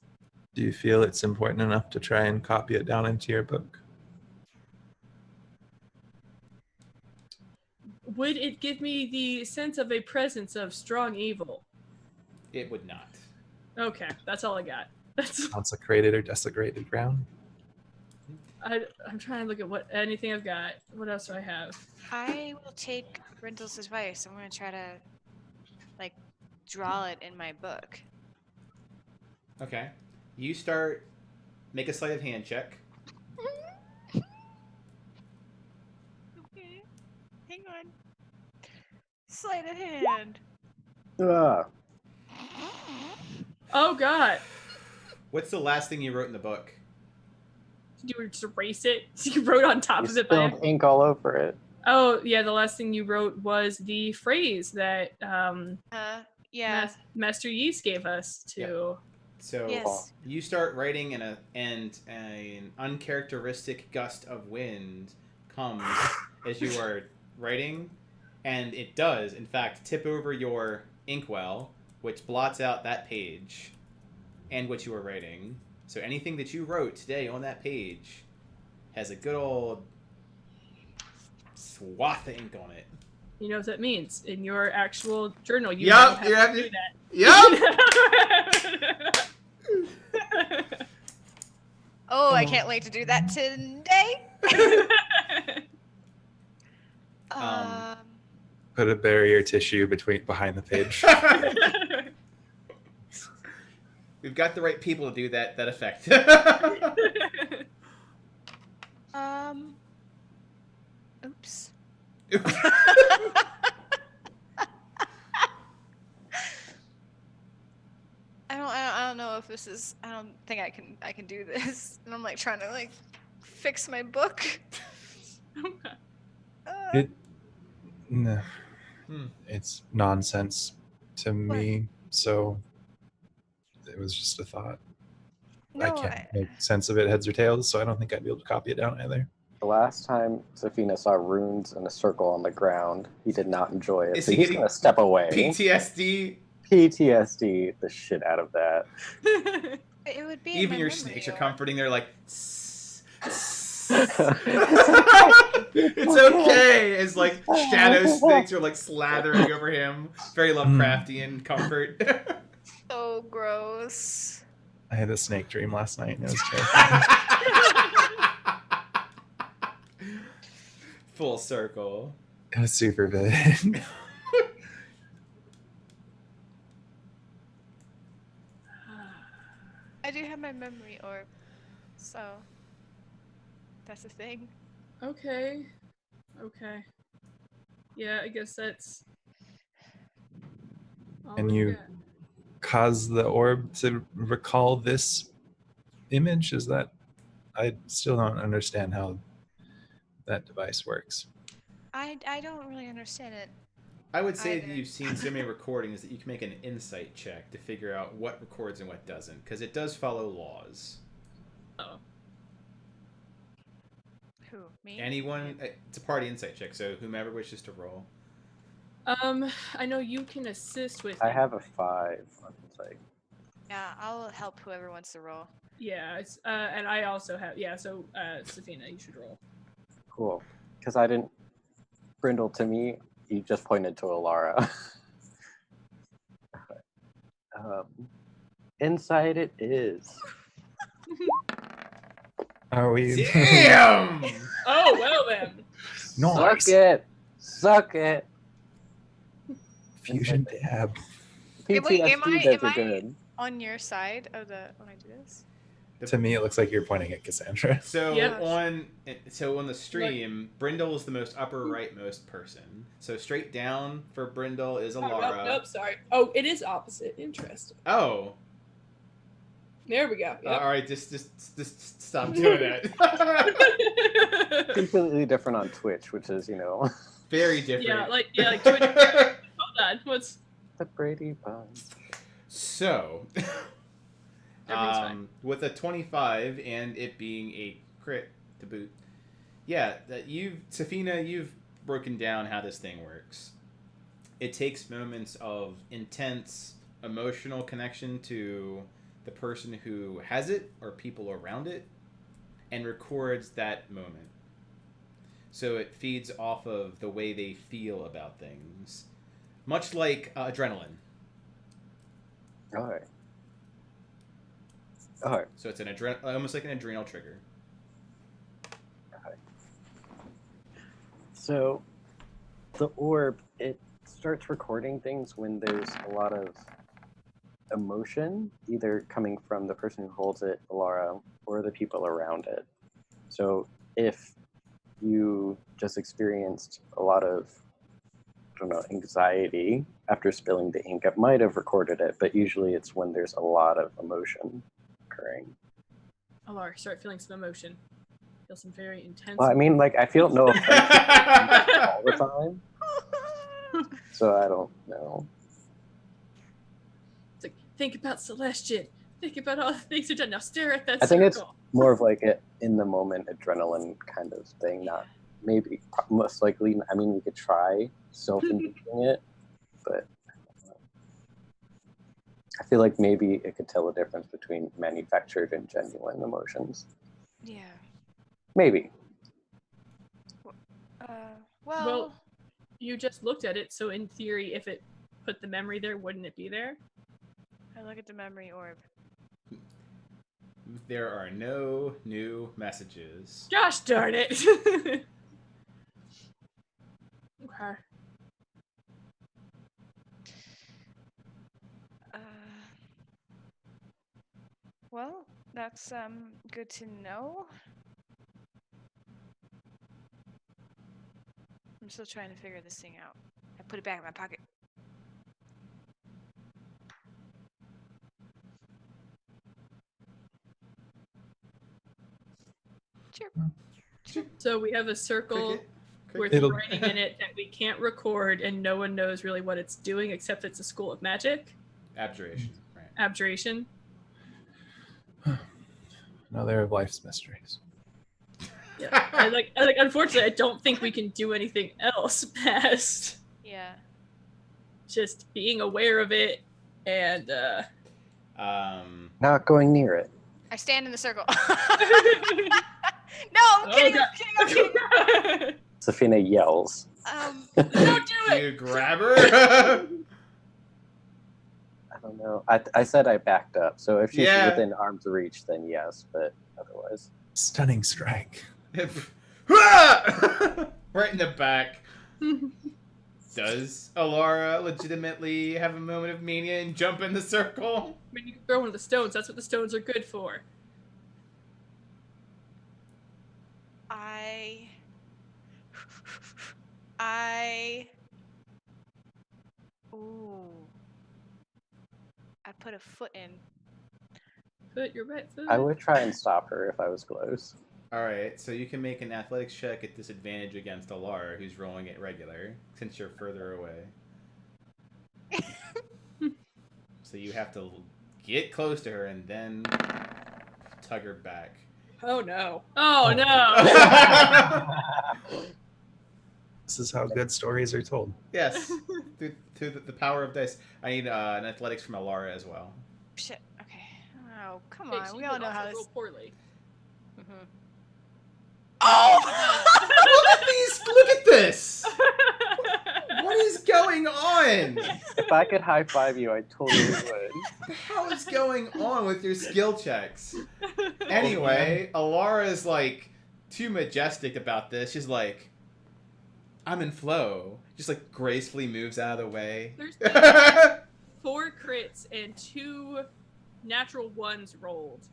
Do you feel it's important enough to try and copy it down into your book? Would it give me the sense of a presence of strong evil? It would not. Okay, that's all I got. That's Consecrated or desecrated ground? I'm trying to look at anything I've got. What else do I have? I will take Brindle's advice. I'm gonna try to, like, draw it in my book. Okay. You start. Make a sleight of hand check. Okay. Hang on. Sleight of hand. Ah, Oh god. What's the last thing you wrote in the book? Did you just erase it? You wrote on top you of it by spilled ink all over it. Oh yeah, the last thing you wrote was the phrase that Yeah. Master Yeast gave us to So Yes. you start writing, and an uncharacteristic gust of wind comes as you are writing, and it does, in fact, tip over your inkwell, which blots out that page and what you were writing. So anything that you wrote today on that page has a good old swath of ink on it. you know what that means. In your actual journal, you Yup, now you have have to to- do that. Yup! Oh, I can't wait to do that today. Put a barrier tissue behind the page. We've got the right people to do that effect. Oops. I don't know if this is. I don't think I can do this. And I'm like trying to like fix my book. It No, Hmm. it's nonsense to me. So it was just a thought. I No, can't make sense of it heads or tails, so I don't think I'd be able to copy it down either. The last time Safina saw runes in a circle on the ground, he did not enjoy it. Is So he he's getting going to step away. PTSD. PTSD the shit out of that. it would be in Even my your memory, snakes are or- comforting. They're like, It's it's okay. As like shadow snakes are like slathering over him. Very Lovecraftian comfort. So gross. I had a snake dream last night, and it was terrifying. Full circle. It was super vivid. I do have my memory orb, so that's the thing. Okay. Okay. Yeah, I guess that's. all And we you got. cause the orb to recall this image? Is that? I still don't understand how that device works. I don't really understand it. I would say that Either. you've seen so many recordings that you can make an insight check to figure out what records and what doesn't, because it does follow laws. Oh. Who, me? Anyone, it's a party insight check, so whomever wishes to roll. I know you can assist with. I have a 5 on insight. Yeah, I'll help whoever wants to roll. Yeah, it's and I also have. Yeah, so Safina, you should roll. Cool. Because I didn't. Brindle, to me, you just pointed to Alara. Inside it is. Are we? Damn! Oh well then. Nice. Suck it! Suck it! Fusion dab. Wait, am PTSD I- does am it I- good. On your side of the when I do this? To me, it looks like you're pointing at Cassandra. So Yep. on the stream, Brindle is the most upper rightmost person. So straight down for Brindle is Oh, Alara. nope, sorry. Oh, it is opposite. Interesting. Oh, There we go. Yep. all right. Just stop doing that. Completely different on Twitch, which is, Very different. yeah, like Twitch. Hold on. What's the Brady Bunch. So, Everything's fine. with a 25 and it being a crit to boot, yeah, Safina, you've broken down how this thing works. It takes moments of intense emotional connection to the person who has it or people around it and records that moment. So it feeds off of the way they feel about things. Much like adrenaline. Alright. Alright. So it's almost like an adrenal trigger. So, the orb, it starts recording things when there's a lot of emotion, either coming from the person who holds it, Alara, or the people around it. So, if you just experienced a lot of, anxiety after spilling the ink, it might have recorded it, but usually it's when there's a lot of emotion occurring. Alar, start feeling some emotion. Feel some very intense. Well, I mean, I feel no offense all the time, so I don't know. It's like, think about Celestian. Think about all the things you've done. Now stare at that I think it's circle. more of like an in the moment adrenaline kind of thing, not maybe most likely. I mean, we could try self-inducing it, but I feel like maybe it could tell the difference between manufactured and genuine emotions. Yeah. Maybe. Well, you just looked at it, so in theory, if it put the memory there, wouldn't it be there? I look at the memory orb. There are no new messages. Gosh darn it! Okay. Well, that's good to know. I'm still trying to figure this thing out. I put it back in my pocket. Chirp. So we have a circle with It'll- writing in it that we can't record and no one knows really what it's doing except it's a school of magic. Abjuration. Right. Abjuration. Another of life's mysteries. Yeah. I like unfortunately I don't think we can do anything else past Yeah. just being aware of it and Not going near it. I stand in the circle. No, I'm kidding. God. I'm kidding. I'm kidding. Safina yells. Don't do Do it. you grab her? I don't know. I said I backed up, so if she's Yeah. within arm's reach, then yes, but otherwise. Stunning strike. Right in the back. Does Alara legitimately have a moment of mania and jump in the circle? I mean, you can throw one of the stones. That's what the stones are good for. Ooh. I put a foot in. Put your right foot. I would try and stop her if I was close. Alright, so you can make an athletics check at disadvantage against Alara, who's rolling it regular, since you're further away. So you have to get close to her and then tug her back. Oh no. Oh no. This is how good stories are told. Yes, through the power of dice. I need an athletics from Alara as well. Shit. Okay. Oh, come Hey, on. she We all would know how also this. roll poorly. Mhm. Look at this! What is going on? If I could high five you, I totally would. What the hell is going on with your skill checks? Anyway, Alara's like too majestic about this. She's like, I'm in flow. Just like gracefully moves out of the way. There's been 4 crits and 2 natural ones rolled.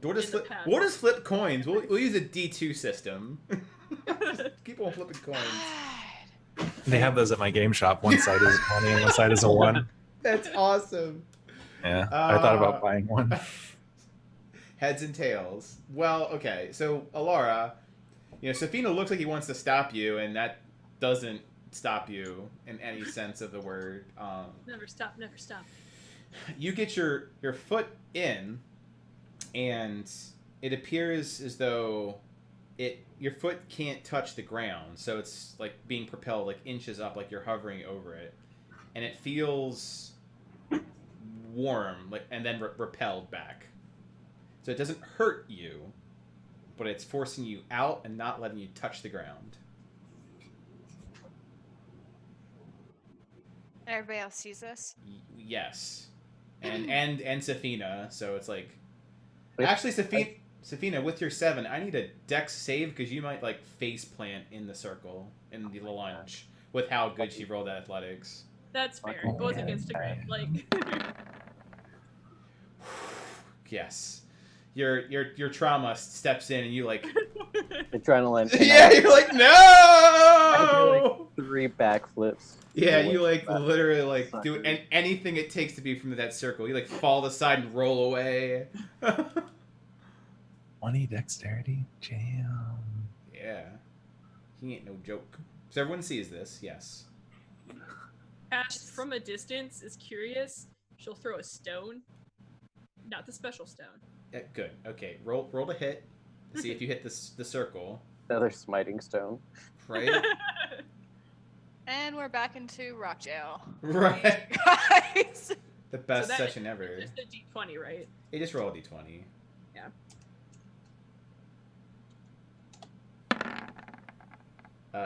We'll just in the flip, past. we'll just flip coins. We'll use a D2 system. Keep on flipping coins. They have those at my game shop. One side is a 20 and one side is a 1. That's awesome. Yeah, I thought about buying one. Heads and tails. Well, okay. So Alara, Safina looks like he wants to stop you, and that doesn't stop you in any sense of the word. Never stop, never stop. You get your foot in, and it appears as though your foot can't touch the ground, so it's like being propelled like inches up, like you're hovering over it, and it feels warm, like, and then repelled back. So it doesn't hurt you, but it's forcing you out and not letting you touch the ground. Everybody else sees this. Yes, and Safina. So it's like, Wait, actually, Safina, with your 7, I need a dex save because you might like face plant in the circle in the lunge with how good she rolled at athletics. That's fair. It goes against a group. Like, Yes, your trauma steps in and you like. Adrenaline. and Yeah, I you're like do, no. 3 backflips. Yeah, and you like back. literally like do anything it takes to be from that circle. You like fall aside and roll away. 20 dexterity? Jam. Yeah, he ain't no joke. So everyone sees this. Yes. Ash from a distance is curious. She'll throw a stone. Not the special stone. Good. Okay. Roll to hit. See if you hit the circle. Another smiting stone. Right. And we're back into rock jail. Right. Guys. The best that- session ever. It's a D20, right? You just roll a d20. Yeah.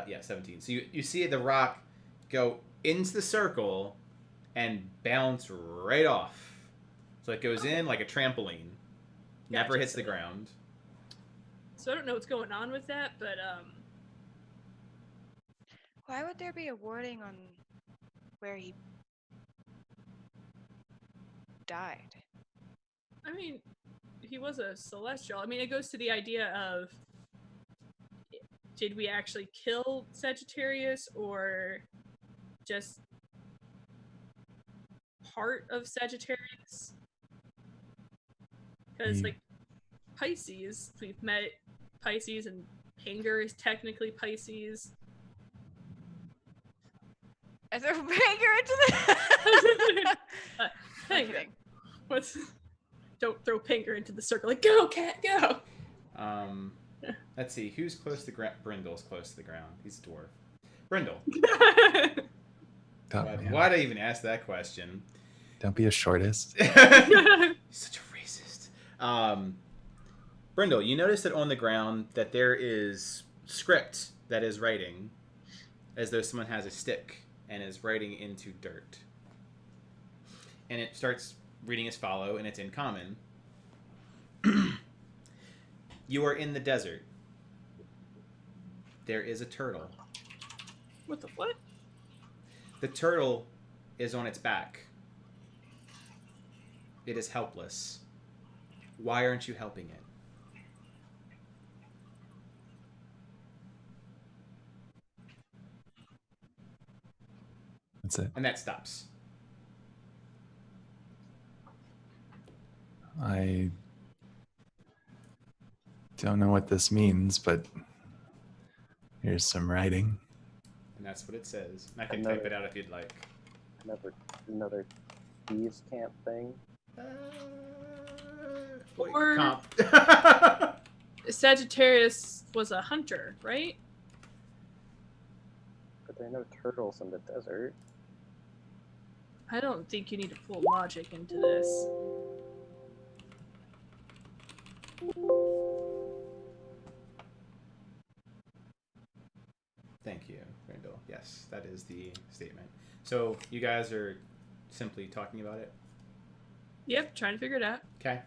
Yeah, 17. So you see the rock go into the circle and bounce right off. So it goes in like a trampoline. Never Gotcha. hits the ground. So I don't know what's going on with that, but Why would there be a wording on where he died? I mean, he was a celestial. I mean, it goes to the idea of did we actually kill Sagittarius or just part of Sagittarius? Because, like, Pisces, we've met Pisces and Pinger is technically Pisces. I threw Pinger into the. I'm Pinger. kidding. What's? Don't throw Pinger into the circle. Like, go, cat, go. Let's see. Who's close to the ground? Brindle's close to the ground. He's a dwarf. Brindle. Why'd I even ask that question? Don't be a shortest. He's such a racist. Brindle, you notice that on the ground that there is script that is writing as though someone has a stick and is writing into dirt. And it starts reading as follow, and it's in common. You are in the desert. There is a turtle. What the what? The turtle is on its back. It is helpless. Why aren't you helping it? That's it. And that stops. I don't know what this means, but here's some writing. And that's what it says. And I can type it out if you'd like. Another thieves camp thing. Or- Comp. Sagittarius was a hunter, right? But there are no turtles in the desert. I don't think you need to pull logic into this. Thank you, Randall. Yes, that is the statement. So you guys are simply talking about it? Yep, trying to figure it out. Okay.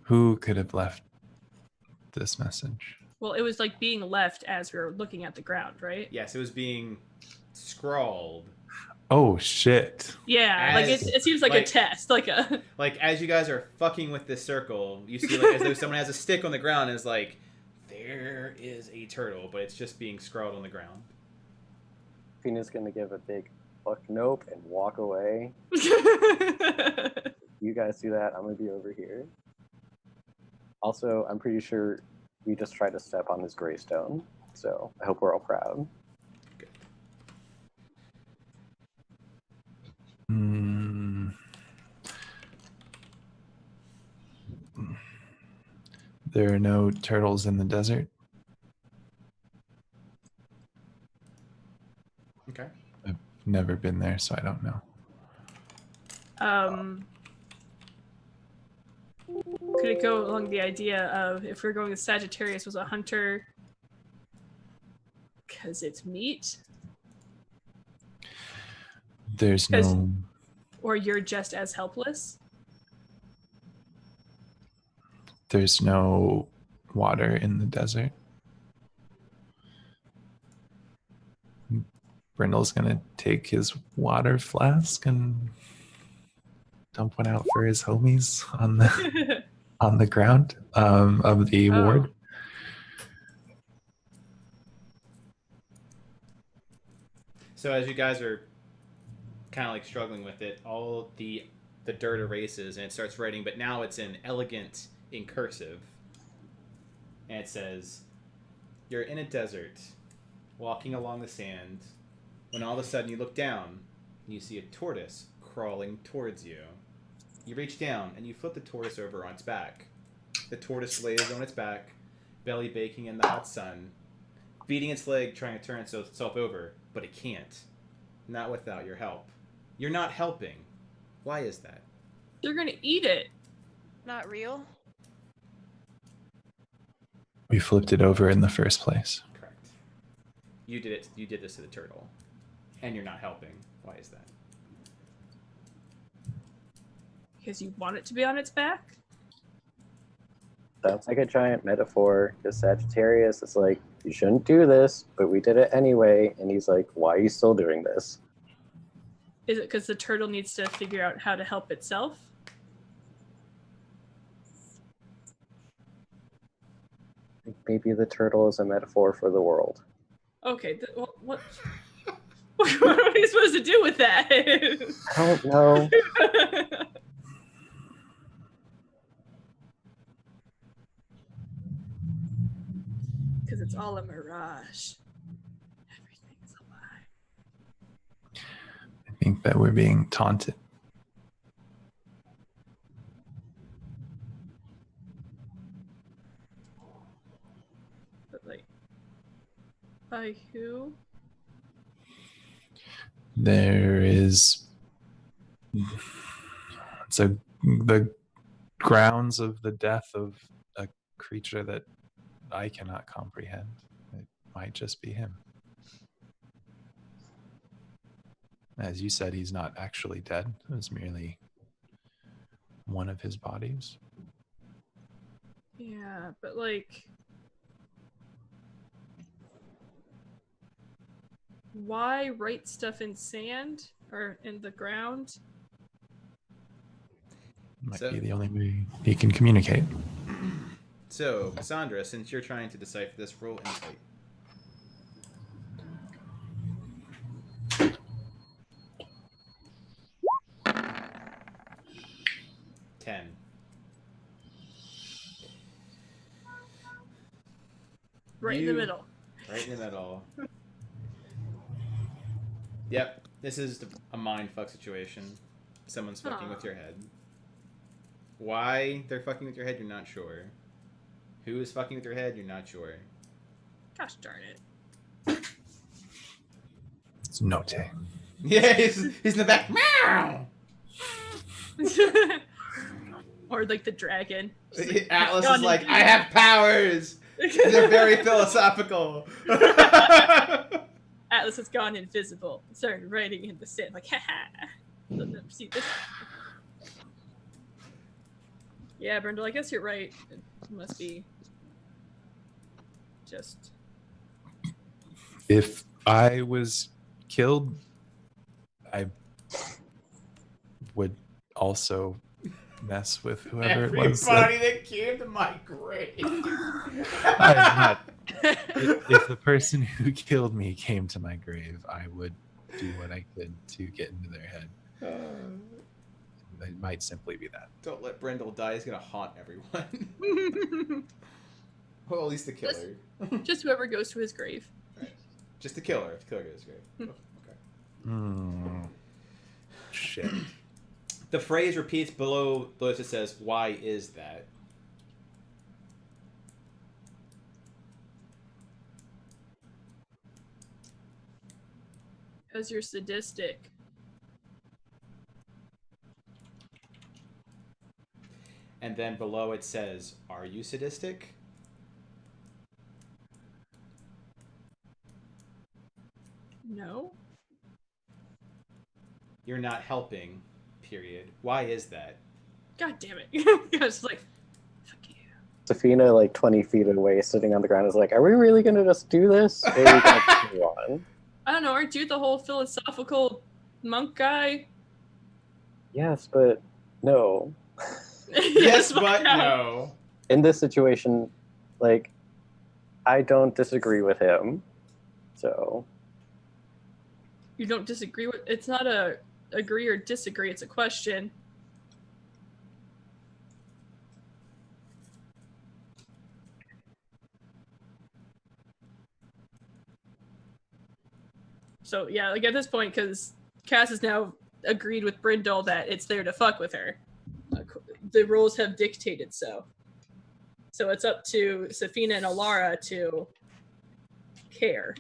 Who could have left this message? Well, it was like being left as we were looking at the ground, right? Yes, it was being scrawled. Oh shit. Yeah, like As- it seems like a test, like a. Like, as you guys are fucking with this circle, you see, like, as though someone has a stick on the ground and is like, there is a turtle, but it's just being scrawled on the ground. Fina's gonna give a big fuck nope and walk away. You guys do that, I'm gonna be over here. Also, I'm pretty sure we just tried to step on his greystone, so I hope we're all proud. There are no turtles in the desert. Okay. I've never been there, so I don't know. Could it go along the idea of if we're going with Sagittarius was a hunter because it's meat, There's 'Cause- no. or you're just as helpless? There's no water in the desert. Brindle's gonna take his water flask and dump one out for his homies on the on the ground of the Oh. ward. So as you guys are kind of like struggling with it, all the dirt erases and it starts writing, but now it's in cursive. And it says, you're in a desert, walking along the sand, when all of a sudden you look down and you see a tortoise crawling towards you. You reach down and you flip the tortoise over on its back. The tortoise lays on its back, belly baking in the hot sun, beating its leg trying to turn itself over, but it can't. Not without your help. You're not helping. Why is that? They're gonna eat it. Not real. We flipped it over in the first place. Correct. You did it. You did this to the turtle, and you're not helping. Why is that? Because you want it to be on its back? Sounds like a giant metaphor, because Sagittarius is like, you shouldn't do this, but we did it anyway, and he's like, why are you still doing this? Is it because the turtle needs to figure out how to help itself? Maybe the turtle is a metaphor for the world. Okay, what What are we supposed to do with that? I don't know. Because it's all a mirage. Everything's a lie. I think that we're being taunted. But like, by who? There is the grounds of the death of a creature that I cannot comprehend. It might just be him. As you said, he's not actually dead. It was merely one of his bodies. Yeah, but like, why write stuff in sand or in the ground? Might So- be the only way he can communicate. So, Cassandra, since you're trying to decipher this, roll insight. Ten. Right in the middle. Right in the middle. Yep, this is a mindfuck situation. Someone's fucking with your head. Why they're fucking with your head, you're not sure. Who is fucking with your head, you're not sure. Gosh darn it. It's Note. Yeah, he's in the back. Meow! Or like the dragon. Just Atlas gone is like, in- I have powers! They're very philosophical. Atlas has gone invisible and started writing in the sand, like, haha. They'll never see this. Yeah, Brindle, I guess you're right. It must be just. If I was killed, I would also mess with whoever it was. Everybody that came to my grave. I'm not. If the person who killed me came to my grave, I would do what I could to get into their head. It might simply be that. Don't let Brindle die. He's gonna haunt everyone. Well, at least the killer. Just whoever goes to his grave. Just the killer. If the killer goes grave. Okay. Shit. The phrase repeats below it says, "Why is that?" Because you're sadistic. And then below it says, "Are you sadistic?" No. You're not helping. Period. Why is that? God damn it. I was like, fuck you. Safina, like 20 feet away, sitting on the ground, is like, are we really going to just do this? Or are we going to continue on? I don't know, aren't you the whole philosophical monk guy? Yes, but no. Yes, fuck but out. no. In this situation, like, I don't disagree with him. So, You don't disagree with it's not a agree or disagree, it's a question. So yeah, like at this point, because Cass has now agreed with Brindle that it's there to fuck with her. The rules have dictated so. So it's up to Safina and Alara to care.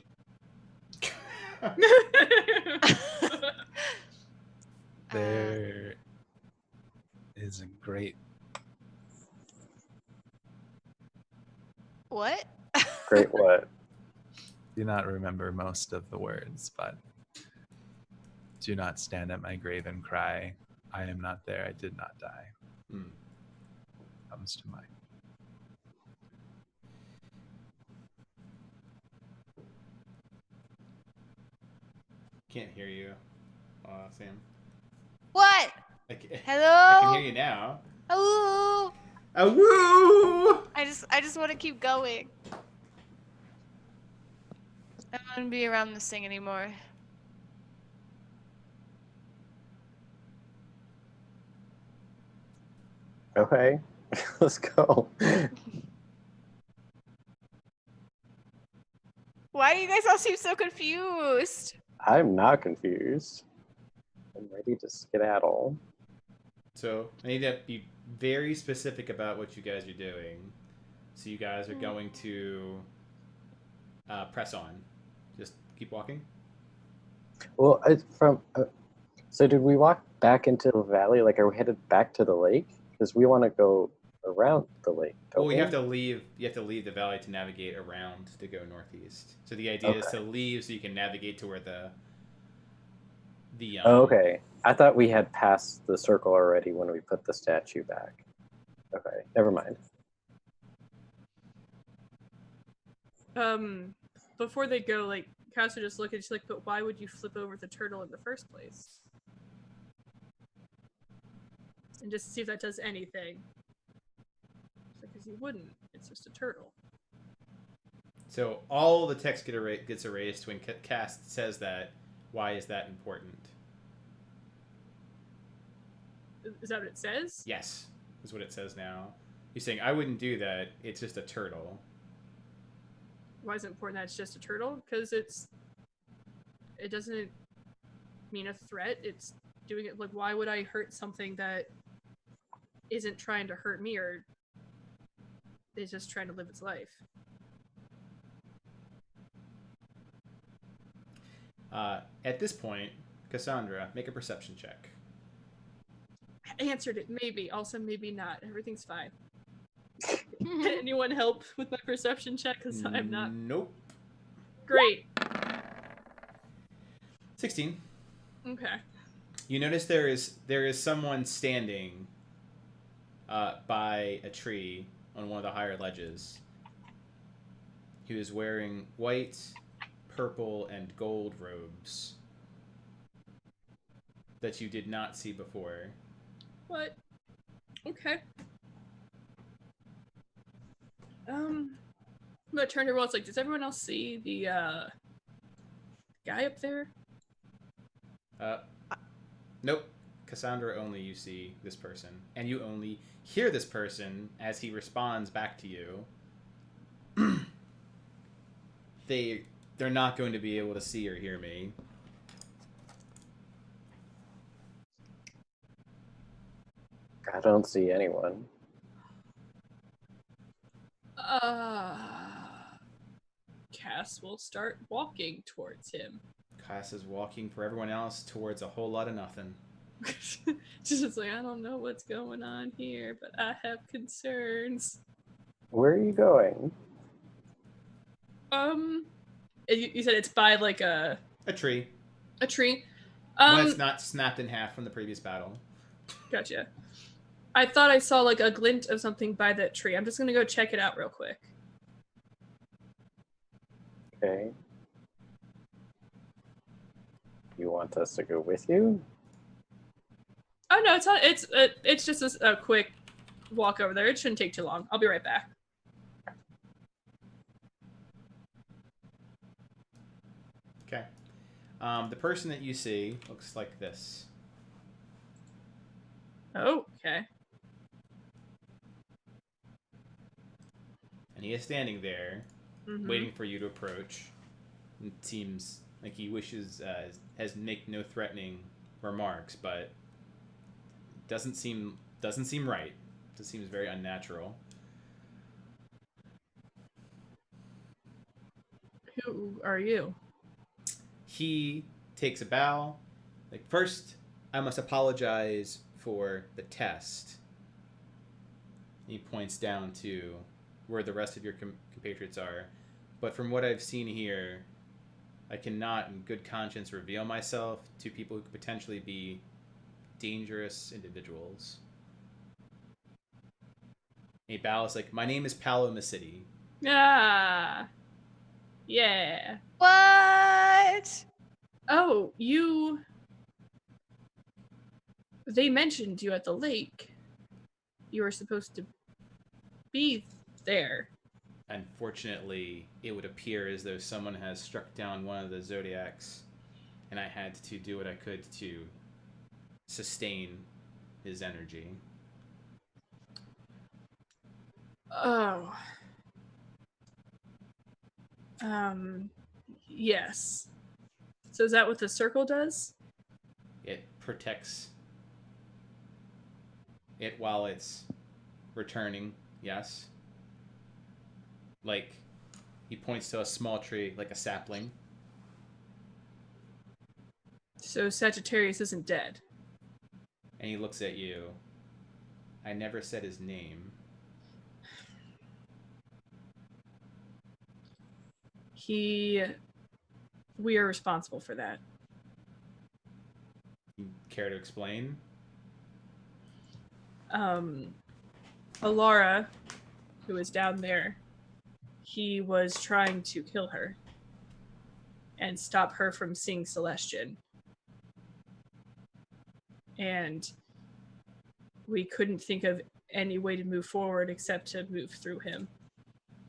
There is a great What? great what? do not remember most of the words, but do not stand at my grave and cry. I am not there. I did not die. Hmm. Comes to mind. Can't hear you, Sam. What? I can Hello? hear you now. Hello? Woo! I just want to keep going. I don't want to be around this thing anymore. Okay, let's go. Why do you guys all seem so confused? I'm not confused. I'm ready to skedaddle. So I need to be very specific about what you guys are doing. So you guys are going to press on. Just keep walking. Well, it's from. So did we walk back into the valley? Like, are we headed back to the lake? Because we want to go around the lake. Don't Well, we you have to leave. You have to leave the valley to navigate around to go northeast. So the idea is Okay. to leave so you can navigate to where the. Oh, okay. I thought we had passed the circle already when we put the statue back. Okay, never mind. Before they go, like, Casa just look at she's like, but why would you flip over the turtle in the first place? And just see if that does anything. Because you wouldn't. It's just a turtle. So all the text gets erased when Cass says that. Why is that important? Is that what it says? Yes, is what it says now. He's saying, I wouldn't do that. It's just a turtle. Why is it important that it's just a turtle? Because it doesn't mean a threat. It's doing it like, why would I hurt something that isn't trying to hurt me or is just trying to live its life? At this point, Cassandra, make a perception check. I answered it maybe, also maybe not. Everything's fine. Can anyone help with my perception check? Because I'm not. Nope. Great. 16. Okay. You notice there is someone standing by a tree on one of the higher ledges who is wearing white, purple, and gold robes that you did not see before. What? Okay. I'm gonna turn to everyone else. Like, does everyone else see the guy up there? Nope. Cassandra, only you see this person, and you only hear this person as he responds back to you. They're not going to be able to see or hear me. I don't see anyone. Cass will start walking towards him. Cass is walking for everyone else towards a whole lot of nothing. Just like, I don't know what's going on here, but I have concerns. Where are you going? You said it's by like a tree. A tree. One that's not snapped in half from the previous battle. Gotcha. I thought I saw like a glint of something by that tree. I'm just gonna go check it out real quick. Okay. You want us to go with you? Oh no, it's not. It's just a quick walk over there. It shouldn't take too long. I'll be right back. Okay. The person that you see looks like this. Oh, okay. And he is standing there, Mm-hmm. waiting for you to approach. It seems like he wishes, has make no threatening remarks, but doesn't seem right. It seems very unnatural. Who are you? He takes a bow. Like, first, I must apologize for the test. He points down to where the rest of your compatriots are. But from what I've seen here, I cannot in good conscience reveal myself to people who could potentially be dangerous individuals. He bows like, my name is Paolo Macidi. Ah. Yeah. What? Oh, you... They mentioned you at the lake. You were supposed to be there. Unfortunately, it would appear as though someone has struck down one of the Zodiacs, and I had to do what I could to sustain his energy. Oh. Yes. So is that what the circle does? It protects it while it's returning, yes. Like, he points to a small tree, like a sapling. So Sagittarius isn't dead. And he looks at you. I never said his name. We are responsible for that. You care to explain? Alara, who is down there, he was trying to kill her and stop her from seeing Celestian. And we couldn't think of any way to move forward except to move through him.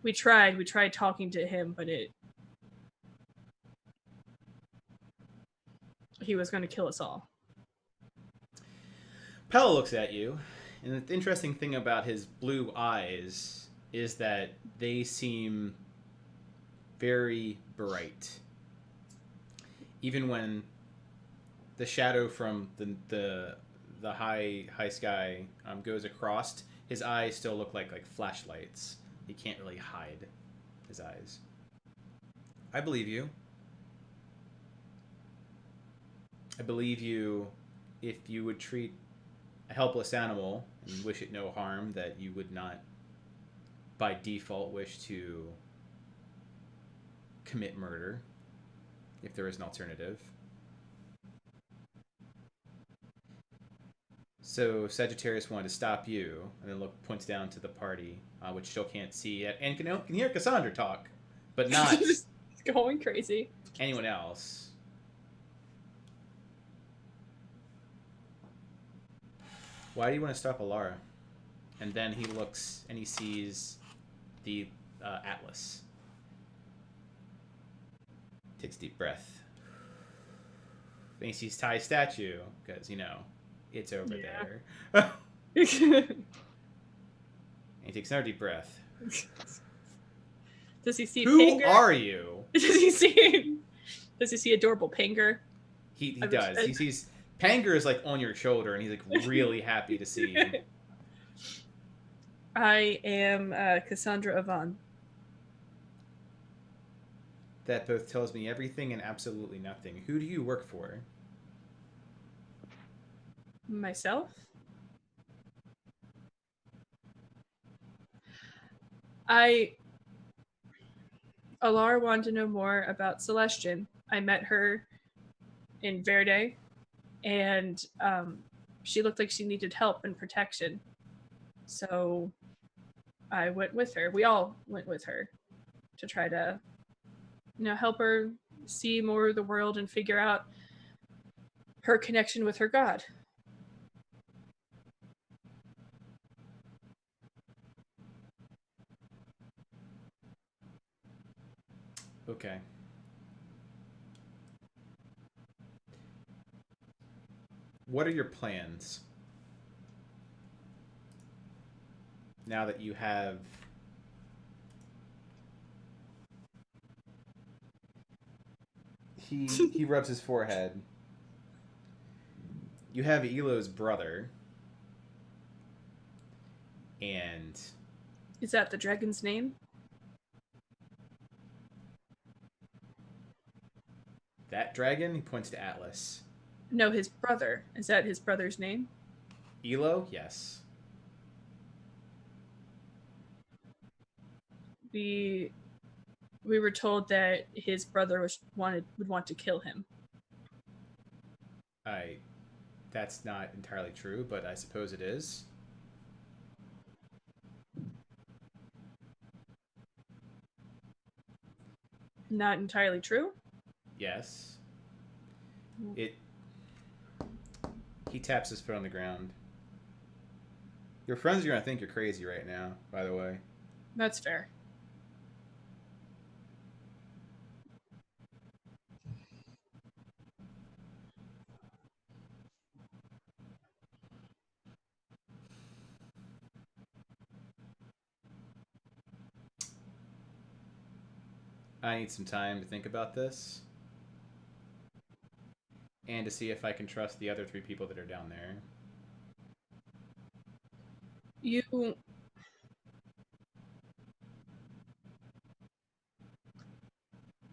We tried talking to him, but he was going to kill us all. Pella looks at you, and the interesting thing about his blue eyes is that they seem very bright. Even when the shadow from the high sky goes across, his eyes still look like flashlights. He can't really hide his eyes. I believe you. I believe you if you would treat a helpless animal and wish it no harm, that you would not by default wish to commit murder if there is an alternative. So Sagittarius wanted to stop you, and then points down to the party, which still can't see yet, and can hear Cassandra talk, but not Just going crazy. anyone else. Why do you want to stop Alara? And then he looks and he sees the Atlas. Takes a deep breath. Then he sees Ty's statue, because, it's over there. And he takes another deep breath. Does he see Who Panger? are you? Does he see adorable Panger? He does. He sees Panger is on your shoulder, and he's really happy to see you. I am Cassandra Avon. That both tells me everything and absolutely nothing. Who do you work for? Myself? Alara wanted to know more about Celestian. I met her in Verde, and she looked like she needed help and protection. So I went with her. We all went with her to try to, help her see more of the world and figure out her connection with her god. Okay. What are your plans? Now that you have he rubs his forehead. You have Elo's brother. And Is that the dragon's name? that dragon, he points to Atlas. No, his brother. Is that his brother's name? Elo? Yes. We were told that his brother would want to kill him. That's not entirely true, but I suppose it is. Not entirely true? Yes. He taps his foot on the ground. Your friends are gonna think you're crazy right now, by the way. That's fair. I need some time to think about this. And to see if I can trust the other 3 people that are down there. You.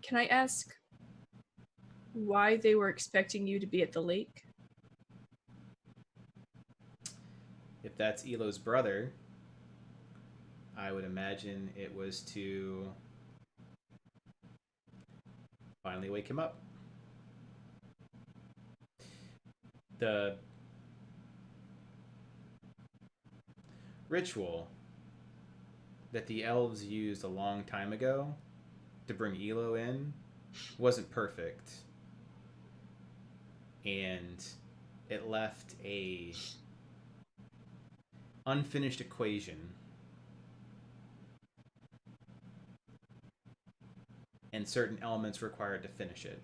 Can I ask why they were expecting you to be at the lake? If that's Elo's brother, I would imagine it was to finally wake him up. The ritual that the elves used a long time ago to bring Elo in wasn't perfect. And it left a unfinished equation. And certain elements required to finish it.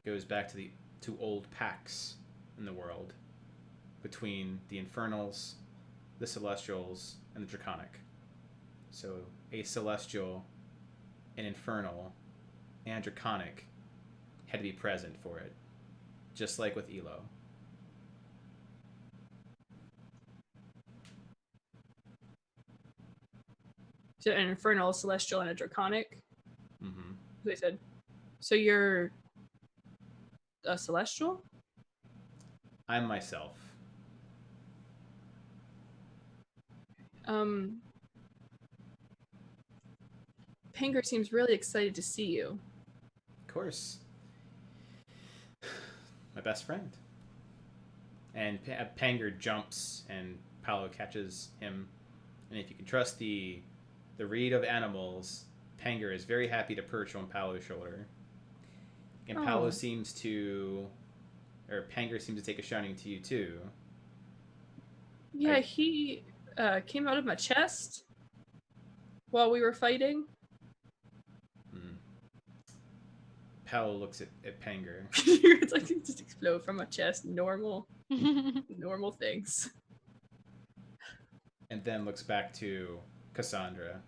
Goes back to the 2 old pacts in the world between the Infernals, the Celestials, and the Draconic. So a Celestial, an Infernal, and Draconic had to be present for it, just like with Elo. So an infernal, a celestial, and a draconic. Mm-hmm. They said. So you're a celestial? I'm myself. Panger seems really excited to see you. Of course. My best friend. And Panger jumps and Paolo catches him. And if you can trust the read of animals, Panger is very happy to perch on Paolo's shoulder. And Paolo seems to, or Panger seems to take a shining to you too. Yeah, he came out of my chest while we were fighting. Paolo looks at Panger. It's like it just explode from my chest. Normal things. And then looks back to Cassandra.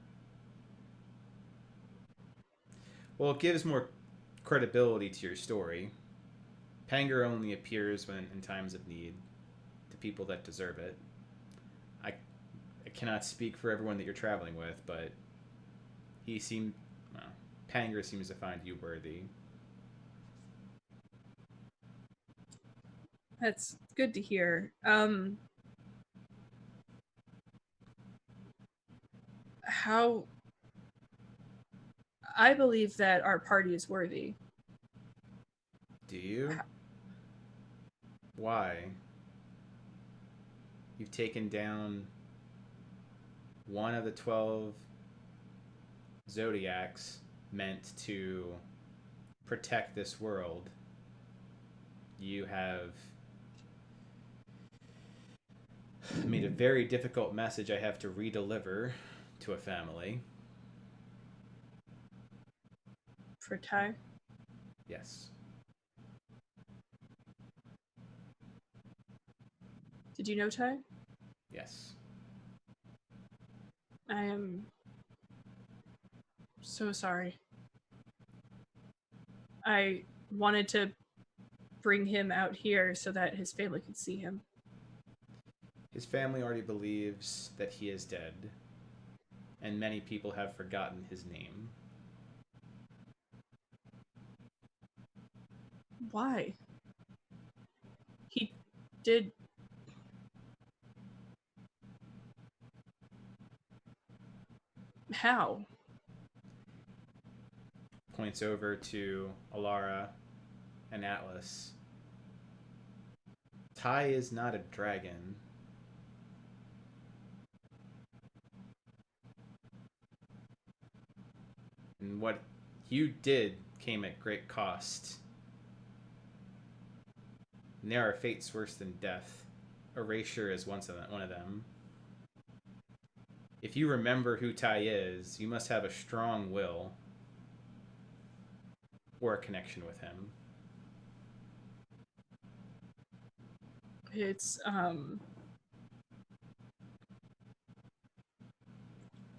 Well, it gives more credibility to your story. Panger only appears when in times of need, to people that deserve it. I cannot speak for everyone that you're traveling with, but Panger seems to find you worthy. That's good to hear. How I believe that our party is worthy. Do you? Why? You've taken down one of the 12 zodiacs meant to protect this world. You have made a very difficult message I have to redeliver to a family. For Ty? Yes. Did you know Ty? Yes. I am so sorry. I wanted to bring him out here so that his family could see him. His family already believes that he is dead, and many people have forgotten his name. Why? He did... How? Points over to Alara and Atlas. Ty is not a dragon. And what you did came at great cost. And there are fates worse than death. Erasure is one of them. If you remember who Ty is, you must have a strong will or a connection with him. It's,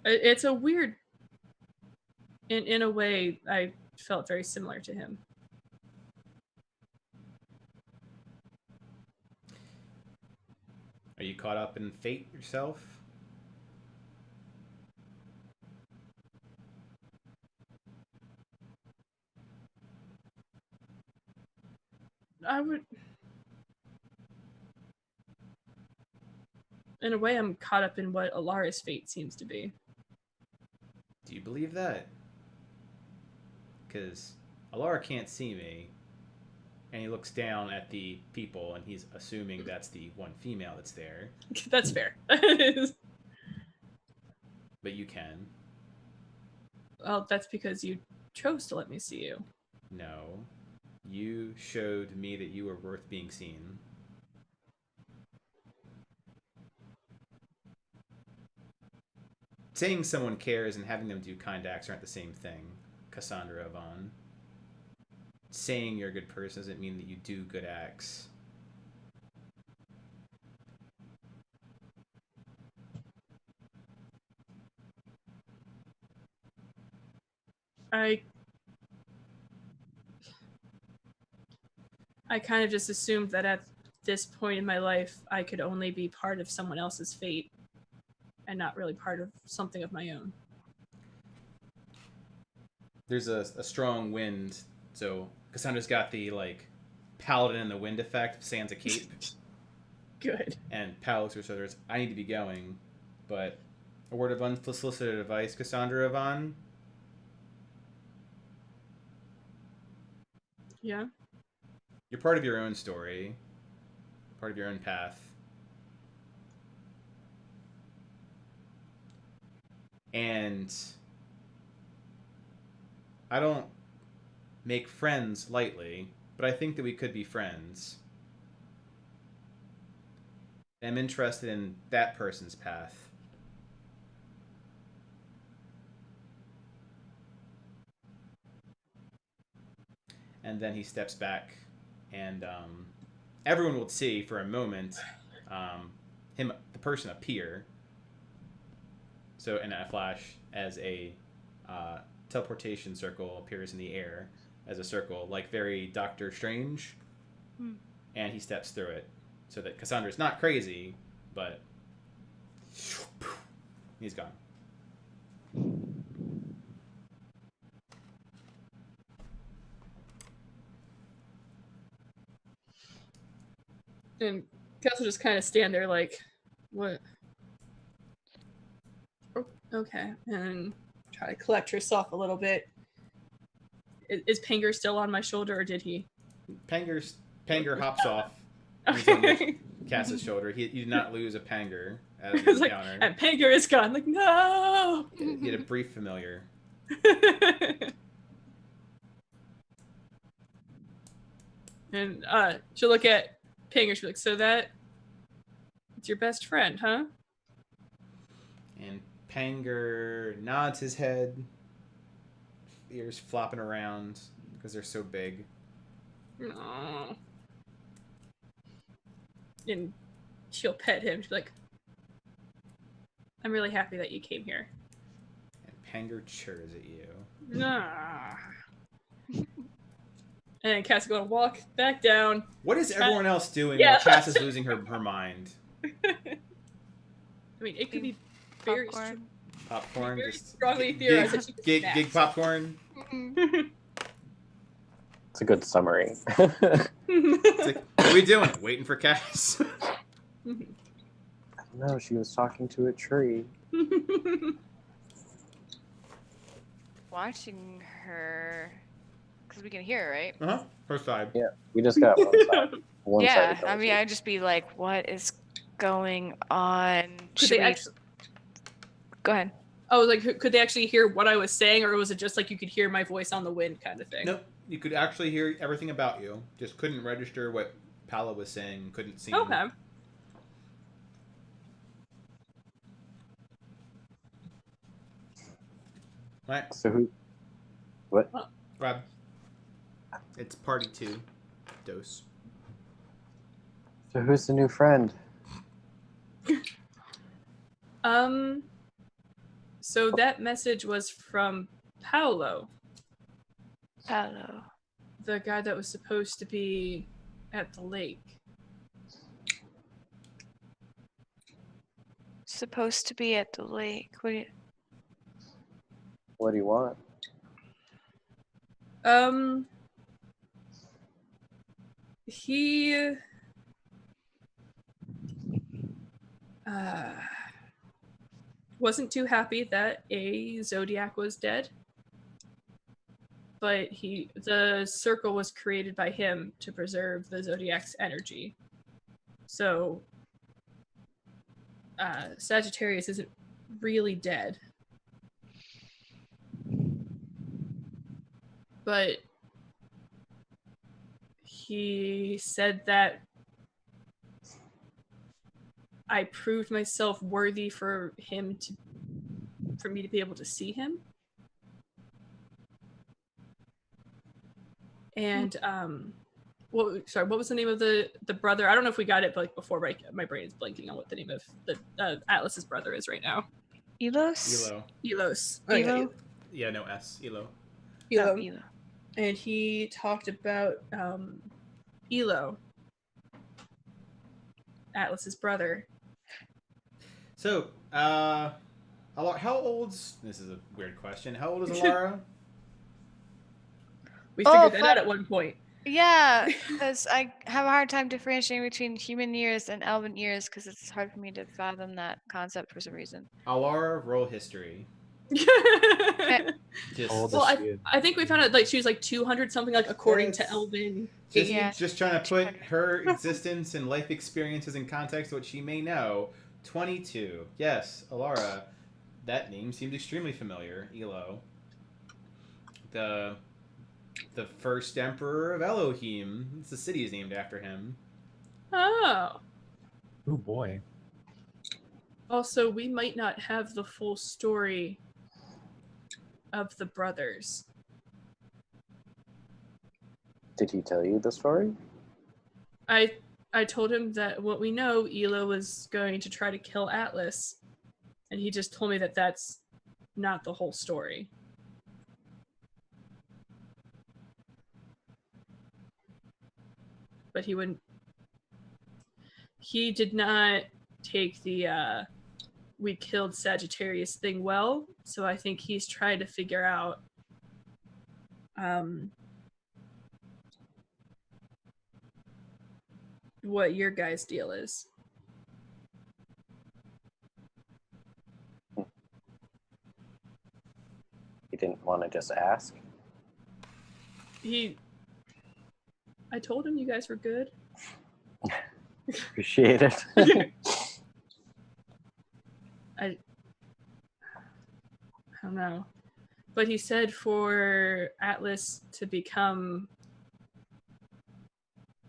It's a weird. In a way, I felt very similar to him. Are you caught up in fate yourself? I would. In a way, I'm caught up in what Alara's fate seems to be. Do you believe that? Because Alara can't see me, and he looks down at the people, and he's assuming that's the one female that's there. That's fair. But you can. Well, that's because you chose to let me see you. No. You showed me that you were worth being seen. Saying someone cares and having them do kind acts aren't the same thing, Cassandra Avon. Saying you're a good person doesn't mean that you do good acts. I kind of just assumed that at this point in my life, I could only be part of someone else's fate and not really part of something of my own. There's a strong wind, so Cassandra's got the, like, paladin in the wind effect, sans a cape. Good. And Pal looks at her shoulders. I need to be going, but a word of unsolicited advice, Cassandra Avon. Yeah. You're part of your own story, part of your own path. And I don't make friends lightly, but I think that we could be friends. I'm interested in that person's path. And then he steps back, and everyone will see for a moment the person appear. So in a flash, as a teleportation circle appears in the air as a circle, like very Doctor Strange, and he steps through it, so that Cassandra's not crazy, but he's gone. And Cass will just kind of stand there like, what? Oh, okay. And try to collect herself a little bit. Is Panger still on my shoulder, or did he? Panger hops off. He's Okay. on Cass's shoulder. You did not lose a Panger at It's the like, encounter. and Panger is gone. Like, no! He had a brief familiar. And she'll look at Panger. She'll be like, so it's your best friend, huh? And Panger nods his head, ears flopping around because they're so big. Aww. And she'll pet him. She'll be like, I'm really happy that you came here. And Panger churs at you. Nah. And Cass is going to walk back down. What is everyone else doing Yeah. while Cass is losing her mind? I mean, it could be very, Popcorn. Popcorn? very Just strongly theorized that she could snap. gig popcorn? It's a good summary. It's like, what are we doing? Waiting for Cass? No, she was talking to a tree. Watching her, because we can hear her, right? Uh-huh. Her side. Yeah, we just got one side. One Yeah, side I mean, I'd just be like, what is going on? Could Should they we... actually? Go ahead. Oh, like, could they actually hear what I was saying, or was it just like you could hear my voice on the wind kind of thing? Nope. You could actually hear everything about you. Just couldn't register what Pala was saying. Couldn't see. Okay. Right. So who? What? Rob. It's party 2. Dose. So who's the new friend? So that message was from Paolo, Paolo. the guy that was supposed to be at the lake. Supposed to be at the lake. What do you want? He wasn't too happy that a Zodiac was dead, but the circle was created by him to preserve the Zodiac's energy. So Sagittarius isn't really dead, but he said that I proved myself worthy for me to be able to see him. And what was the name of the brother? I don't know if we got it like before, but my brain is blanking on what the name of the Atlas's brother is right now. Elos? Elos. Elo? Yeah, no S. Elo. Elo. Oh, Elo. And he talked about Elo, Atlas's brother. So, how old's... This is a weird question. How old is Alara? We figured that out at one point. Yeah, because I have a hard time differentiating between human years and elven years because it's hard for me to fathom that concept for some reason. Alara, roll history. Old Well, as she is. I think we found out like she was like 200 something, like according to Elven. Just trying to put her existence and life experiences in context to what she may know. 22. Yes, Alara. That name seems extremely familiar. Elo. The first emperor of Elohim. The city is named after him. Oh. Oh boy. Also, we might not have the full story of the brothers. Did he tell you the story? I told him that what we know, Elo was going to try to kill Atlas, and he just told me that that's not the whole story. But he did not take the we killed Sagittarius thing well, so I think he's trying to figure out what your guys' deal is. He didn't want to just ask? I told him you guys were good. Appreciate it. I don't know. But he said for Atlas to become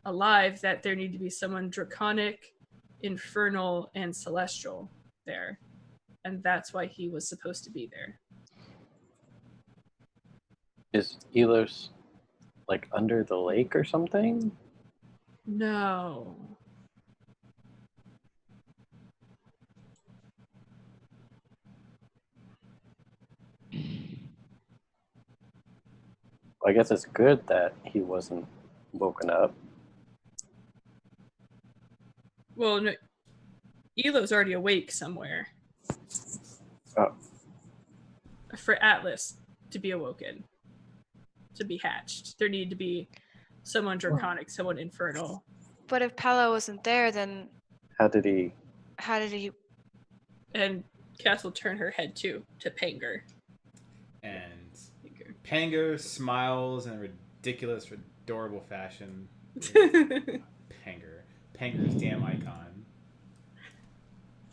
alive that there need to be someone draconic, infernal, and celestial there. And that's why he was supposed to be there. Is Elos like under the lake or something? No. I guess it's good that he wasn't woken up. Well, no, Elo's already awake somewhere. Oh. For Atlas to be awoken, to be hatched, there needed to be someone draconic, someone infernal. But if Paolo wasn't there, then How did he? And Cass will turn her head to Panger. And Panger smiles in a ridiculous, adorable fashion. Panger's damn icon.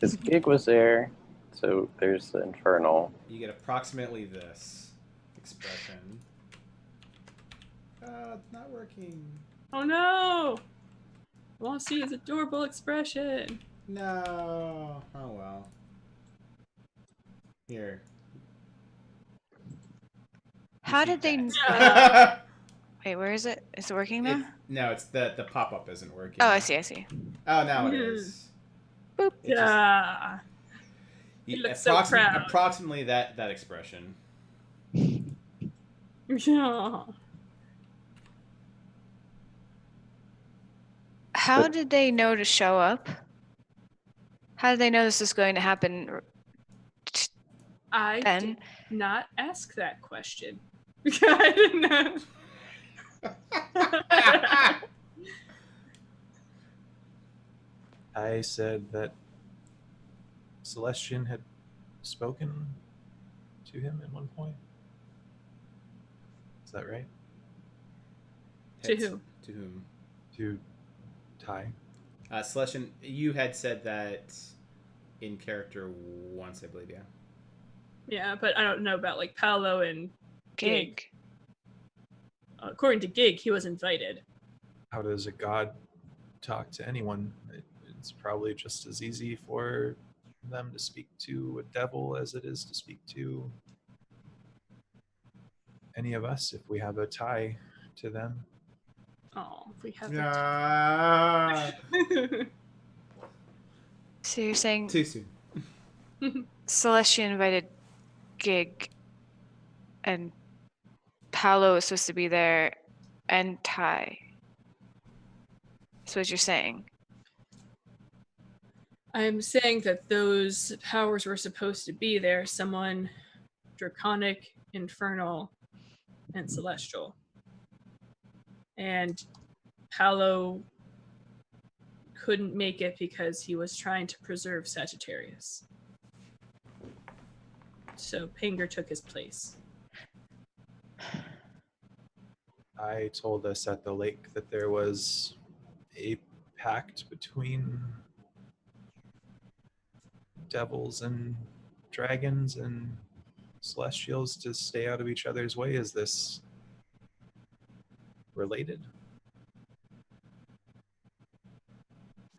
His gig was there, so there's the infernal. You get approximately this expression. It's not working. Oh no! I want to see his adorable expression. No. Oh well. Here. How did they No. Wait, where is it? Is it working now? No, it's the pop-up isn't working. Oh, I see. Oh, now it is. Boop. It just- Yeah. He looks so proud. Approximately that expression. Yeah. How did they know to show up? How did they know this was going to happen? I Ben? did not ask that question. I didn't know. I said that Celestian had spoken to him at one point. Is that right? To who? To whom? To Ty. Celestian, you had said that in character once, I believe, yeah. Yeah, but I don't know about like Paolo and Gig. According to Gig, he was invited. How does a god talk to anyone? It's probably just as easy for them to speak to a devil as it is to speak to any of us if we have a tie to them. Oh, we have Ah. So you're saying Too soon. Celestia invited Gig and Paolo was supposed to be there and Ty. That's what you're saying. I'm saying that those powers were supposed to be there. Someone draconic, infernal, and celestial. And Paolo couldn't make it because he was trying to preserve Sagittarius. So Pinger took his place. I told us at the lake that there was a pact between devils and dragons and celestials to stay out of each other's way. Is this related?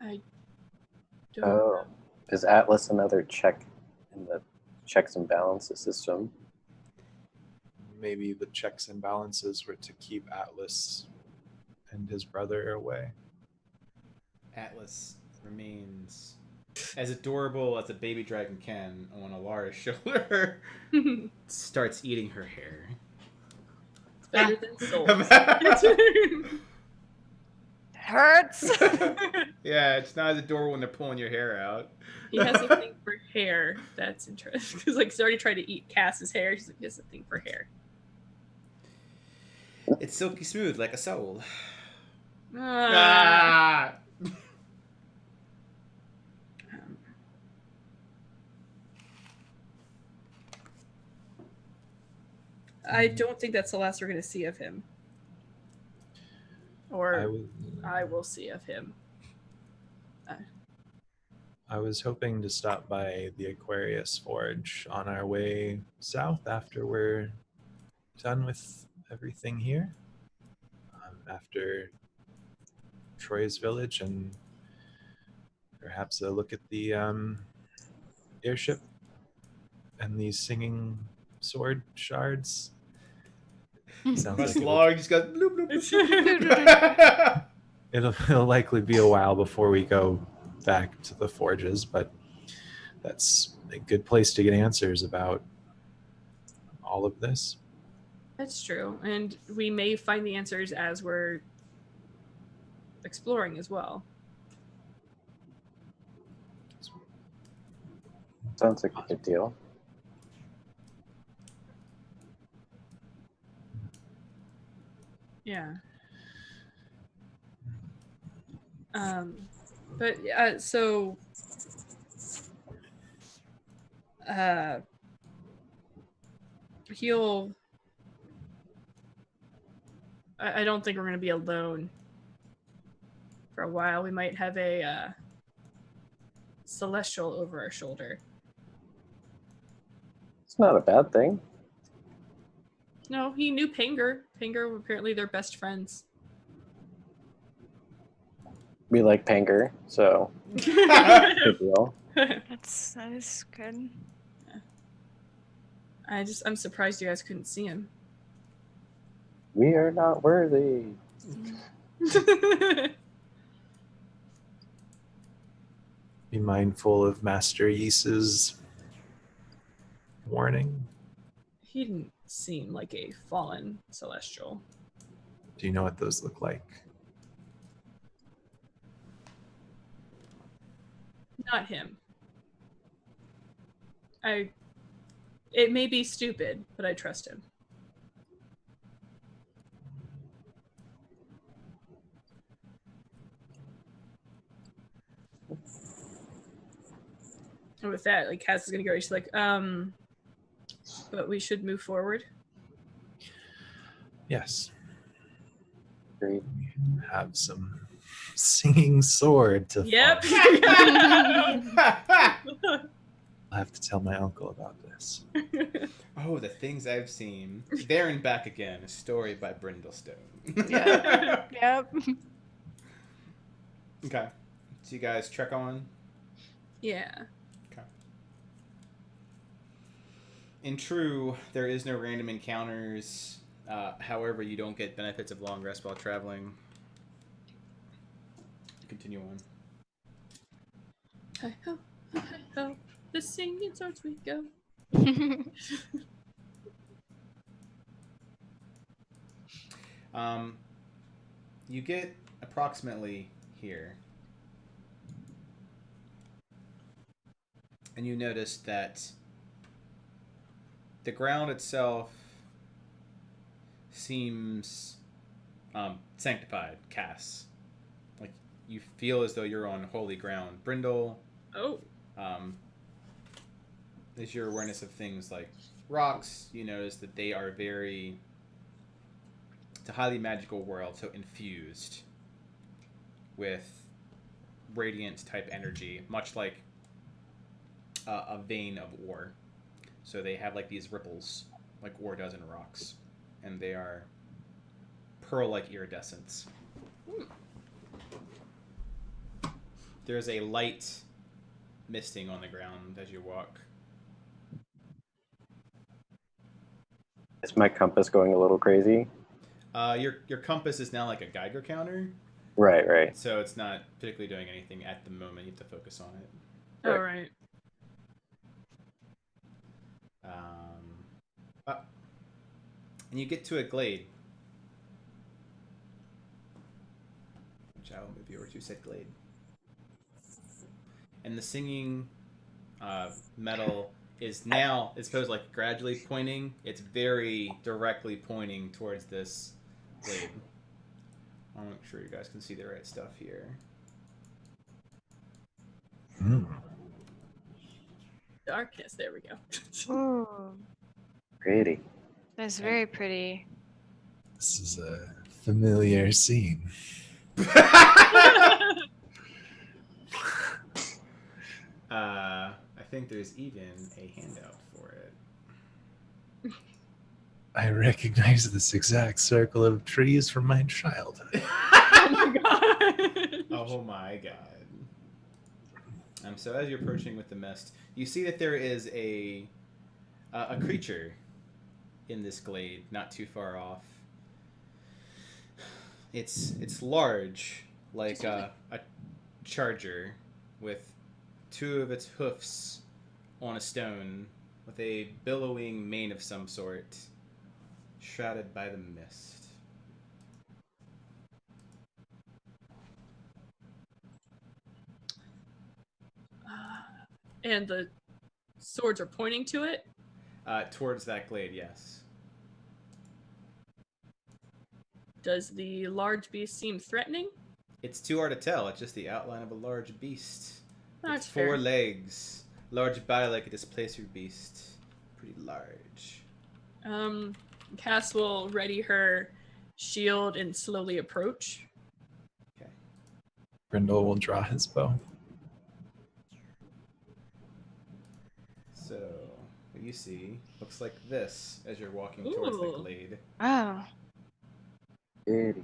I don't Oh, is Atlas another check in the checks and balances system? Maybe the checks and balances were to keep Atlas and his brother away. Atlas remains as adorable as a baby dragon can on Alara's shoulder. Starts eating her hair. It's better than souls. Hurts. Yeah, it's not as adorable when they're pulling your hair out. He has a thing for hair. That's interesting. Because like he's already tried to eat Cass's hair. He's like, he has a thing for hair. It's silky smooth like a soul. Ah. I don't think that's the last we're going to see of him. Or I will see of him. I was hoping to stop by the Aquarius Forge on our way south after we're done with everything here. After Troy's village, and perhaps a look at the airship and these singing sword shards. Sounds Russ like Log just goes bloop, bloop, bloop. it'll likely be a while before we go back to the forges, but that's a good place to get answers about all of this. That's true. And we may find the answers as we're exploring as well. Sounds like a good deal. Yeah. But so he'll I don't think we're going to be alone for a while. We might have a celestial over our shoulder. It's not a bad thing. No, he knew Pinger. Pinger, apparently they're best friends. We like Panger, so good deal. That is good. I'm surprised you guys couldn't see him. We are not worthy. Be mindful of Master Yeese's seem like a fallen celestial. Do you know what those look like? Not him. It may be stupid, but I trust him. And with that, like Cass is gonna go. She's like, but we should move forward. Yes. Agreed. We have some singing sword to Yep. find. I'll have to tell my uncle about this. Oh, the things I've seen. There and Back Again, a story by Brindlestone. Yeah. Yep. Okay. So you guys trek on? Yeah. Okay. In true, there is no random encounters. However, you don't get benefits of long rest while traveling. Continue on. Hi ho, hi ho, the singing starts we go. You get approximately here. And you notice that the ground itself seems sanctified, Cass. Like, you feel as though you're on holy ground. Brindle, Oh. is your awareness of things like rocks. You notice that they are very... It's a highly magical world, so infused with radiant type energy, much like a vein of ore. So they have like these ripples, like ore does in rocks, and they are pearl-like iridescence. There's a light misting on the ground as you walk. Is my compass going a little crazy? Your compass is now like a Geiger counter, Right. so it's not particularly doing anything at the moment. You have to focus on it. All right. And you get to a glade. Which I will move you over to said glade. And the singing metal is now, it's supposed like gradually pointing. It's very directly pointing towards this glade. I'll make sure you guys can see the right stuff here. Darkness. There we go. Ooh, Pretty. that's very pretty. This is a familiar scene. I think there's even a handout for it. I recognize this exact circle of trees from my childhood. Oh my god. Oh my god. So as you're approaching with the mist, you see that there is a creature in this glade, not too far off. It's large, like a charger, with two of its hoofs on a stone, with a billowing mane of some sort, shrouded by the mist. And the swords are pointing to it. Towards that glade, yes. Does the large beast seem threatening? It's too hard to tell. It's just the outline of a large beast. That's with 4 fair. legs. Large body like a displacer beast. Pretty large. Cass will ready her shield and slowly approach. Okay. Brindle will draw his bow. So, what you see looks like this as you're walking towards the Ooh. glade. Wow. Pretty.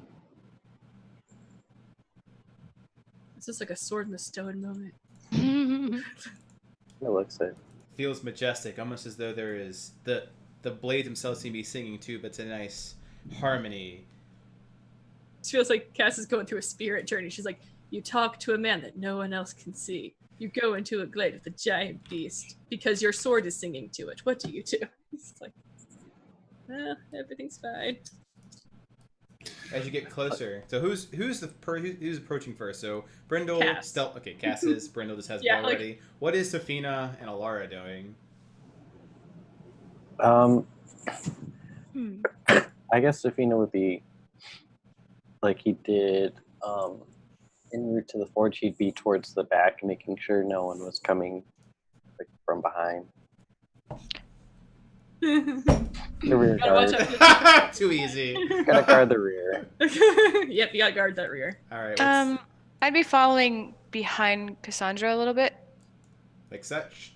It's just like a sword in the stone moment. It looks it. Feels majestic, almost as though there is... The blades themselves seem to be singing too, but it's a nice harmony. It feels like Cass is going through a spirit journey. She's like, you talk to a man that no one else can see. You go into a glade with a giant beast because your sword is singing to it. What do you do? It's like, Everything's fine. As you get closer, so who's approaching first? So Brindle, Cass. stealth. Okay, Cass is. Brindle just has Yeah, bow ready. What is Safina and Alara doing? I guess Safina would be like he did en route to the forge. He'd be towards the back, making sure no one was coming like from behind. The rear Gotta watch guard. out Too easy. Gotta guard the rear. Yep, you gotta guard that rear. All right. What's, I'd be following behind Cassandra a little bit. like such.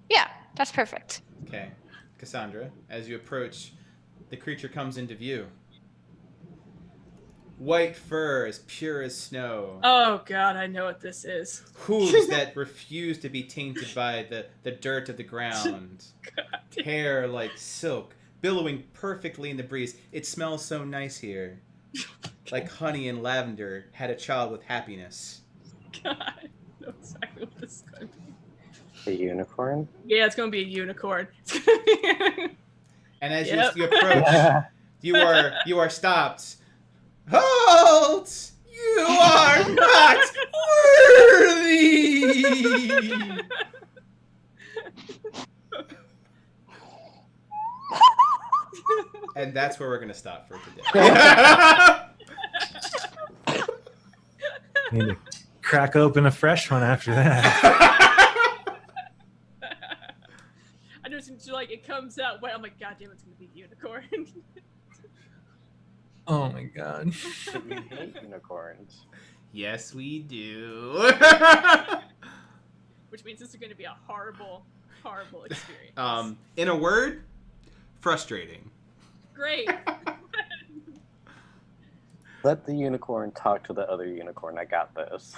Yeah, that's perfect. Okay, Cassandra. As you approach, the creature comes into view. White fur as pure as snow. Oh god, I know what this is. Hooves that refuse to be tainted by the dirt of the ground. God. Hair like silk, billowing perfectly in the breeze. It smells so nice here. Like honey and lavender had a child with happiness. God, I know exactly what this is going to be. The unicorn. Yeah, it's gonna be a unicorn. It's gonna be... And as Yep. you approach, you are stopped. Halt! You are not worthy! And that's where we're going to stop for today. Need to crack open a fresh one after that. I just like it comes out. Wait, I'm like, God damn, it's gonna be a unicorn. Oh my god. We hate unicorns. Yes, we do. Which means this is gonna be a horrible, horrible experience. In a word, frustrating. Great. Let the unicorn talk to the other unicorn. I got this.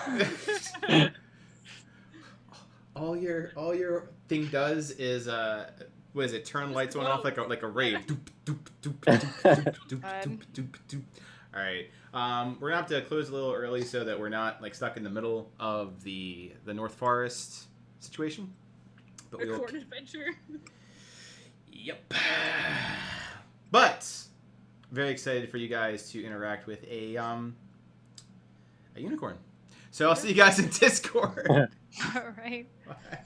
all your thing does is what is it? Turn lights on off like a rave. Doop, doop, doop, doop, doop, doop, doop, doop, doop. All right. We're gonna have to close a little early so that we're not like stuck in the middle of the North Forest situation. But we will. Record adventure. Yep. But very excited for you guys to interact with a unicorn. So I'll see you guys in Discord. All right. Bye.